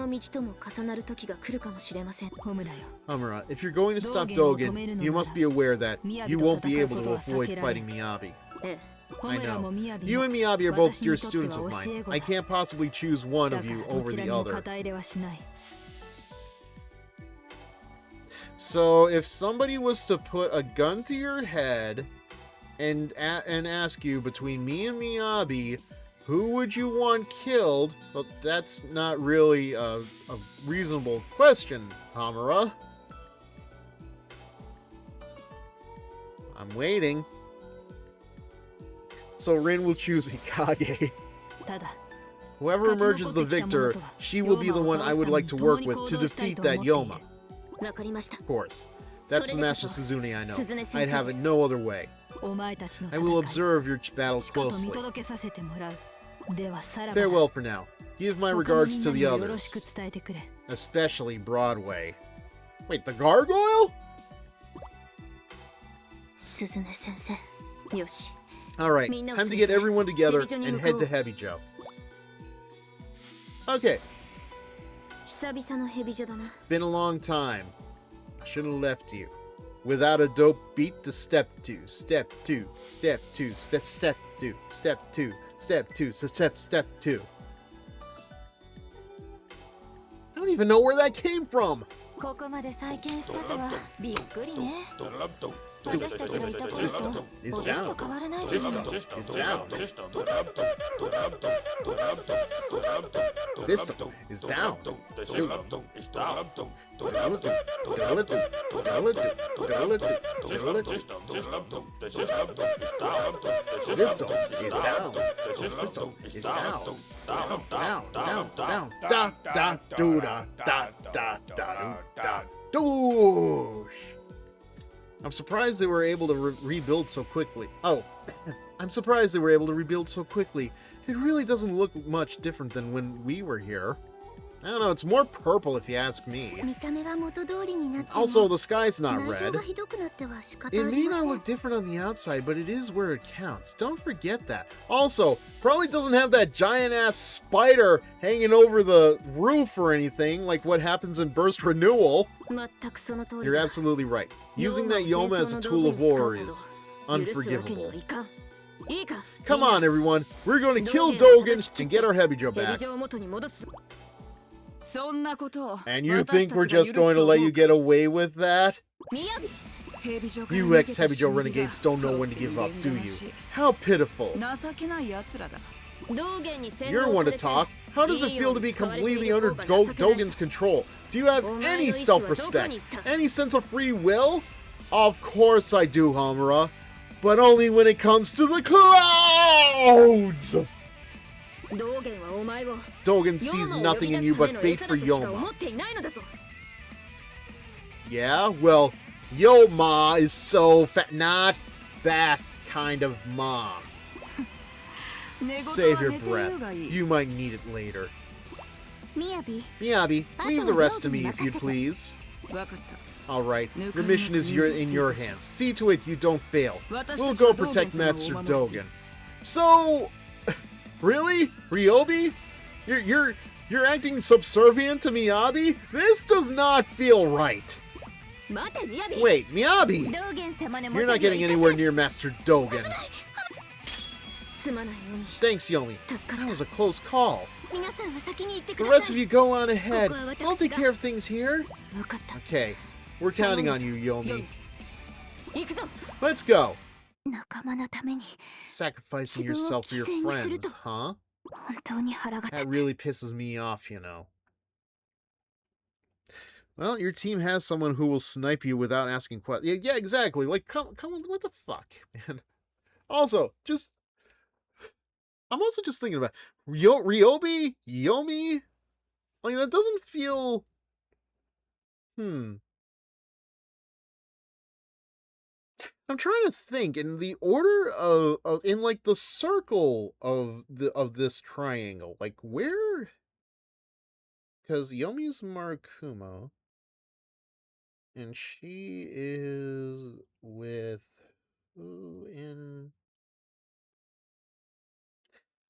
A: Homura, if you're going to stop Dogen, you must be aware that you won't be able to avoid fighting Miyabi. I know. You and Miyabi are both dear students of mine. I can't possibly choose one of you over the other. So, if somebody was to put a gun to your head and ask you between me and Miyabi, who would you want killed? Well, that's not really a reasonable question, Homura. I'm waiting. So Rin will choose Hikage. Whoever emerges the victor, she will be the one I would like to work with to defeat that Yoma. Of course. That's the Master Suzune I know. I'd have it no other way. I will observe your battles closely. Farewell for now. Give my regards to the others. Especially Broadway. Wait, the gargoyle? Alright, time to get everyone together and head to Hebijo. Okay. Been a long time. I should have left you. Without a dope beat to step 2, step 2, step 2, step 2, step 2, step 2, step 2. I don't even know where that came from. System is down. System is down. System is down. I'm surprised they were able to rebuild so quickly. Oh, I'm surprised they were able to rebuild so quickly. It really doesn't look much different than when we were here. I don't know, it's more purple if you ask me. Also, the sky's not red. It may not look different on the outside, but it is where it counts. Don't forget that. Also, probably doesn't have that giant-ass spider hanging over the roof or anything, like what happens in Burst Renewal. You're absolutely right. Using that Yoma as a tool of war is unforgivable. Come on, everyone. We're going to kill Dogen and get our Hebijo back. And you think we're just going to let you get away with that? You ex-Hebijo renegades don't know when to give up, do you? How pitiful. You're one to talk. How does it feel to be completely under Dogen's control? Do you have any self-respect? Any sense of free will? Of course I do, Homura. But only when it comes to the clouds! Dogen sees nothing in you but fate for Yoma. Yeah, well, Yoma is so fat. Not that kind of mom. Save your breath. You might need it later. Miyabi, leave the rest to me if you'd please. Alright, the mission is in your hands. See to it you don't fail. We'll go protect Master Dogen. So, really? Ryobi? You're acting subservient to Miyabi? This does not feel right. Wait, Miyabi! You're not getting anywhere near Master Dogen. Thanks, Yomi. That was a close call. The rest of you go on ahead. I'll take care of things here. Okay, we're counting on you, Yomi. Let's go. Sacrificing yourself for your friends, huh? That really pisses me off, you know. Well, your team has someone who will snipe you without asking questions. Yeah, exactly. Like, come on, what the fuck, man? Also, I'm also just thinking about Ryobi, Yomi. Like, that doesn't feel. I'm trying to think in the order of in like the circle of this triangle, like where? Because Yomi's Marikumo, and she is with who in?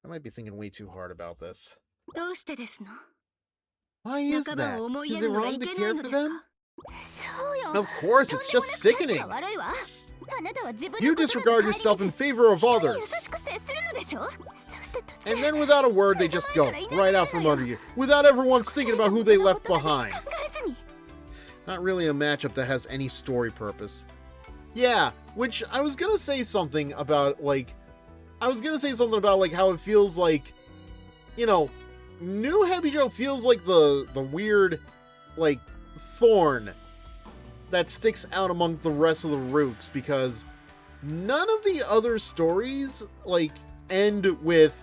A: I might be thinking way too hard about this. Why is that? Is it wrong to care for them? Of course, it's just sickening. You disregard yourself in favor of others. And then without a word, they just go right out from under you, without ever once thinking about who they left behind. Not really a matchup that has any story purpose. Yeah, which I was gonna say something about, like, how it feels like, you know, New Hebijo feels like the weird, like, thorn that sticks out among the rest of the roots, because none of the other stories, like, end with,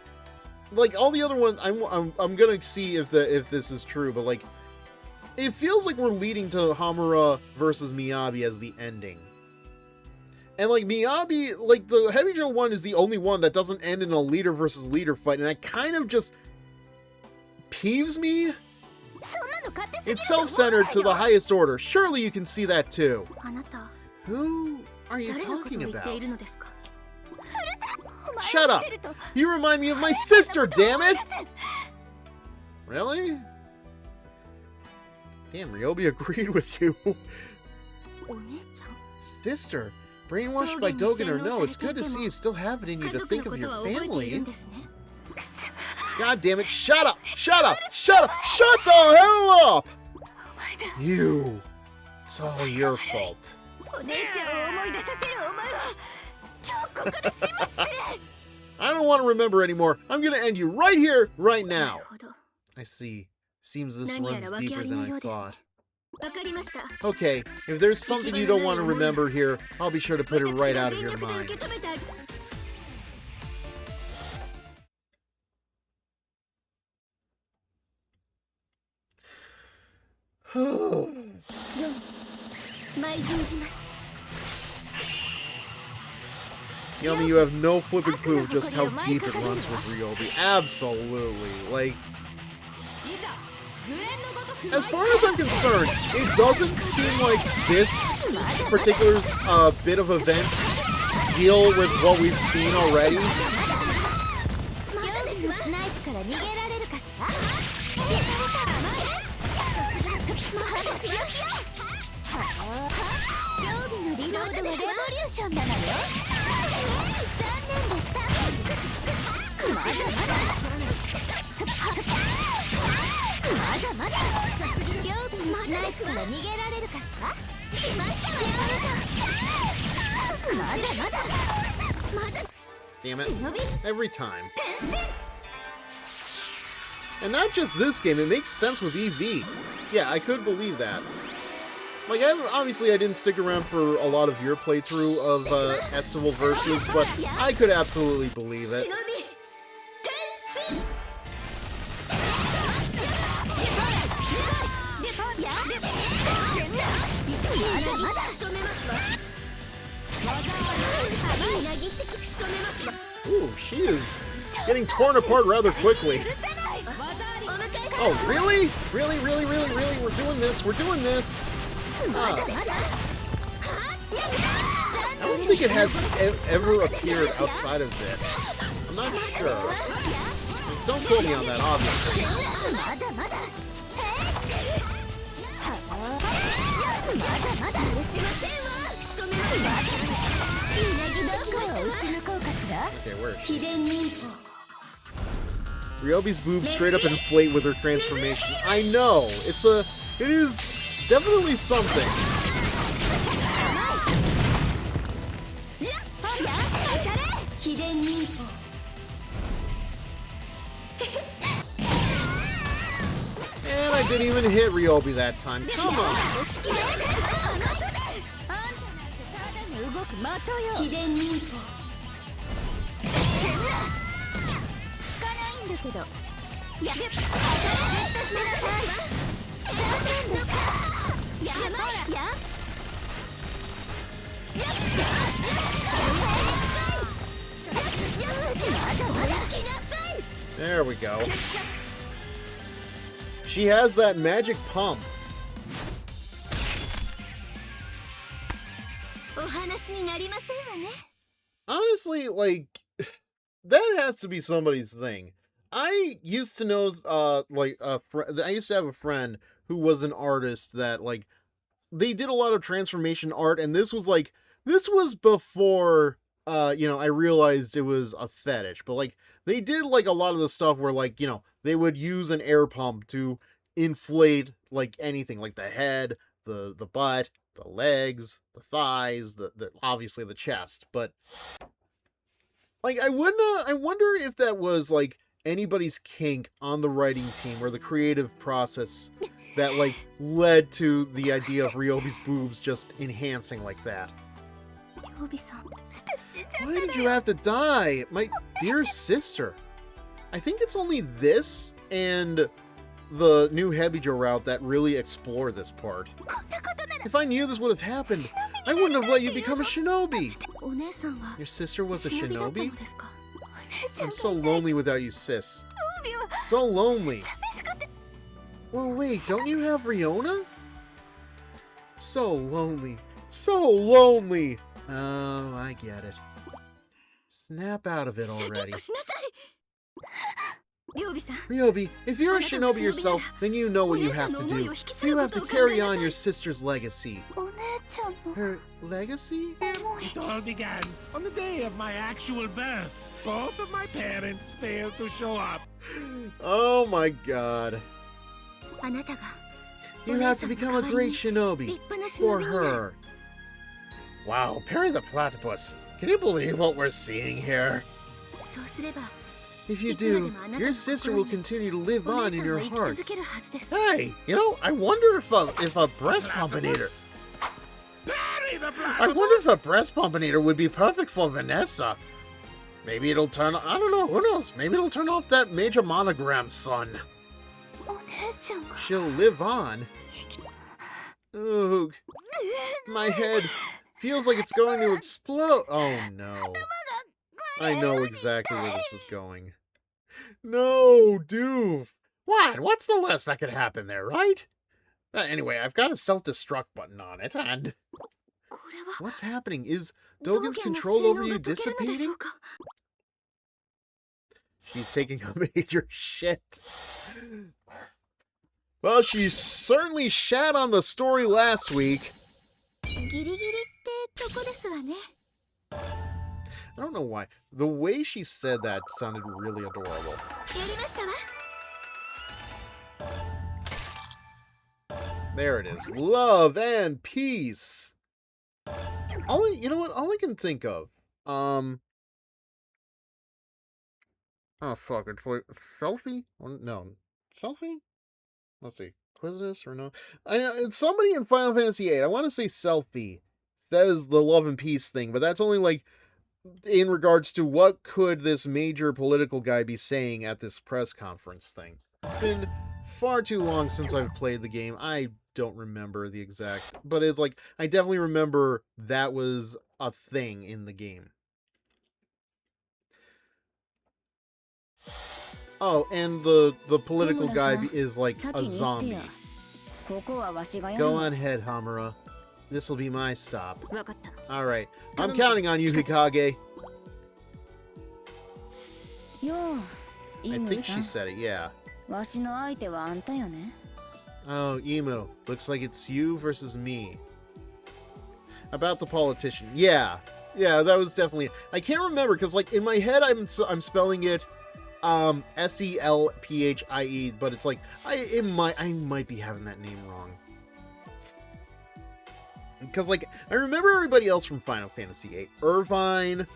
A: like, all the other ones, I'm gonna see if this is true, but, like, it feels like we're leading to Homura versus Miyabi as the ending. And, like, Miyabi, like, the Hebijo one is the only one that doesn't end in a leader versus leader fight, and that kind of just peeves me. It's self-centered to the highest order. Surely you can see that too. Who are you talking about? Shut up! You remind me of my sister, damn it! Really? Damn, Ryobi agreed with you. Sister, brainwashed by Dogen or no, it's good to see you still have it in you to think of your family. God damn it, shut up! Shut up! Shut up! Shut the hell up! You. It's all your fault. I don't want to remember anymore. I'm gonna end you right here, right now. I see. Seems this runs deeper than I thought. Okay, if there's something you don't want to remember here, I'll be sure to put it right out of your mind. Yomi, you have no flipping clue just how deep it runs with Ryobi. Absolutely. Like, as far as I'm concerned, it doesn't seem like this particular bit of event deal with what we've seen already. Damn it. Every time. And not just this game, it makes sense with EV. Yeah, I could believe that. Like, obviously I didn't stick around for a lot of your playthrough of Estival Versus, but I could absolutely believe it. Ooh, she is getting torn apart rather quickly. Oh, really? Really? We're doing this. Ah. I don't think it has ever appeared outside of this. I'm not sure. Don't quote me on that, obviously. Okay, where is she? Ryobi's boobs straight up inflate with her transformation. I know! It is definitely something. And I didn't even hit Ryobi that time. Come on! There we go. She has that magic pump. Honestly, like, that has to be somebody's thing. I used to know, I used to have a friend who was an artist that, like, they did a lot of transformation art, and this was before, I realized it was a fetish, but, like, they did, like, a lot of the stuff where, like, they would use an air pump to inflate, like, anything, like the head, the butt, the legs, the thighs, obviously the chest, but, like, I wonder if that was, like, anybody's kink on the writing team or the creative process that, like, led to the idea of Ryobi's boobs just enhancing like that. Why did you have to die? My dear sister. I think it's only this and the new Hebijo route that really explore this part. If I knew this would have happened, I wouldn't have let you become a shinobi. Your sister was a shinobi? I'm so lonely without you, sis. So lonely. Well, wait, don't you have Riona? So lonely. So lonely. Oh, I get it. Snap out of it already. Ryobi, if you're a shinobi yourself, then you know what you have to do. You have to carry on your sister's legacy. Her legacy?
F: It all began on the day of my actual birth. Both of my parents failed to show up.
A: Oh my god. You have to become a great shinobi for her. Wow, Perry the Platypus. Can you believe what we're seeing here? If you do, your sister will continue to live on in your heart. Hey, I wonder if a breast pumpinator... I wonder if a breast pumpinator would be perfect for Vanessa. Maybe it'll turn... I don't know, who knows? Maybe it'll turn off that major monogram, son. She'll live on. Ugh. My head feels like it's going to explode. Oh no. I know exactly where this is going. No, dude. What? What's the worst that could happen there, right? Anyway, I've got a self-destruct button on it, and... What's happening? Is Dogen's control over you dissipating? She's taking a major shit. Well, she certainly shat on the story last week. I don't know why. The way she said that sounded really adorable. There it is. Love and peace. You know what? All I can think of. Oh fuck! It's like selfie. No, selfie. Let's see. Quiz this or no? Somebody in Final Fantasy VIII. I want to say selfie says the love and peace thing, but that's only like in regards to what could this major political guy be saying at this press conference thing. It's been far too long since I've played the game. I don't remember the exact, but it's like I definitely remember that was a thing in the game. Oh, and the political guy is like a zombie. Go on ahead, Homura. This'll be my stop. Alright, I'm counting on you, Hikage. I think she said it, yeah. Oh, Emu. Looks like it's you versus me. About the politician. Yeah. Yeah, that was definitely... I can't remember, because like in my head I'm spelling it S-E-L-P-H-I-E, but it's like I might be having that name wrong. Because like I remember everybody else from Final Fantasy VIII. Irvine,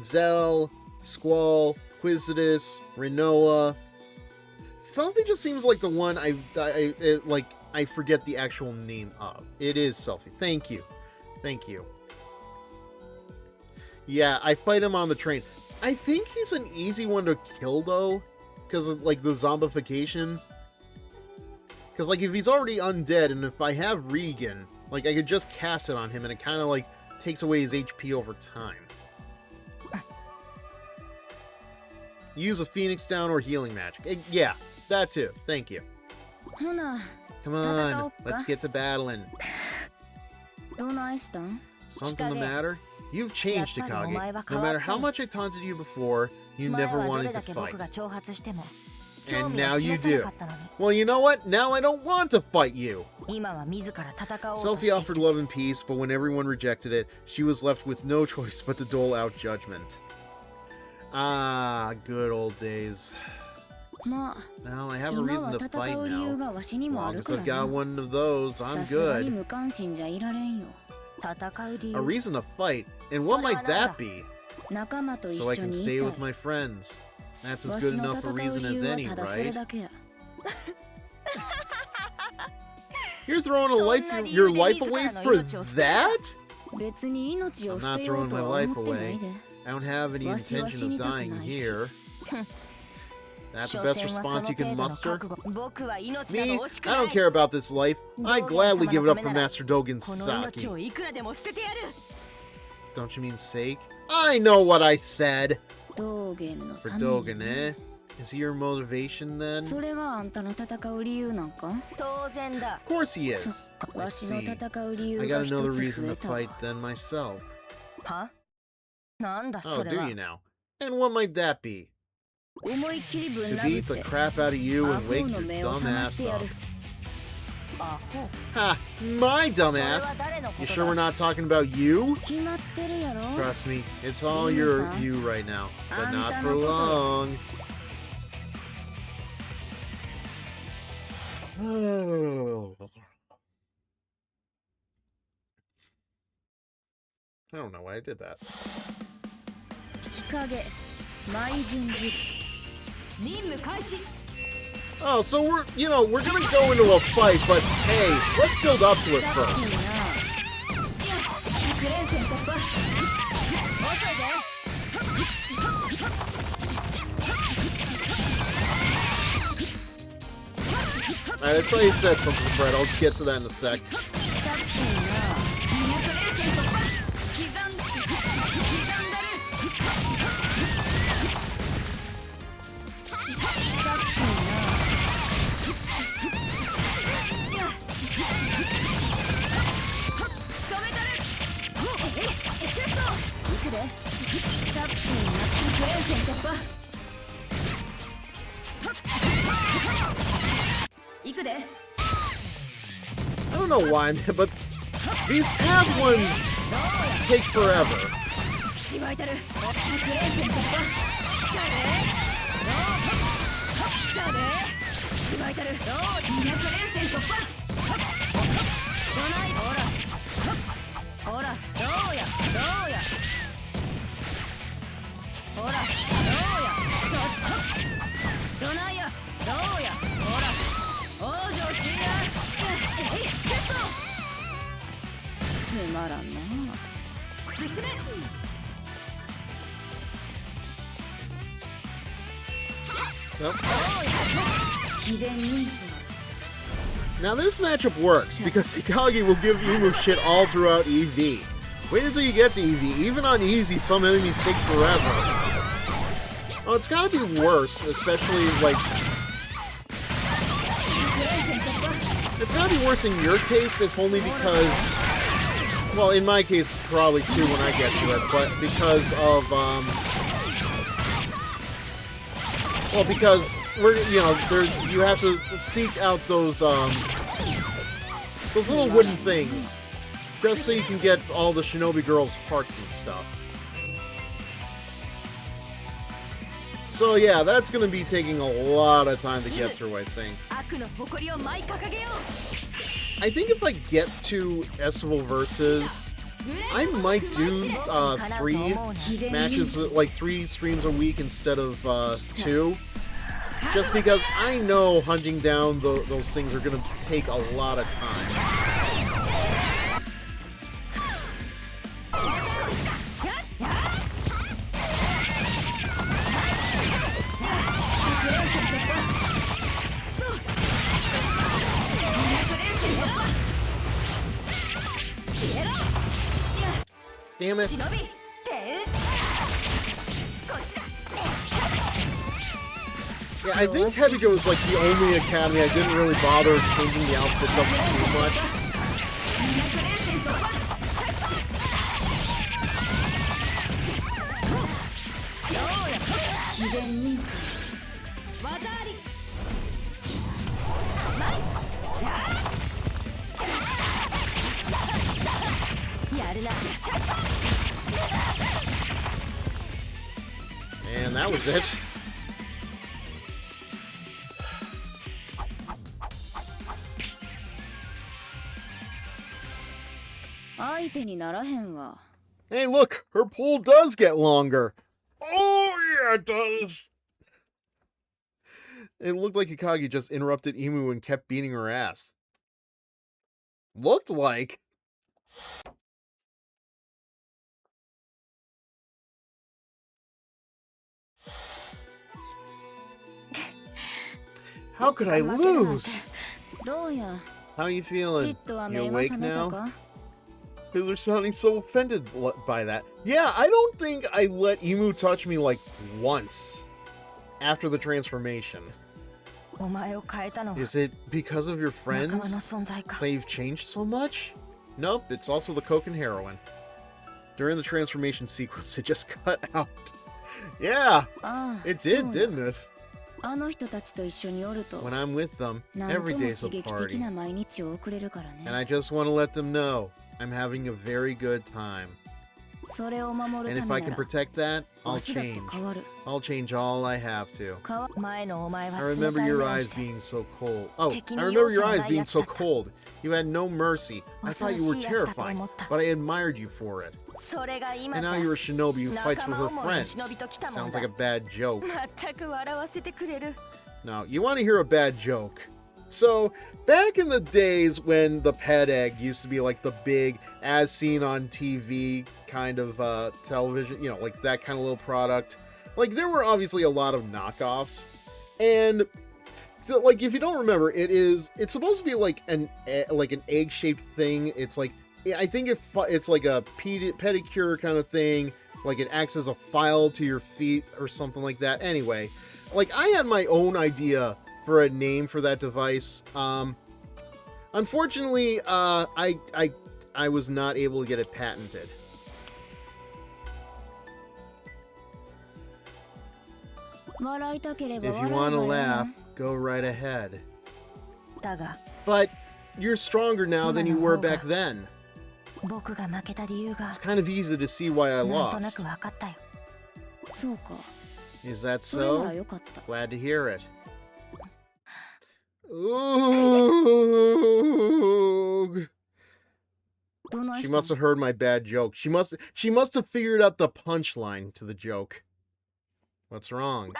A: Zell, Squall, Quisitus, Rinoa. Selfie just seems like the one I forget the actual name of. It is Selfie. Thank you. Thank you. Yeah, I fight him on the train. I think he's an easy one to kill, though, because of, like, the zombification. Because, like, if he's already undead, and if I have Regan, like, I could just cast it on him, and it kind of, like, takes away his HP over time. Use a Phoenix Down or Healing Magic. Yeah, that too. Thank you. Come on, let's get to battling. Something the matter? You've changed, Hikage. No matter how much I taunted you before, you never wanted to fight. And now you do. Well, you know what? Now I don't want to fight you. Sophie offered love and peace, but when everyone rejected it, she was left with no choice but to dole out judgment. Ah, good old days. Well, I have a reason to fight now. As long as I've got one of those, I'm good. A reason to fight? And what might that be? So I can stay with my friends. That's as good enough a reason as any, right? You're throwing your life away for that? I'm not throwing my life away. I don't have any intention of dying here. That's the best response you can muster? Me? I don't care about this life. I'd gladly give it up for Master Dogen's sake. Don't you mean sake? I know what I said! For Dogen, eh? Is he your motivation then? Of course he is. I see. I got another reason to fight than myself. Oh, do you now? And what might that be? To beat the crap out of you and wake your dumb ass up. Ha! My dumbass! You sure we're not talking about you? Trust me, it's all you right now, but not for long. I don't know why I did that. Oh, so we're gonna go into a fight, but hey, let's build up to it first. Alright, I saw you said something, Fred. I'll get to that in a sec. I don't know why, but These path ones take forever. Nope. Now this matchup works because Hikage will give Imu shit all throughout EV. Wait until you get to EV. Even on easy, some enemies take forever. Oh, it's gotta be worse, especially like... It's gotta be worse in your case, if only because... Well, in my case, probably too when I get to it, but because of, well, because we're, you know, you have to seek out those little wooden things, just so you can get all the Shinobi girls' hearts and stuff. So yeah, that's gonna be taking a lot of time to get through, I think. I think if I get to Estival Versus, I might do 3 matches, like 3 streams a week instead of 2. Just because I know hunting down those things are going to take a lot of time. Damn it. Yeah, I think Hebigo is like the only academy I didn't really bother changing the outfits up too much. And that was it. Hey, look! Her pole does get longer! Oh, yeah, it does! It looked like Hikage just interrupted Imu and kept beating her ass. Looked like... How could I lose? How you feeling? You awake now? Because they're sounding so offended by that. Yeah, I don't think I let Imu touch me like once after the transformation. Is it because of your friends that you've changed so much? Nope, it's also the coke and heroin. During the transformation sequence, it just cut out. Yeah, it did, didn't it? When I'm with them, every day's a party. And I just want to let them know I'm having a very good time. And if I can protect that, I'll change. I'll change all I have to. I remember your eyes being so cold. Oh, I remember your eyes being so cold. You had no mercy. I thought you were terrifying, but I admired you for it. And now you're a shinobi who fights with her friends. Sounds like a bad joke. No, you want to hear a bad joke. So, back in the days when the pet egg used to be like the big, as seen on TV kind of television, you know, like that kind of little product, like there were obviously a lot of knockoffs. And so, like, if you don't remember, it's supposed to be like an egg-shaped thing. It's like, I think it's like a pedicure kind of thing. Like it acts as a file to your feet or something like that. Anyway, like I had my own idea for a name for that device. Unfortunately, I was not able to get it patented. If you want to laugh, go right ahead. But you're stronger now than you were back then. It's kind of easy to see why I lost. Is that so? Glad to hear it. Ooh. She must have heard my bad joke. She must have figured out the punchline to the joke. What's wrong?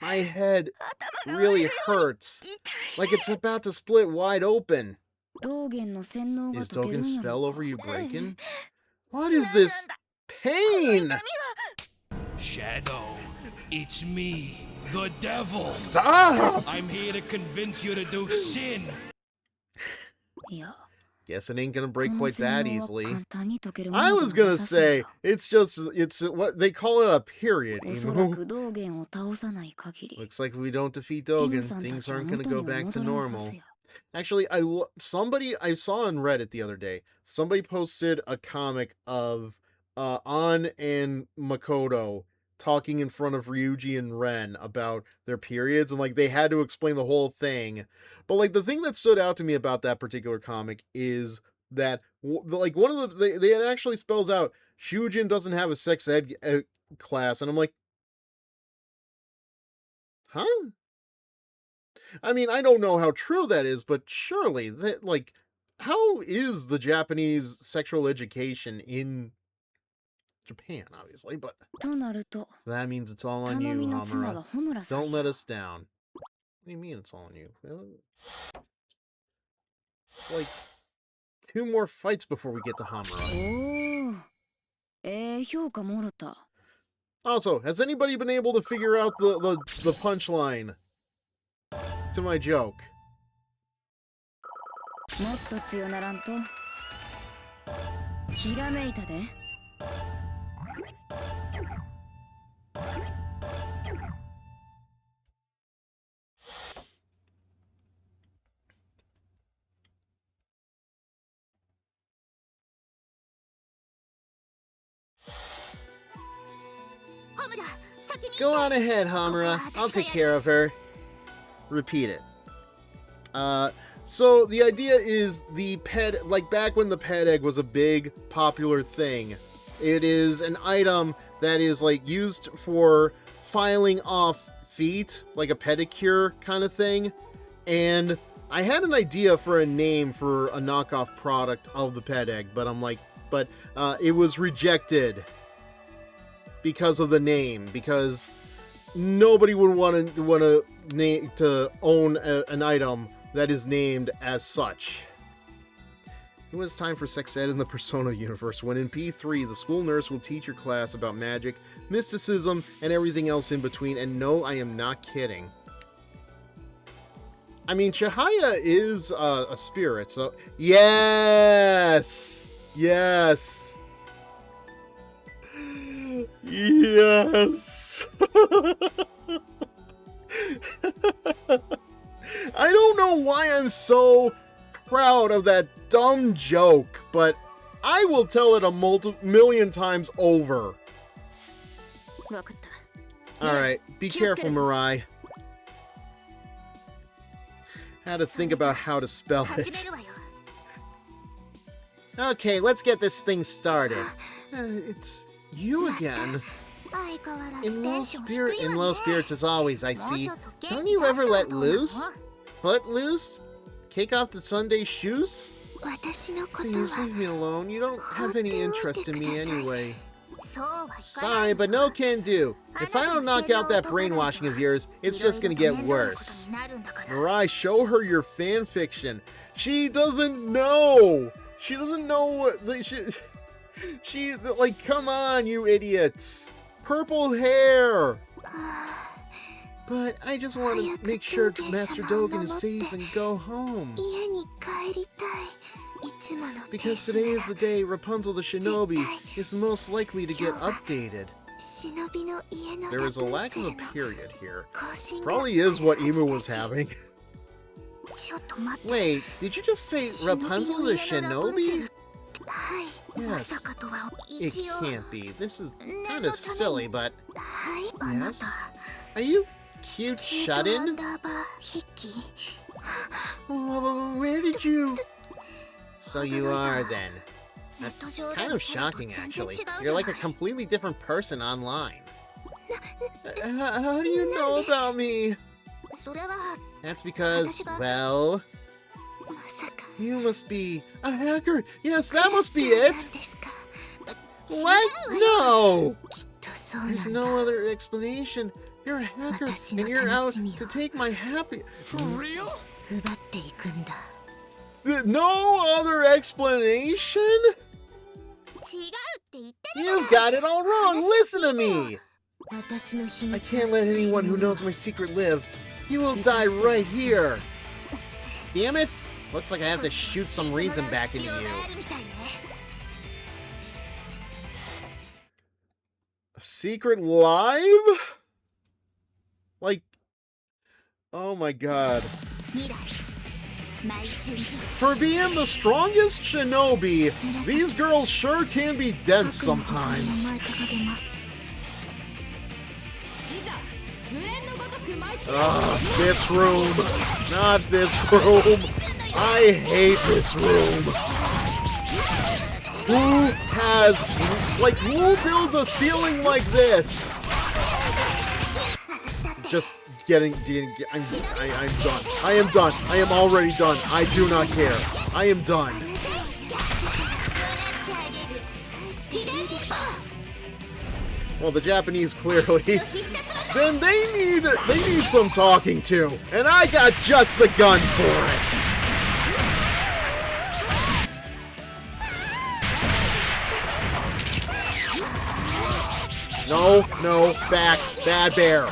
A: My head really hurts. Like it's about to split wide open. Is Dogen's spell over you breaking? What is this pain?
G: Shadow, it's me, the devil.
A: Stop!
G: I'm here to convince you to do sin.
A: Guess it ain't gonna break quite that easily. I was gonna say, it's what they call it, a period, Imu. Looks like if we don't defeat Dogen, things aren't gonna go back to normal. Actually, I saw on Reddit the other day, somebody posted a comic of An and Makoto talking in front of Ryuji and Ren about their periods, and like they had to explain the whole thing. But like the thing that stood out to me about that particular comic is that like one of the they actually spells out Shujin doesn't have a sex ed class, and I'm like, huh? I mean, I don't know how true that is, but surely that, like, how is the Japanese sexual education in Japan, obviously, but so that means it's all on you, Homura. Don't let us down. What do you mean it's all on you? Like 2 more fights before we get to Homura. Also, has anybody been able to figure out the punchline to my joke? Go on ahead, Homura. I'll take care of her. Repeat it. So the idea is the pet, like back when the pet egg was a big popular thing, it is an item that is like used for filing off feet, like a pedicure kind of thing. And I had an idea for a name for a knockoff product of the pet egg, but I'm like, it was rejected because of the name, because nobody would want to own an item that is named as such. It was time for sex ed in the Persona universe, when in P3 the school nurse will teach your class about magic, mysticism, and everything else in between, and no, I am not kidding. I mean, Chihaya is a spirit, so yes! Yes! Yes! I don't know why I'm so proud of that dumb joke, but I will tell it a million times over. Alright, be careful, Mirai. Had to think about how to spell it. Okay, let's get this thing started. It's you again. In low spirits as always, I see. Don't you ever let loose? Let loose? Kick off the Sunday shoes? Please leave me alone. You don't have any interest in me anyway. Sorry, but no can do. If I don't knock out that brainwashing of yours, it's just gonna get worse. Mirai, show her your fan fiction. She doesn't know. She doesn't know what she like, come on, you idiots. Purple hair. But I just want to make sure Master Dogen is safe and go home. Because today is the day Rapunzel the Shinobi is most likely to get updated. There is a lack of a period here. Probably is what Imu was having. Wait, did you just say Rapunzel the Shinobi? Yes. It can't be. This is kind of silly, but... Yes? Are you cute shut-in? Where did you... So you are, then. That's kind of shocking, actually. You're like a completely different person online. How do you know about me? That's because, well... You must be a hacker. Yes, that must be it. What? No! There's no other explanation. You're a hacker, and you're out to take my happy...
G: For real?
A: No other explanation? You've got it all wrong. Listen to me. I can't let anyone who knows my secret live. You will die right here. Damn it. Looks like I have to shoot some reason back into you. A secret live? Like, oh my god. For being the strongest shinobi, these girls sure can be dense sometimes. This room. Not this room. I hate this room. Who builds a ceiling like this? Just getting I'm done. I am done. I am already done. I do not care. I am done. Well, the Japanese clearly. Then they need some talking to, and I got just the gun for it. No, back, bad bear.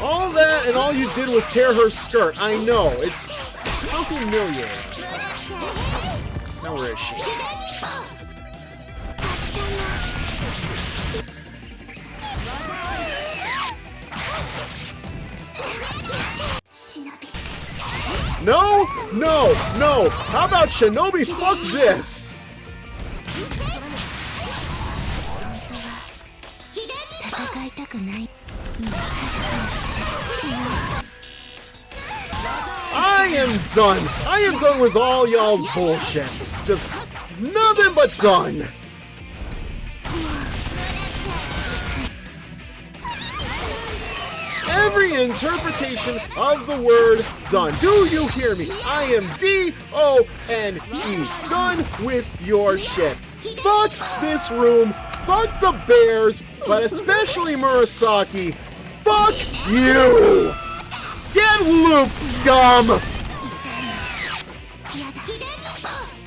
A: All that and all you did was tear her skirt. I know, it's how humiliating. Now where is she? No! How about Shinobi? Fuck this! I am done with all y'all's bullshit. Just nothing but done. Every interpretation of the word done. Do you hear me? I am D-O-N-E. Done with your shit. Fuck this room. Fuck the bears. But especially Murasaki. Fuck you. Get looped, scum.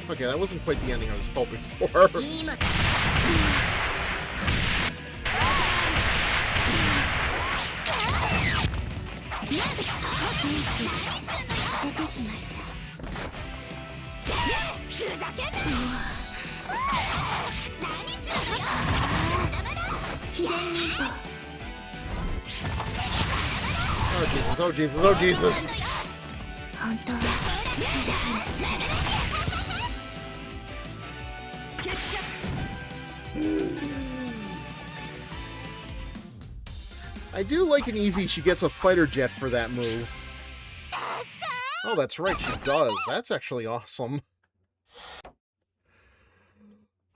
A: Okay, that wasn't quite the ending I was hoping for. Oh Jesus, oh Jesus. I do like an Eevee, she gets a fighter jet for that move. Oh, that's right, she does. That's actually awesome.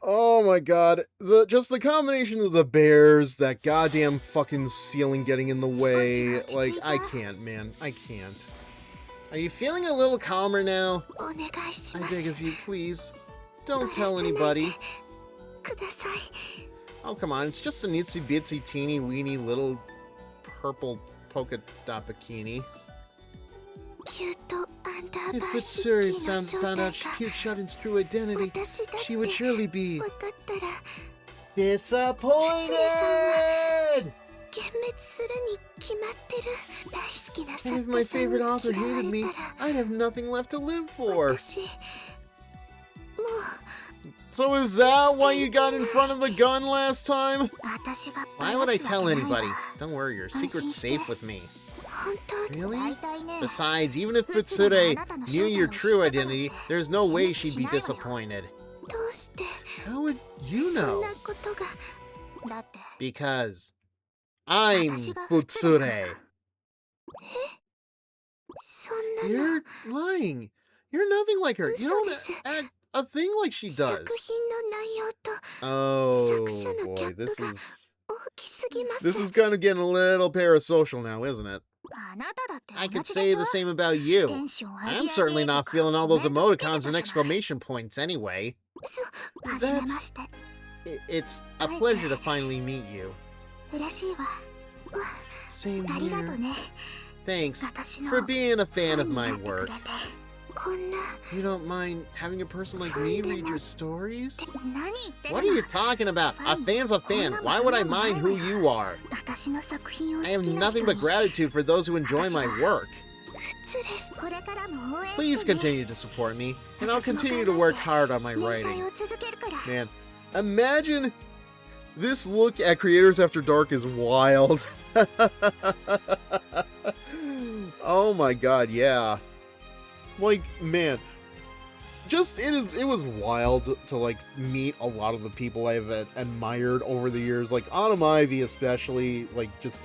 A: Oh my god. Just the combination of the bears, that goddamn fucking ceiling getting in the way. Like, I can't, man. I can't. Are you feeling a little calmer now? I beg of you, please. Don't tell anybody. Oh, come on. It's just a itsy bitsy teeny weeny little purple polka dot bikini. If Fitsuri found out Cute Shun's true identity, she would surely be disappointed! And if my favorite author hated me, I'd have nothing left to live for. So is that why you got in front of the gun last time? Why would I tell anybody? Don't worry, your secret's safe with me. Really? Besides, even if Fitsure knew your true identity, there's no way she'd be disappointed. How would you know? Because I'm Futsure. You're lying. You're nothing like her. You don't act a thing like she does. Oh boy, this is kind of getting a little parasocial now, isn't it? I could say the same about you. I'm certainly not feeling all those emoticons and exclamation points anyway. It's a pleasure to finally meet you. Same here. Thanks for being a fan of my work. You don't mind having a person like me read your stories? What are you talking about? A fan's a fan. Why would I mind who you are? I have nothing but gratitude for those who enjoy my work. Please continue to support me, and I'll continue to work hard on my writing. Man, imagine this look at Creators After Dark is wild. Oh my god, yeah. Like, man, it was wild to, like, meet a lot of the people I've admired over the years, like, Autumn Ivy especially, like, just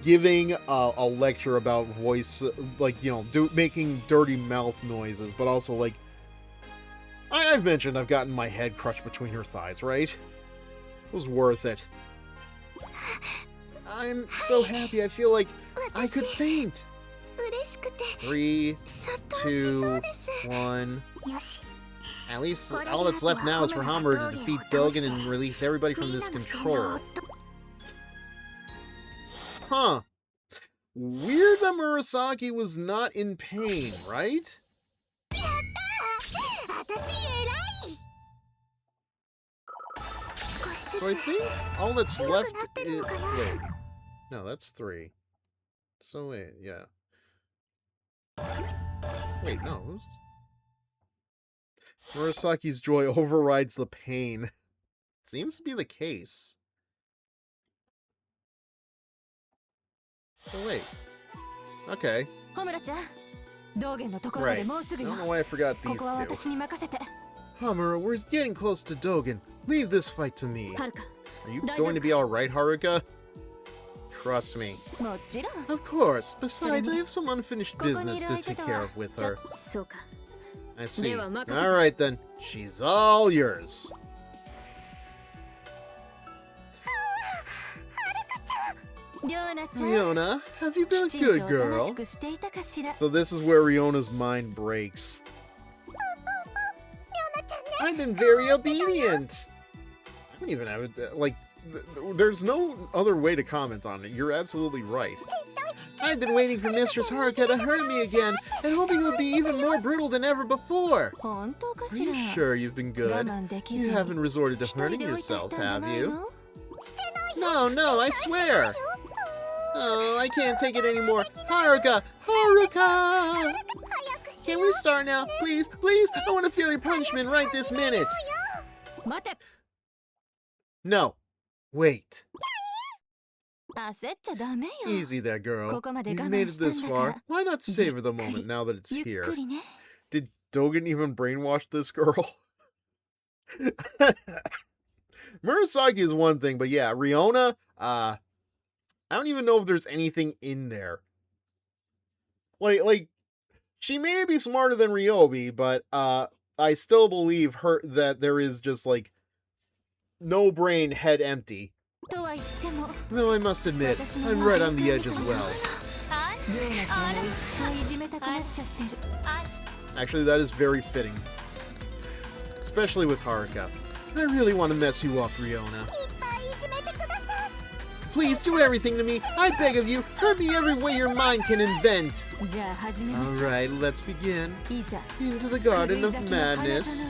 A: giving a lecture about voice, like, you know, making dirty mouth noises, but also, like, I've mentioned I've gotten my head crushed between her thighs, right? It was worth it. I'm so happy, I feel like I could faint. 3, 2, 1. At least all that's left now is for Homura to defeat Dogen and release everybody from this control. Huh. Weird that Murasaki was not in pain, right? So I think all that's left is... Wait. No, that's 3. So wait, yeah. Wait, no. Murasaki's joy overrides the pain. Seems to be the case. So wait. Okay. Right. I don't know why I forgot these two. Homura, we're getting close to Dogen. Leave this fight to me. Are you going to be alright, Haruka? Trust me. Of course. Besides, I have some unfinished business to take care of with her. I see. Alright then. She's all yours. Riona, have you been a good girl? So this is where Riona's mind breaks. I've been very obedient. I don't even have it, like, there's no other way to comment on it. You're absolutely right. I've been waiting for Mistress Haruka to hurt me again, and hoping it would be even more brutal than ever before. Are you sure you've been good? You haven't resorted to hurting yourself, have you? No, I swear. Oh, I can't take it anymore. Haruka! Haruka! Can we start now? Please, please! I want to feel your punishment right this minute! No. Wait. Easy there, girl. You've made it this far. Why not savor the moment now that it's here? Did Dogen even brainwash this girl? Murasaki is one thing, but yeah, Riona, I don't even know if there's anything in there. Like, she may be smarter than Ryobi, but I still believe her that there is just, like, no brain, head empty. Though I must admit, I'm right on the edge as well. Actually, that is very fitting. Especially with Haruka. I really want to mess you up, Riona. Please do everything to me. I beg of you. Hurt me every way your mind can invent. Alright, let's begin. Into the Garden of Madness.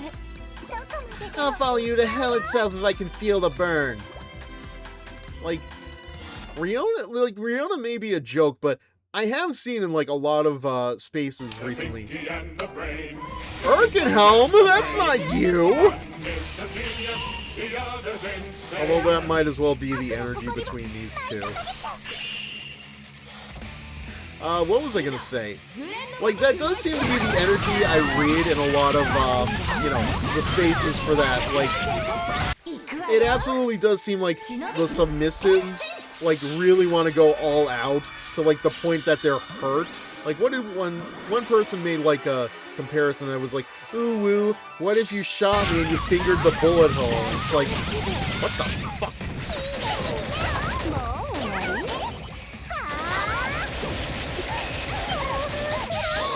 A: I'll follow you to hell itself if I can feel the burn. Like, Riona may be a joke, but I have seen in, like, a lot of spaces recently. Erkenhelm? That's not you! Although that might as well be the energy between these two. What was I gonna say? Like, that does seem to be the energy I read in a lot of, you know, the spaces for that. Like, it absolutely does seem like the submissives, like, really want to go all out to, like, the point that they're hurt. Like, what did one person made, like, a comparison that was like, ooh, woo, what if you shot me and you fingered the bullet hole? It's like, what the fuck?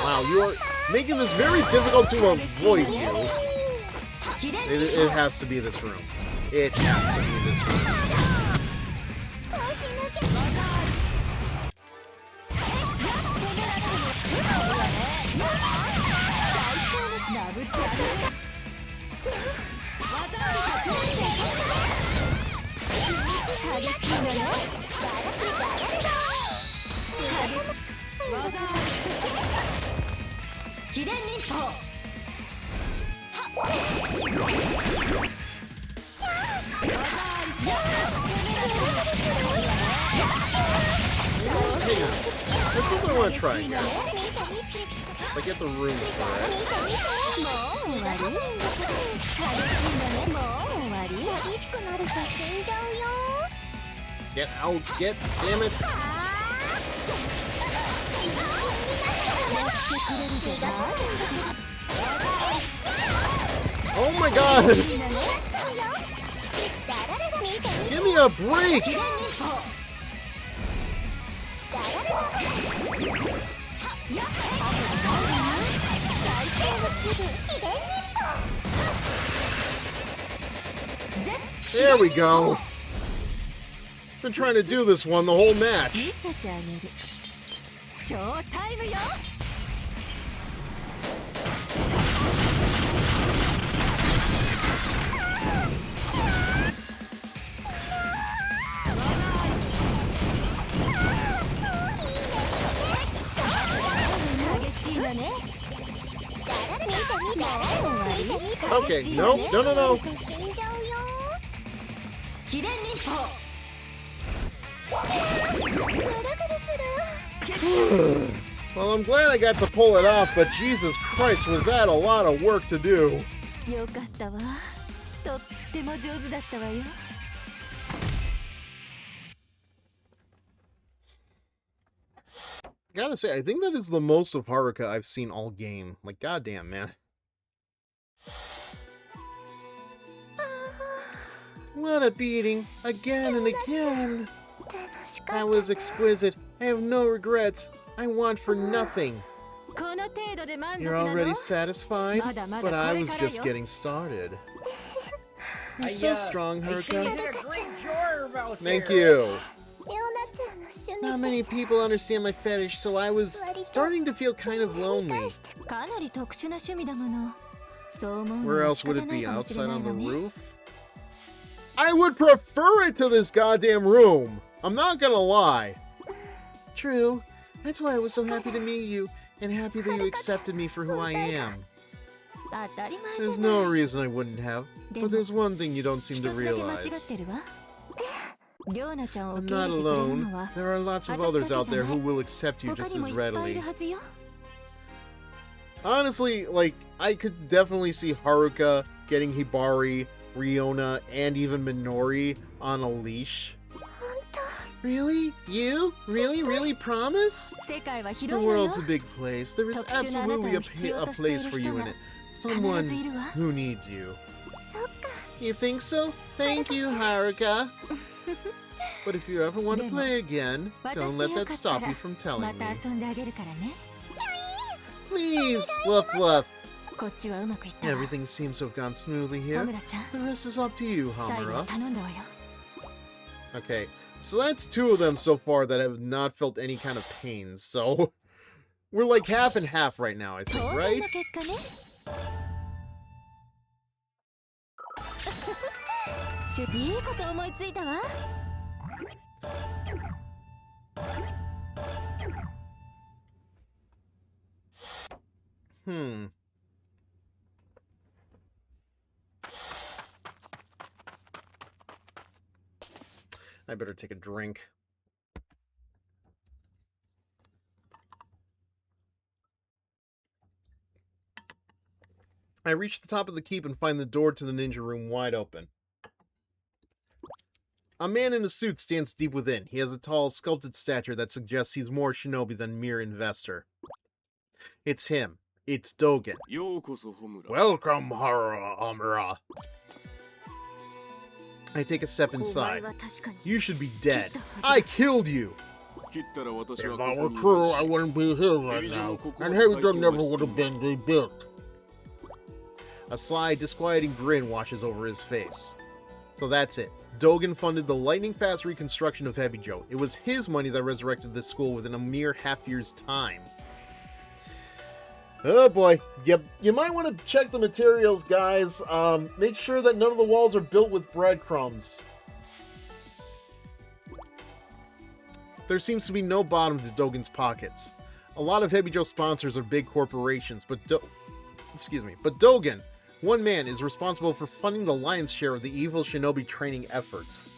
A: Wow, you are making this very difficult to avoid you. It has to be this room. It has to be this room. There's something I want to try again. If I get the room for it. Get out, get, damn it. Oh my god! Give me a break! There we go. Been trying to do this one the whole match. Okay, no. Well, I'm glad I got to pull it off, but Jesus Christ, was that a lot of work to do. Gotta say, I think that is the most of Haruka I've seen all game. Like, goddamn, man. What a beating. Again and again. That was exquisite. I have no regrets. I want for nothing. You're already satisfied? But I was just getting started. You're so strong, Haruka. Thank you. Not many people understand my fetish, so I was starting to feel kind of lonely. Where else would it be? Outside on the roof? I would prefer it to this goddamn room! I'm not gonna lie. True. That's why I was so happy to meet you, and happy that you accepted me for who I am. There's no reason I wouldn't have, but there's one thing you don't seem to realize. I'm not alone. There are lots of others out there who will accept you just as readily. Honestly, like, I could definitely see Haruka getting Hibari, Riona, and even Minori on a leash. Really? You? Really promise? The world's a big place. There is absolutely a place for you in it. Someone who needs you. You think so? Thank you, Haruka. But if you ever want to play again, don't let that stop you from telling me. Please, woof. Everything seems to have gone smoothly here. The rest is up to you, Homura. Okay, so that's two of them so far that have not felt any kind of pain, so... We're like half and half right now, I think, right? I better take a drink. I reach the top of the keep and find the door to the ninja room wide open. A man in a suit stands deep within. He has a tall, sculpted stature that suggests he's more shinobi than mere investor. It's him. It's Dogen. Welcome, Homura. I take a step inside. You should be dead. I killed you! If I were true, I wouldn't be here right now, and HeroFizzer never would have been rebuilt. A sly, disquieting grin washes over his face. So that's it. Dogen funded the lightning-fast reconstruction of HeroFizzer. It was his money that resurrected this school within a mere half-year's time. Oh boy. Yep. You might want to check the materials, guys. Make sure that none of the walls are built with breadcrumbs. There seems to be no bottom to Dogen's pockets. A lot of HeroFizzer sponsors are big corporations, but Dogen, one man, is responsible for funding the lion's share of the evil shinobi training efforts.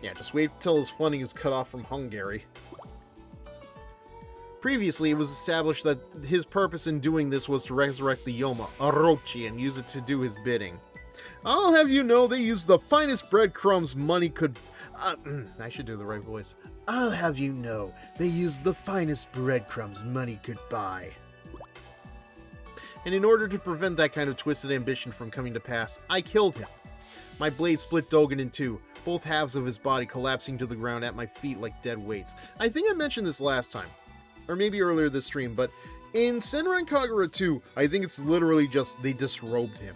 A: Yeah, just wait till his funding is cut off from Hungary. Previously, it was established that his purpose in doing this was to resurrect the Yoma, Orochi, and use it to do his bidding. I'll have you know they used the finest breadcrumbs money could... I should do the right voice. I'll have you know they used the finest breadcrumbs money could buy. And in order to prevent that kind of twisted ambition from coming to pass, I killed him. My blade split Dogen in two, both halves of his body collapsing to the ground at my feet like dead weights. I think I mentioned this last time, or maybe earlier this stream, but in Senran Kagura 2, I think it's literally just they disrobed him.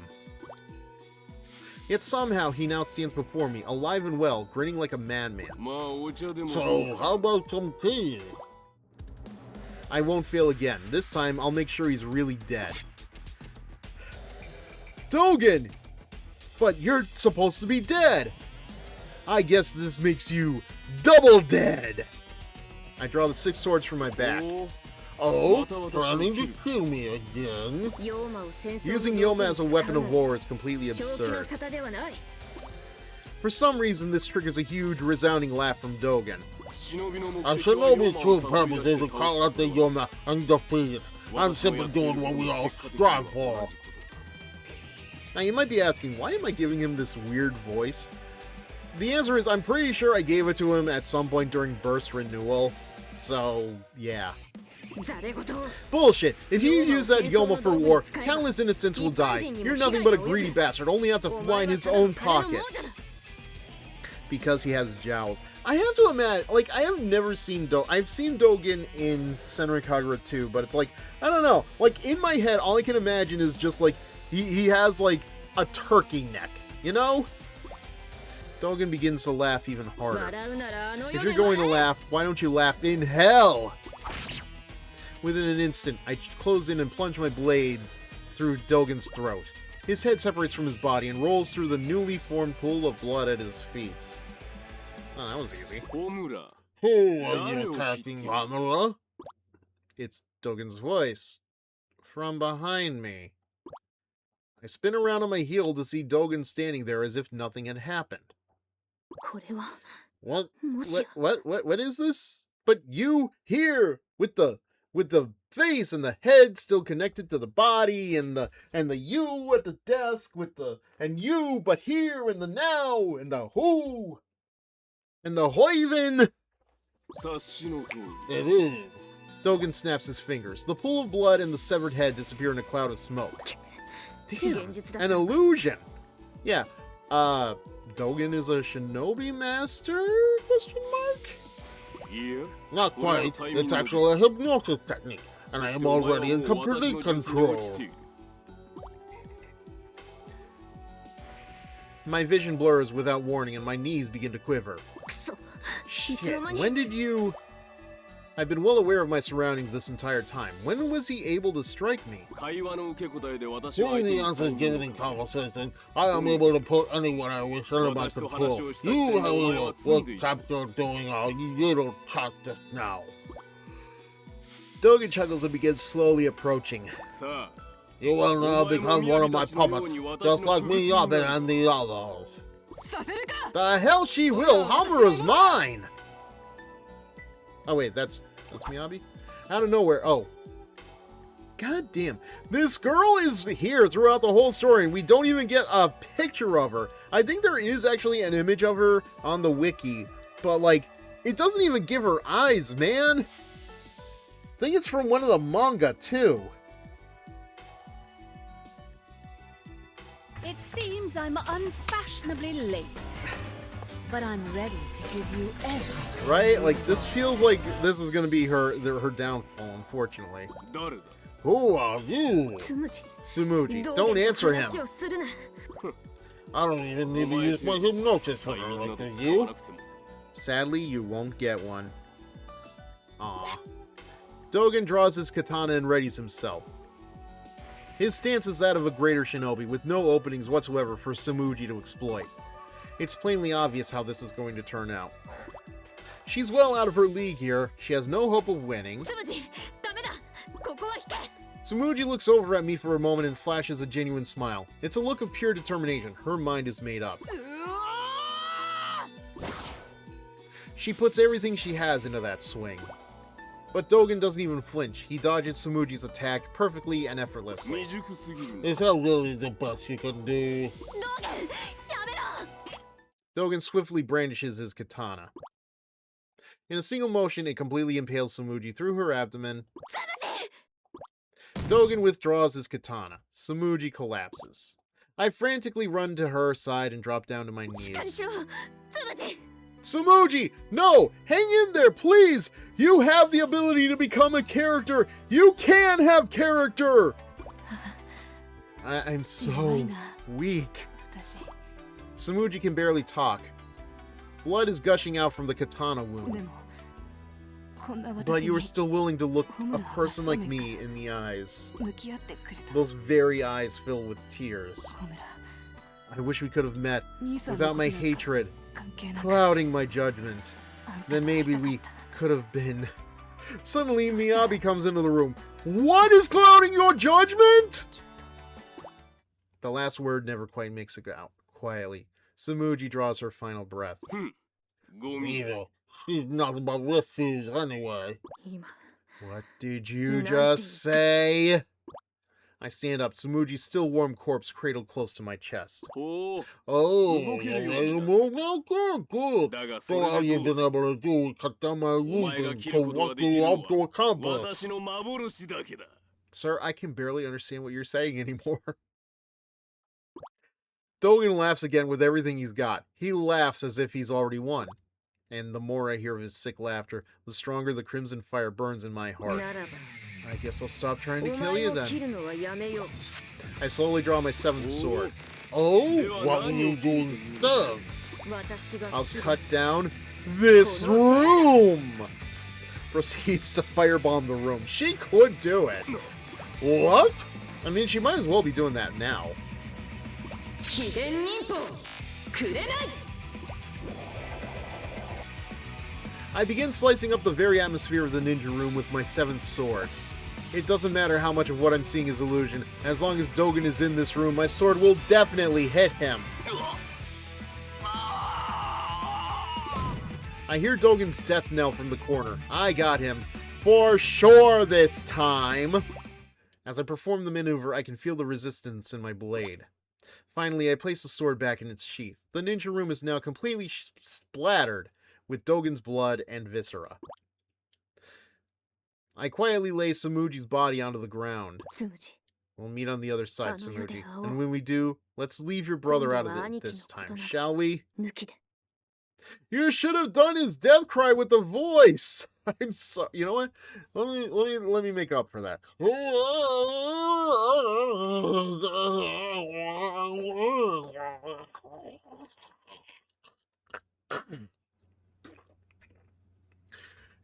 A: Yet somehow he now stands before me, alive and well, grinning like a madman. So, how about some tea? I won't fail again. This time, I'll make sure he's really dead. Dogen! But you're supposed to be dead! I guess this makes you double dead! I draw the 6 swords from my back. Oh, planning to kill me again? Using Yoma as a weapon of war is completely absurd. For some reason, this triggers a huge, resounding laugh from Dogen. A shinobi's true purpose is to call out the Yoma and defeat it. I'm simply doing what we all strive for. Now, you might be asking, why am I giving him this weird voice? The answer is, I'm pretty sure I gave it to him at some point during Burst Renewal. So, yeah. Bullshit! If you use that Yoma for war, countless innocents will die. You're nothing but a greedy bastard, only out to line his own pockets. Because he has jowls. I have to imagine, like, I have never seen I've seen Dogen in Senran Kagura 2, but it's like, I don't know. Like, in my head, all I can imagine is just, like, he has, like, a turkey neck, you know? Dogen begins to laugh even harder. If you're going to laugh, why don't you laugh in hell? Within an instant, I close in and plunge my blades through Dogen's throat. His head separates from his body and rolls through the newly formed pool of blood at his feet. Oh, that was easy. Who are you attacking, Homura? It's Dogen's voice. From behind me. I spin around on my heel to see Dogen standing there as if nothing had happened. What is this? But you here with the face and the head still connected to the body, and the you at the desk and you but here and the now and the who and the hoiven. It is. Dogen snaps his fingers. The pool of blood and the severed head disappear in a cloud of smoke. Damn, an illusion. Yeah. Dogen is a shinobi master? Question mark?
B: Yeah.
F: Not quite. It's actually a hypnosis technique, and I am already in complete control.
A: My vision blurs without warning, and my knees begin to quiver. Shit, when did you... I've been well aware of my surroundings this entire time. When was he able to strike me?
F: During the answer given in conversation, I am able to put anyone I wish under my control. You, however, will capture doing all you little talk just now.
A: Dogen chuckles and begins slowly approaching.
F: You will now become one of my puppets, just like Miyabi and the others.
A: The hell she will! Homura's mine! Oh wait, that's Miyabi? Out of nowhere, oh. God damn. This girl is here throughout the whole story, and we don't even get a picture of her. I think there is actually an image of her on the wiki, but, like, it doesn't even give her eyes, man. I think it's from one of the manga, too.
E: It seems I'm unfashionably late, but I'm ready to give you everything.
A: Right? Like, this feels like this is going to be her downfall, unfortunately. Who are you? Tsumuji. Don't answer him.
F: I don't even need to use my hypnosis on her like you.
A: Sadly, you won't get one. Aw. Dogen draws his katana and readies himself. His stance is that of a greater shinobi, with no openings whatsoever for Tsumuji to exploit. It's plainly obvious how this is going to turn out. She's well out of her league here. She has no hope of winning. Tsumuji looks over at me for a moment and flashes a genuine smile. It's a look of pure determination. Her mind is made up. She puts everything she has into that swing. But Dogen doesn't even flinch. He dodges Tsumuji's attack perfectly and effortlessly.
F: Is that really the best you can do?
A: Dogen swiftly brandishes his katana. In a single motion, it completely impales Tsumuji through her abdomen. Dogen withdraws his katana. Tsumuji collapses. I frantically run to her side and drop down to my knees. Tsumuji! No! Hang in there, please! You have the ability to become a character! You can have character! I'm so weak. Tsumuji can barely talk. Blood is gushing out from the katana wound. But you were still willing to look a person like me in the eyes. Those very eyes filled with tears. I wish we could have met without my hatred clouding my judgment. Then maybe we could have been. Suddenly, Miyabi comes into the room. What is clouding your judgment? The last word never quite makes it out. Quietly, Tsumuji draws her final breath.
F: Evil. She's nothing but refuse anyway.
A: What did you just say? I stand up, Tsumuji's still warm corpse cradled close to my chest.
F: Oh, you move now? Good. So all you've been able to do is cut down my illusion to walk you out to accomplish.
A: Sir, I can barely understand what you're saying anymore. Dogen laughs again with everything he's got. He laughs as if he's already won. And the more I hear of his sick laughter, the stronger the crimson fire burns in my heart. I guess I'll stop trying to kill you then. I slowly draw my seventh sword.
F: Oh, what will you do instead?
A: I'll cut down this room! Proceeds to firebomb the room. She could do it. What? I mean, she might as well be doing that now. I begin slicing up the very atmosphere of the ninja room with my seventh sword. It doesn't matter how much of what I'm seeing is illusion. As long as Dogen is in this room, my sword will definitely hit him. I hear Dogen's death knell from the corner. I got him. For sure this time. As I perform the maneuver, I can feel the resistance in my blade. Finally, I place the sword back in its sheath. The ninja room is now completely splattered with Dogen's blood and viscera. I quietly lay Tsumuji's body onto the ground. We'll meet on the other side, Tsumuji. And when we do, let's leave your brother out of it this time, shall we? You should have done his death cry with the voice. I'm sorry. You know what? Let me make up for that.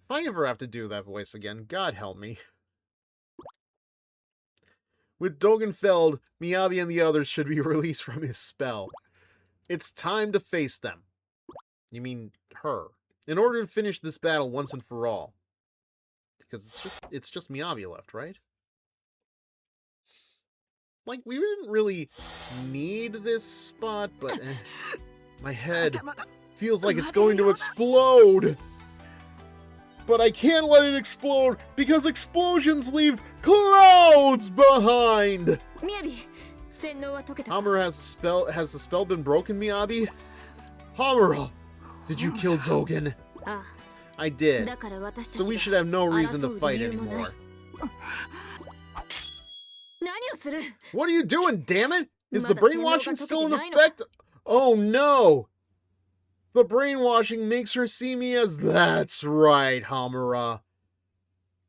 A: If I ever have to do that voice again, God help me. With Dogen felled, Miyabi and the others should be released from his spell. It's time to face them. You mean her. In order to finish this battle once and for all. Because it's just Miyabi left, right? Like, we didn't really need this spot, but my head feels like it's going to explode. but I can't let it explode because explosions leave clouds behind. Homura, has the spell been broken, Miyabi? Homura, did you kill Dogen? I did. So we should have no reason to fight anymore. What are you doing, damn it? Is the brainwashing still in effect? Oh no! The brainwashing makes her see me as... That's right, Homura.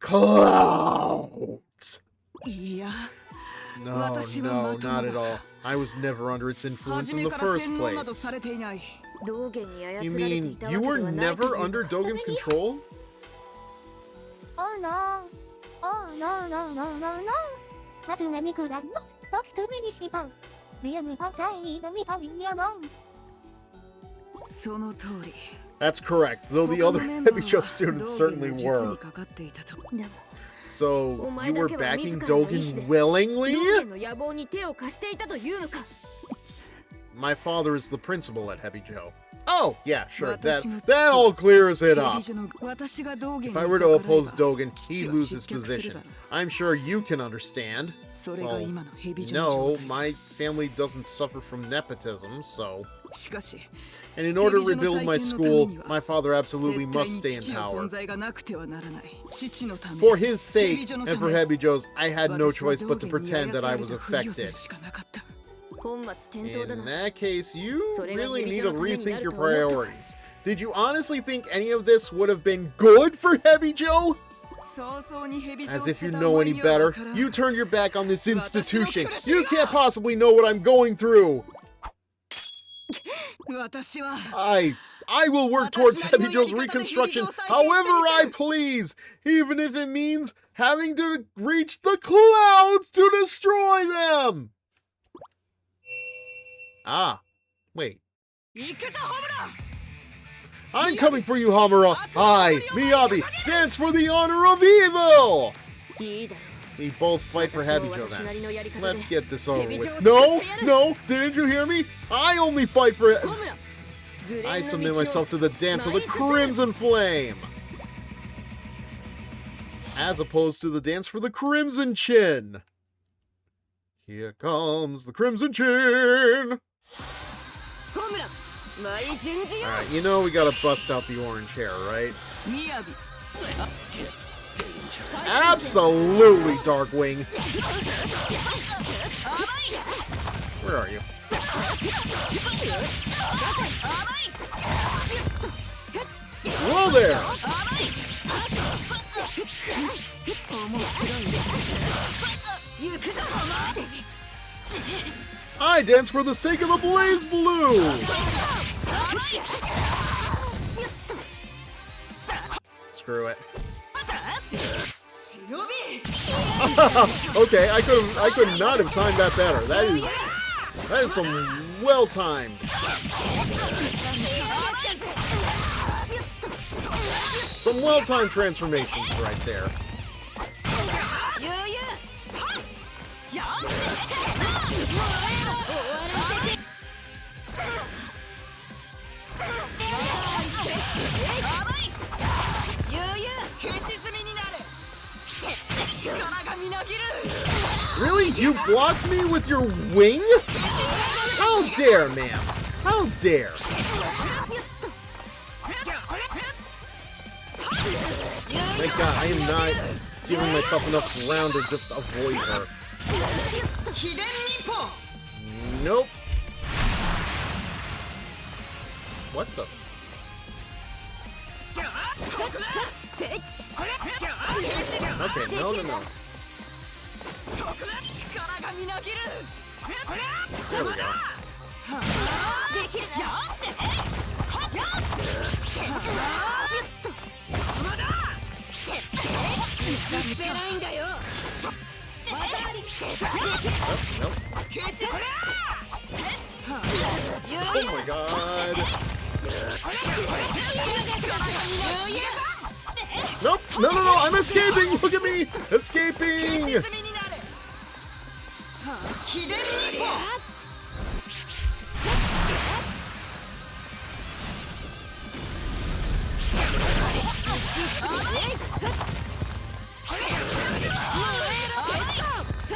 A: Clouds! No, not at all. I was never under its influence in the first place. You mean, you were never under Dogen's control?
C: Oh no. Oh no, no, no, no, no. Talk to me, people.
A: That's correct, though the other HeroFizzer students certainly were. So, you were backing Dogen willingly? My father is the principal at HeroFizzer. Oh, yeah, sure, that all clears it up. If I were to oppose Dogen, he'd lose his position. I'm sure you can understand. Well, no, my family doesn't suffer from nepotism, so... And in order to rebuild my school, my father absolutely must stay in power. For his sake, and for HeroFizzer's, I had no choice but to pretend that I was affected. In that case, you really need to rethink your priorities. Did you honestly think any of this would have been good for HeroFizzer? As if you know any better, you turned your back on this institution. You can't possibly know what I'm going through. I will work towards HeroFizzer's reconstruction however I please, even if it means having to reach the clouds to destroy them. Ah, wait. I'm coming for you, Homura! I, Miyabi, dance for the honor of evil! We both fight for HeroFizzer then. Let's get this over with. No, didn't you hear me? I only fight for... I submit myself to the dance of the Crimson Flame! As opposed to the dance for the Crimson Chin! Here comes the Crimson Chin! Alright, you know we gotta bust out the orange hair, right? Absolutely, Darkwing! Where are you? Whoa there! I dance for the sake of the Blaze Blue! Screw it. Okay, I could not have timed that better. That is some well-timed. Some well-timed transformations right there. Really? You blocked me with your wing? How dare, ma'am? How dare? Thank God, I am not giving myself enough ground to just avoid her. Nope. What the? Okay, no. There we go. Nope. Oh my God. Nope. No, I'm escaping. Look at me. Escaping.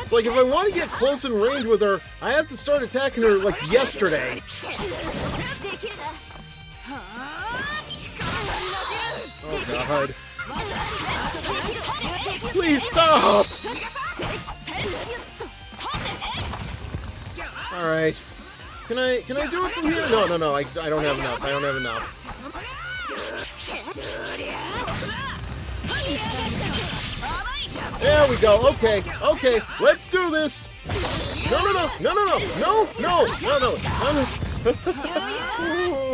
A: It's like if I want to get close in range with her, I have to start attacking her like yesterday. Oh god. Please stop! Alright. Can I do it from here? No, I don't have enough. I don't have enough. There we go. Okay, let's do this. No.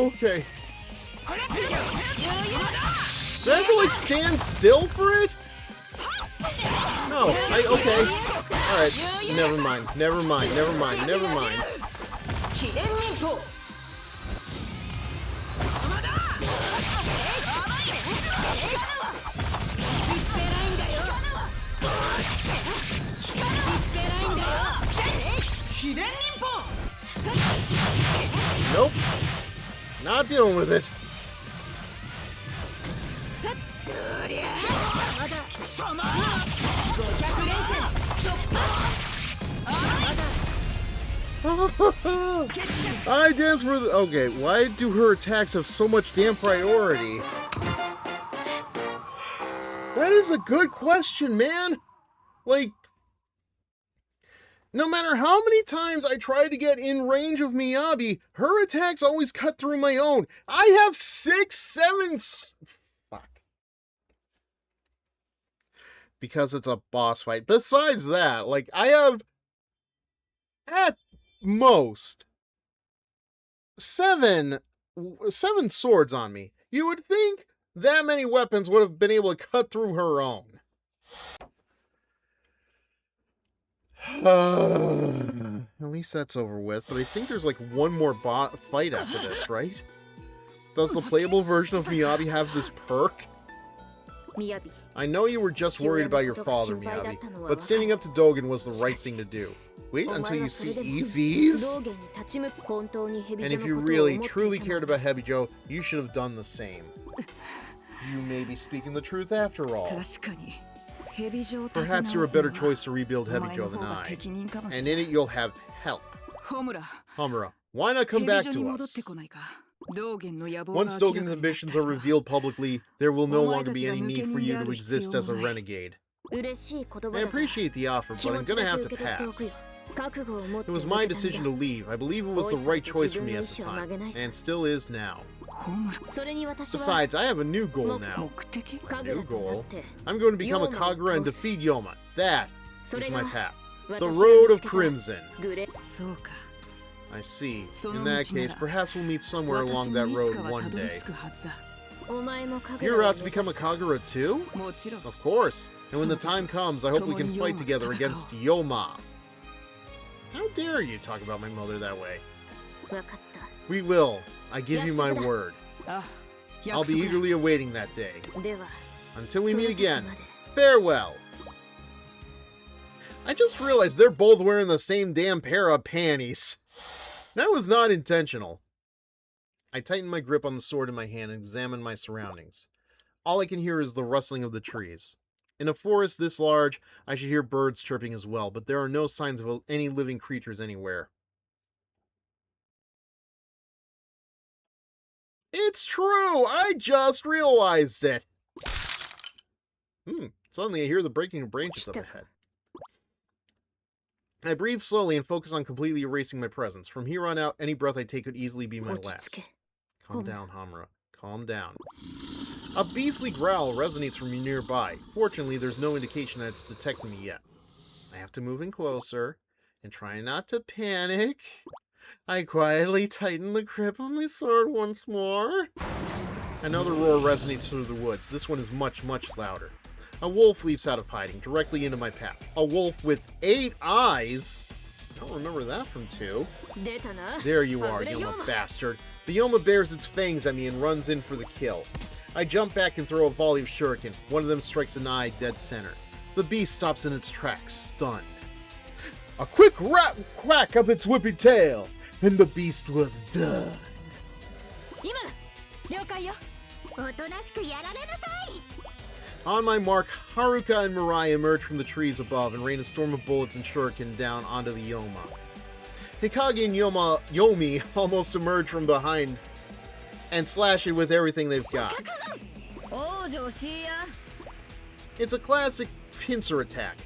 A: Okay. Do I have to like stand still for it? No. Okay. All right. Never mind. Nope. Not dealing with it. I dance for the... Okay, why do her attacks have so much damn priority? That is a good question, man. Like, no matter how many times I try to get in range of Miyabi, her attacks always cut through my own. I have 6, 7... Fuck. Because it's a boss fight. Besides that, like, I have, at most, 7 swords on me. You would think that many weapons would have been able to cut through her own. At least that's over with, but I think there's like one more fight after this, right? Does the playable version of Miyabi have this perk? I know you were just worried about your father, Miyabi, but standing up to Dogen was the right thing to do. Wait until you see EVs? And if you really, truly cared about Hebijo, you should have done the same. You may be speaking the truth after all. Perhaps you're a better choice to rebuild Hebijo than I. And in it you'll have help. Homura, why not come back to us? Once Dogen's ambitions are revealed publicly, there will no longer be any need for you to exist as a renegade. I appreciate the offer, but I'm gonna have to pass. It was my decision to leave. I believe it was the right choice for me at the time, and still is now. Besides, I have a new goal now. New goal? I'm going to become a Kagura and defeat Yoma. That is my path. The Road of Crimson. I see. In that case, perhaps we'll meet somewhere along that road one day. You're out to become a Kagura too? Of course. And when the time comes, I hope we can fight together against Yoma. How dare you talk about my mother that way? We will. I give you my word. I'll be eagerly awaiting that day. Until we meet again, farewell. I just realized they're both wearing the same damn pair of panties. That was not intentional. I tighten my grip on the sword in my hand and examine my surroundings. All I can hear is the rustling of the trees. In a forest this large, I should hear birds chirping as well, but there are no signs of any living creatures anywhere. It's true! I just realized it! Suddenly I hear the breaking of branches up ahead. I breathe slowly and focus on completely erasing my presence. From here on out, any breath I take could easily be my last. Calm down, Homura. Calm down. A beastly growl resonates from nearby. Fortunately, there's no indication that it's detecting me yet. I have to move in closer and try not to panic. I quietly tighten the grip on my sword once more. Another roar resonates through the woods. This one is much, much louder. A wolf leaps out of hiding, directly into my path. A wolf with 8 eyes? I don't remember that from 2. There you are, Yoma bastard. The Yoma bares its fangs at me and runs in for the kill. I jump back and throw a volley of shuriken. One of them strikes an eye dead center. The beast stops in its tracks, stunned. A quick quack up its whippy tail, and the beast was done. On my mark, Haruka and Mirai emerge from the trees above and rain a storm of bullets and shuriken down onto the Yoma. Hikage and Yomi almost emerge from behind and slash it with everything they've got. It's a classic pincer attack.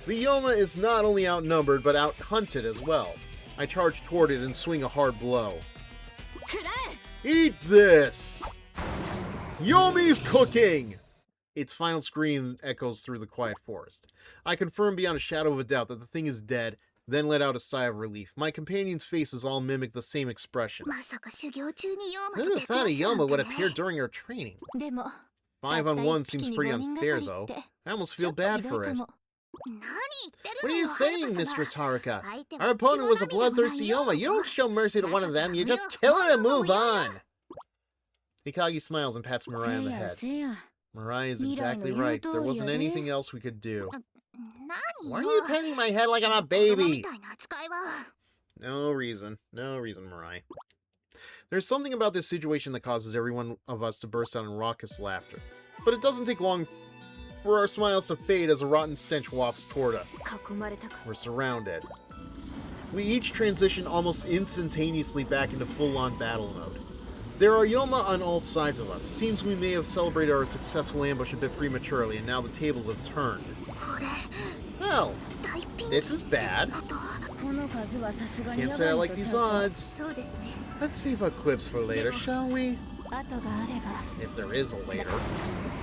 A: The Yoma is not only outnumbered, but out-hunted as well. I charge toward it and swing a hard blow. Eat this! Yomi's cooking! Its final scream echoes through the quiet forest. I confirm beyond a shadow of a doubt that the thing is dead, then let out a sigh of relief. My companion's faces all mimic the same expression. I never thought a Yoma would appear during our training. 5-on-1 seems pretty unfair, though. I almost feel bad for it. What are you saying, Mistress Haruka? Our opponent was a bloodthirsty Yoma. You don't show mercy to one of them, you just kill it and move on! Hikage smiles and pats Mirai on the head. Mirai is exactly right. There wasn't anything else we could do. Why are you patting my head like I'm a baby? No reason. No reason, Mirai. There's something about this situation that causes every one of us to burst out in raucous laughter. But it doesn't take long for our smiles to fade as a rotten stench wafts toward us. We're surrounded. We each transition almost instantaneously back into full-on battle mode. There are Yoma on all sides of us. Seems we may have celebrated our successful ambush a bit prematurely, and now the tables have turned. Well, this is bad. Can't say I like these odds. Let's save our quips for later, shall we? If there is a later.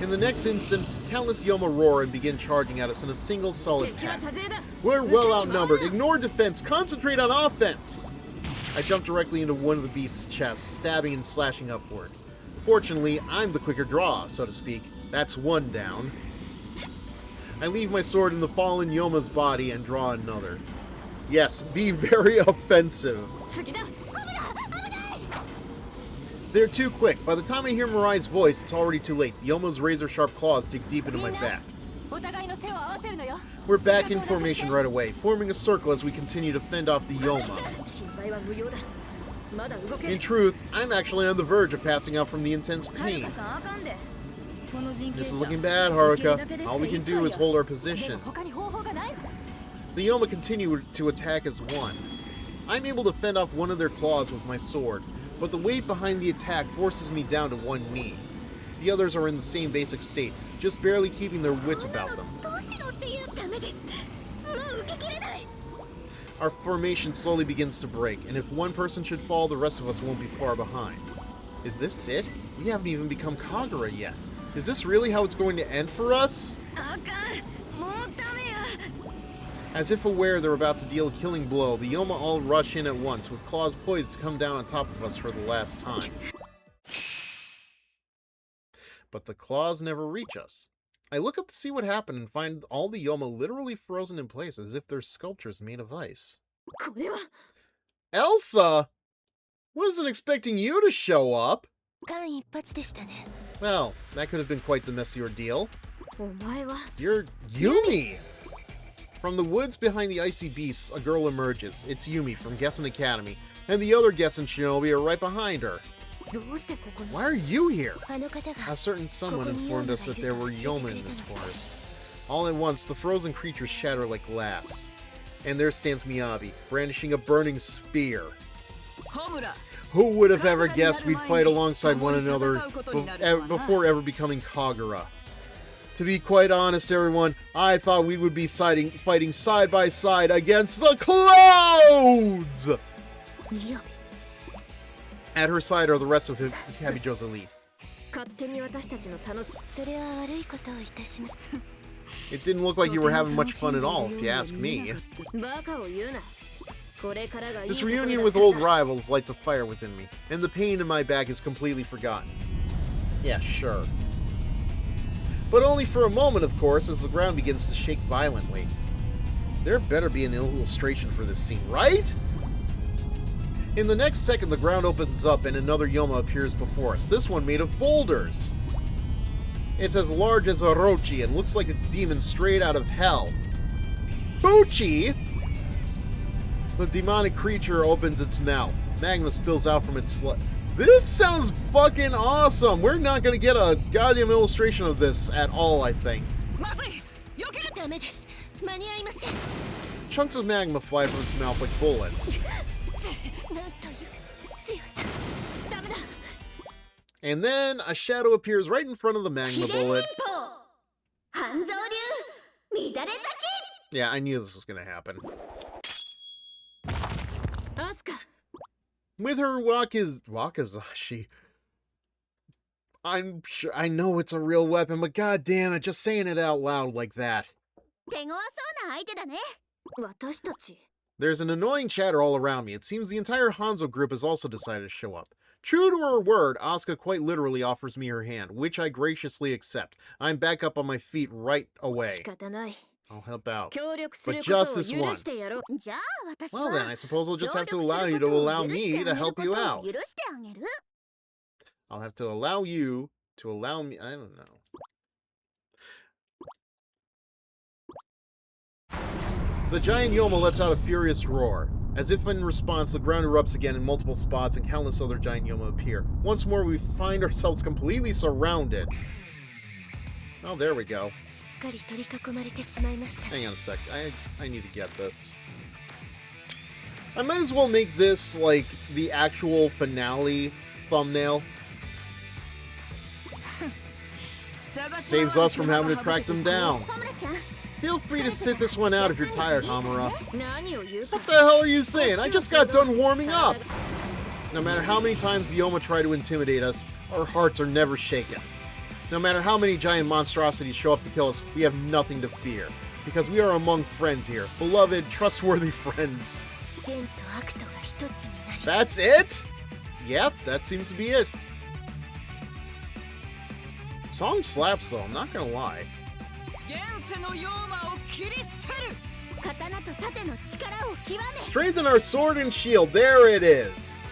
A: In the next instant, countless Yoma roar and begin charging at us in a single solid pack. We're well outnumbered. Ignore defense. Concentrate on offense. I jump directly into one of the beast's chests, stabbing and slashing upward. Fortunately, I'm the quicker draw, so to speak. That's one down. I leave my sword in the fallen Yoma's body and draw another. Yes, be very offensive. They're too quick. By the time I hear Mirai's voice, it's already too late. The Yoma's razor-sharp claws dig deep into my back. We're back in formation right away, forming a circle as we continue to fend off the Yoma. In truth, I'm actually on the verge of passing out from the intense pain. This is looking bad, Haruka. All we can do is hold our position. The Yoma continue to attack as one. I'm able to fend off one of their claws with my sword, but the weight behind the attack forces me down to one knee. The others are in the same basic state, just barely keeping their wits about them. Our formation slowly begins to break, and if one person should fall, the rest of us won't be far behind. Is this it? We haven't even become Kagura yet. Is this really how it's going to end for us? As if aware they're about to deal a killing blow, the Yoma all rush in at once, with claws poised to come down on top of us for the last time. But the claws never reach us. I look up to see what happened and find all the Yoma literally frozen in place as if they're sculptures made of ice. Elsa! Wasn't expecting you to show up! Well, that could have been quite the messy ordeal. You're Yumi! From the woods behind the icy beasts, a girl emerges. It's Yumi from Gessen Academy, and the other Gessen Shinobi are right behind her. Why are you here? A certain someone informed us that there were Yoma in this forest. All at once, the frozen creatures shatter like glass. And there stands Miyabi, brandishing a burning spear. Who would have ever guessed we'd fight alongside one another before ever becoming Kagura? To be quite honest, everyone, I thought we would be fighting side by side against the clouds! At her side are the rest of Habijo's elite. It didn't look like you were having much fun at all, if you ask me. This reunion with old rivals lights a fire within me, and the pain in my back is completely forgotten. Yeah, sure. But only for a moment, of course, as the ground begins to shake violently. There better be an illustration for this scene, right? In the next second, the ground opens up and another Yoma appears before us, this one made of boulders. It's as large as Orochi and looks like a demon straight out of hell. Buchi! The demonic creature opens its mouth. Magma spills out from its This sounds fucking awesome. We're not gonna get a goddamn illustration of this at all, I think. Chunks of magma fly from its mouth like bullets. And then a shadow appears right in front of the magma bullet. Yeah, I knew this was gonna happen. With her Wakazashi, I'm sure I know it's a real weapon, but god damn it, just saying it out loud like that. There's an annoying chatter all around me. It seems the entire Hanzo group has also decided to show up. True to her word, Asuka quite literally offers me her hand, which I graciously accept. I'm back up on my feet right away. I'll help out. But just this once. Well then, I suppose I'll just have to allow you to allow me to help you out. I'll have to allow you to allow me... I don't know. The giant Yoma lets out a furious roar. As if in response, the ground erupts again in multiple spots and countless other giant Yoma appear. Once more, we find ourselves completely surrounded. Oh, there we go. Hang on a sec. I need to get this. I might as well make this, like, the actual finale thumbnail. Saves us from having to track them down. Feel free to sit this one out if you're tired, Homura. What the hell are you saying? I just got done warming up. No matter how many times the Yoma try to intimidate us, our hearts are never shaken. No matter how many giant monstrosities show up to kill us, we have nothing to fear. Because we are among friends here. Beloved, trustworthy friends. That's it? Yep, that seems to be it. Song slaps though, I'm not gonna lie. Strengthen our sword and shield, there it is.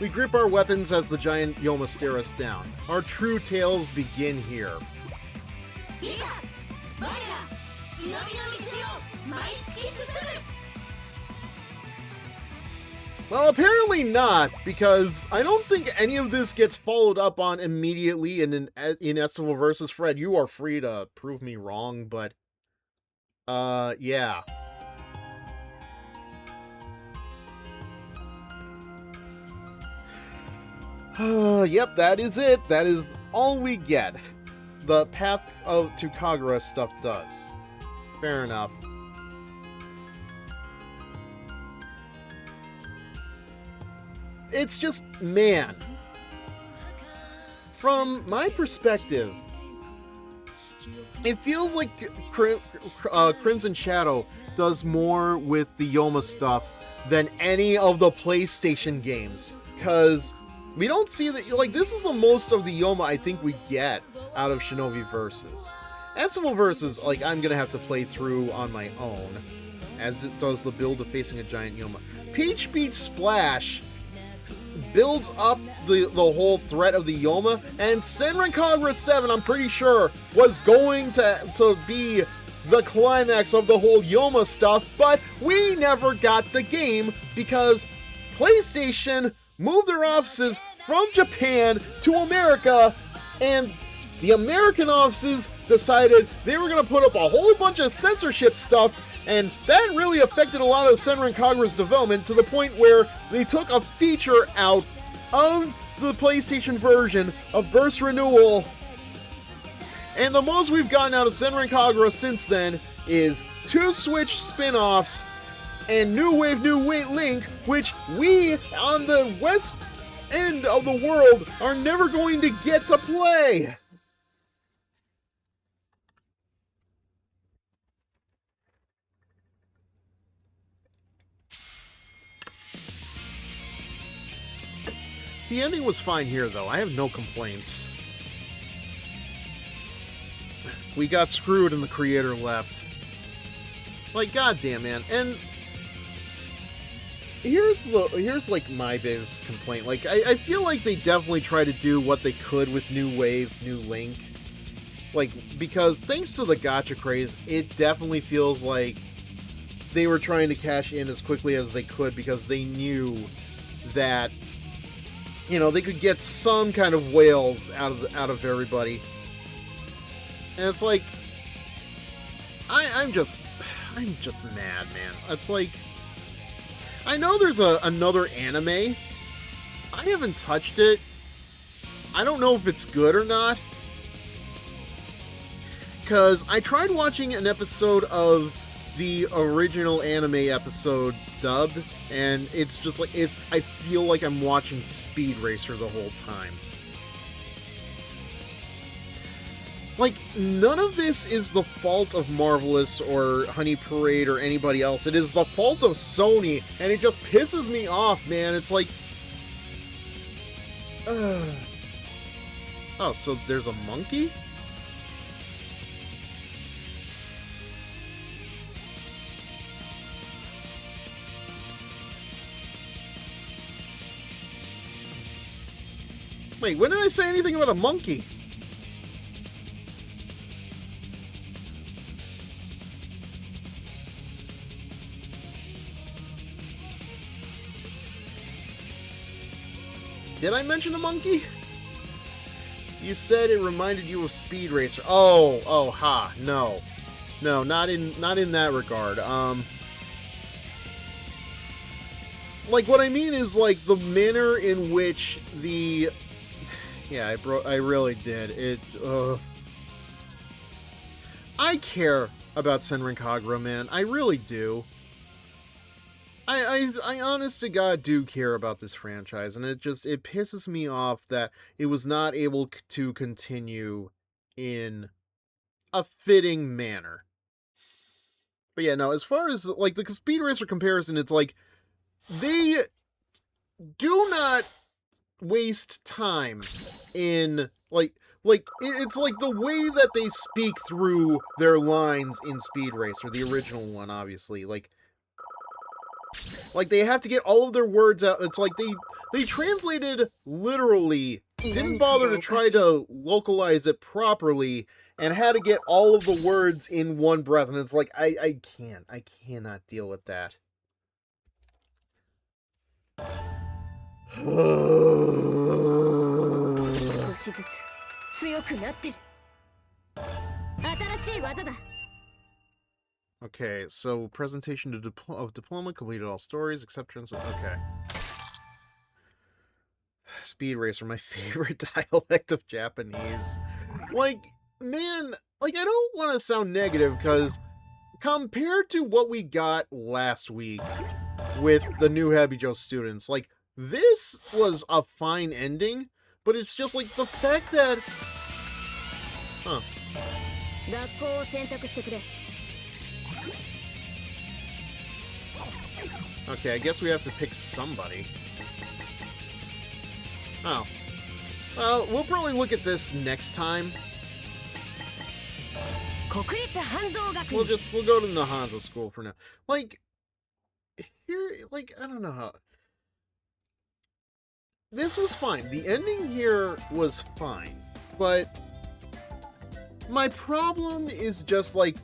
A: We grip our weapons as the giant Yoma stare us down. Our true tales begin here. Well, apparently not, because I don't think any of this gets followed up on immediately in Estival vs. Fred. You are free to prove me wrong, but yeah. Yep, that is it. That is all we get. The path to Kagura stuff does. Fair enough. It's just, man. From my perspective, it feels like Crimson Shadow does more with the Yoma stuff than any of the PlayStation games. Because we don't see that, like, this is the most of the Yoma I think we get out of Shinovi Versus. Estival Versus, like, I'm gonna have to play through on my own, as it does the build of facing a giant Yoma. Peach Beat Splash builds up the whole threat of the Yoma, and Senran Kagura 7, I'm pretty sure, was going to be the climax of the whole Yoma stuff, but we never got the game because PlayStation moved their offices from Japan to America, and the American offices decided they were going to put up a whole bunch of censorship stuff, and that really affected a lot of Senran Kagura's development to the point where they took a feature out of the PlayStation version of Burst Renewal. And the most we've gotten out of Senran Kagura since then is 2 Switch spin-offs and New Wave Link, which we, on the west end of the world, are never going to get to play. The ending was fine here, though. I have no complaints. We got screwed and the creator left. Like, goddamn, man. And here's like my biggest complaint. Like, I feel like they definitely try to do what they could with New Wave, New Link. Like, because thanks to the gacha craze, it definitely feels like they were trying to cash in as quickly as they could because they knew that, you know, they could get some kind of whales out of everybody. And it's like, I'm just mad, man. It's like, I know there's another anime. I haven't touched it. I don't know if it's good or not. Because I tried watching an episode of the original anime episodes dubbed, and it's just like, I feel like I'm watching Speed Racer the whole time. Like, none of this is the fault of Marvelous or Honey Parade or anybody else. It is the fault of Sony, and it just pisses me off, man. It's like... Oh, so there's a monkey? Wait, when did I say anything about a monkey? Did I mention a monkey? You said it reminded you of Speed Racer. Oh, ha, no. No, not in that regard. Like, what I mean is, like, the manner in which the... Yeah, I really did. I care about Senran Kagura, man. I really do. I honest to God do care about this franchise, and it pisses me off that it was not able to continue in a fitting manner. But yeah, no, as far as, like, the Speed Racer comparison, it's like, they do not waste time in, it's like the way that they speak through their lines in Speed Racer, the original one, obviously, like they have to get all of their words out. It's like they translated literally, didn't bother to try to localize it properly, and had to get all of the words in one breath, and it's like, I cannot deal with that. Okay, so presentation of diploma, completed all stories, acceptance. Okay. Speed Racer, my favorite dialect of Japanese. Like, man, like, I don't want to sound negative, because compared to what we got last week with the new Habijo students, like, this was a fine ending, but it's just like the fact that... Huh. Okay, I guess we have to pick somebody. Oh. Well, we'll probably look at this next time. We'll go to the Hanzo school for now. Like, here, like, I don't know how... This was fine. The ending here was fine. But my problem is just, like,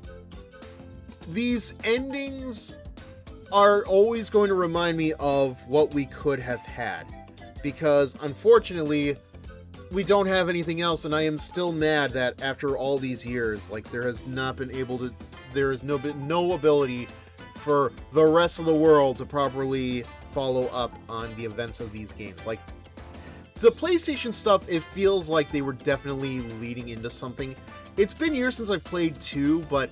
A: these endings are always going to remind me of what we could have had. Because, unfortunately, we don't have anything else, and I am still mad that after all these years, like, there has not been able to... There is no ability for the rest of the world to properly follow up on the events of these games. Like, the PlayStation stuff, it feels like they were definitely leading into something. It's been years since I've played 2, but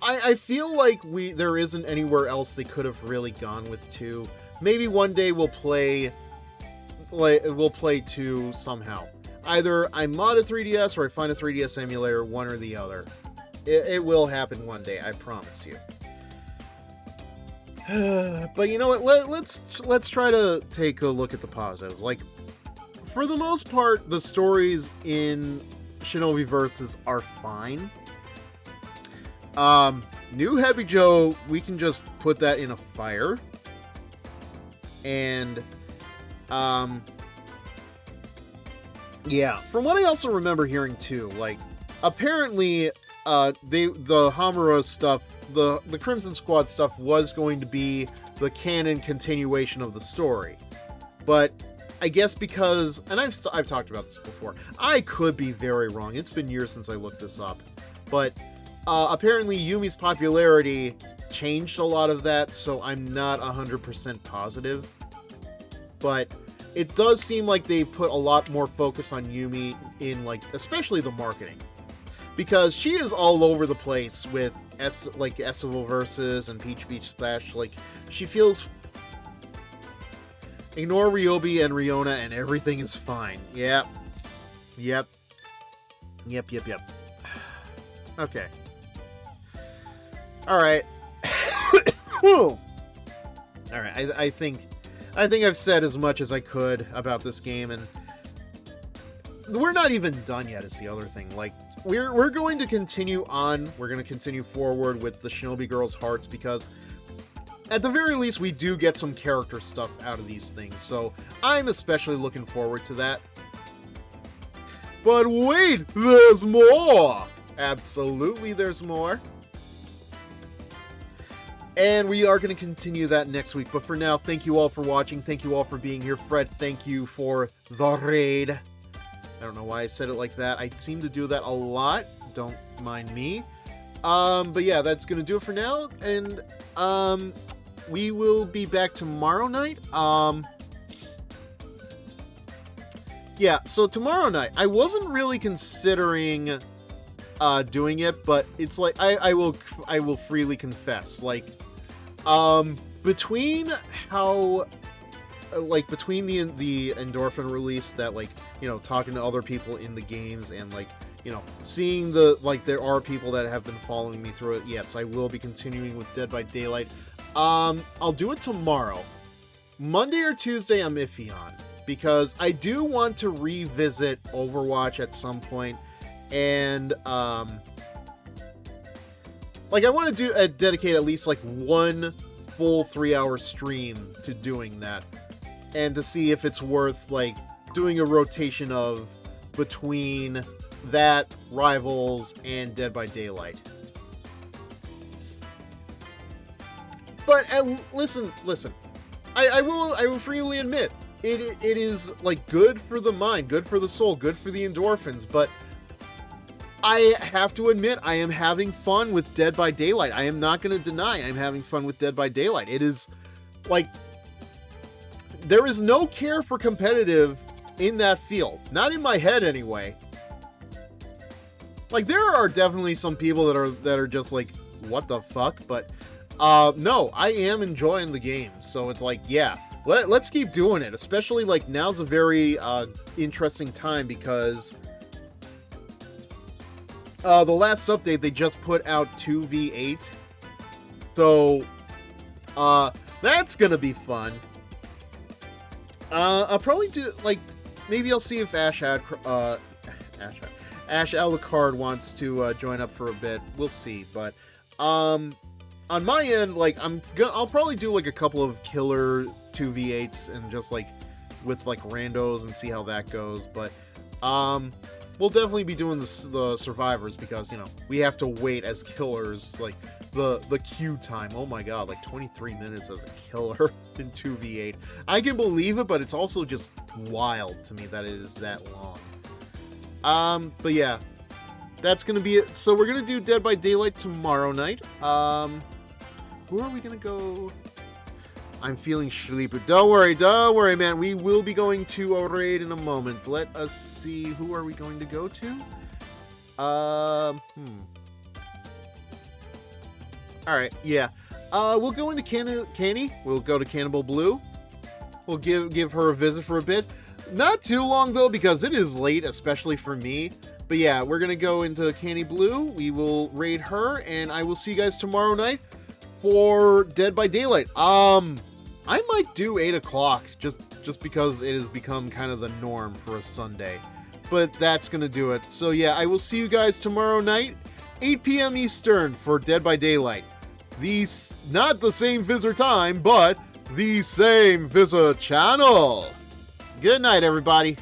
A: I feel like there isn't anywhere else they could have really gone with 2. Maybe one day we'll play 2 somehow. Either I mod a 3DS or I find a 3DS emulator, one or the other. It will happen one day, I promise you. But you know what? Let's try to take a look at the positives. Like, for the most part, the stories in Shinovi Versus are fine. New Habijo, we can just put that in a fire. And, yeah, from what I also remember hearing too, like, apparently, the Homura stuff the Crimson Squad stuff was going to be the canon continuation of the story. But I guess because, and I've talked about this before, I could be very wrong. It's been years since I looked this up. But apparently Yumi's popularity changed a lot of that, so I'm not 100% positive. But it does seem like they put a lot more focus on Yumi in, like, especially the marketing. Because she is all over the place with Essival Versus and Peach Beach Splash. Like, she feels... Ignore Ryobi and Riona and everything is fine. Yep. Okay. Alright. Alright, I think I've said as much as I could about this game, and we're not even done yet is the other thing. Like, we're going to continue on. We're going to continue forward with the Shinobi Girls' Hearts, because at the very least we do get some character stuff out of these things, so I'm especially looking forward to that. But wait, there's more! Absolutely there's more. And we are going to continue that next week. But for now, thank you all for watching. Thank you all for being here. Fred, thank you for the raid. I don't know why I said it like that. I seem to do that a lot. Don't mind me. But yeah, that's going to do it for now. And we will be back tomorrow night. Yeah, so tomorrow night, I wasn't really considering doing it, but it's like I will freely confess, like, between how, like, between the endorphin release that, like, you know, talking to other people in the games and, like, you know, seeing the, like, there are people that have been following me through it. Yes, I will be continuing with Dead by Daylight. I'll do it tomorrow. Monday or Tuesday I'm iffy on, because I do want to revisit Overwatch at some point. And, like, I want to dedicate at least, like, one full 3-hour stream to doing that. And to see if it's worth, like, doing a rotation of between that, Rivals, and Dead by Daylight. But, listen. I will freely admit, it is, like, good for the mind, good for the soul, good for the endorphins, but I have to admit, I am having fun with Dead by Daylight. I am not going to deny I'm having fun with Dead by Daylight. It is, like, there is no care for competitive in that field. Not in my head, anyway. Like, there are definitely some people that are just like, what the fuck? But, no, I am enjoying the game. So it's like, yeah, let's keep doing it. Especially, like, now's a very interesting time, because the last update, they just put out 2v8. So, that's gonna be fun. I'll probably do, like, maybe I'll see if Ash Alucard wants to join up for a bit. We'll see. But, on my end, like, I'll probably do, like, a couple of killer 2v8s and just, like, with, like, randos and see how that goes. But, we'll definitely be doing the survivors, because, you know, we have to wait as killers, like, the queue time. Oh my god, like 23 minutes as a killer in 2v8. I can believe it, but it's also just wild to me that it is that long. But yeah, that's gonna be it. So we're gonna do Dead by Daylight tomorrow night. Who are we gonna go? I'm feeling sleepy. Don't worry, man. We will be going to a raid in a moment. Let us see. Who are we going to go to? Alright, yeah. We'll go into Canny. We'll go to Cannibal Blue. We'll give her a visit for a bit. Not too long, though, because it is late, especially for me. But yeah, we're going to go into Canny Blue. We will raid her, and I will see you guys tomorrow night for Dead by Daylight. I might do 8 o'clock, just because it has become kind of the norm for a Sunday. But that's going to do it. So yeah, I will see you guys tomorrow night, 8 p.m. Eastern for Dead by Daylight. Not the same Fizzer time, but the same Fizzer channel. Good night, everybody.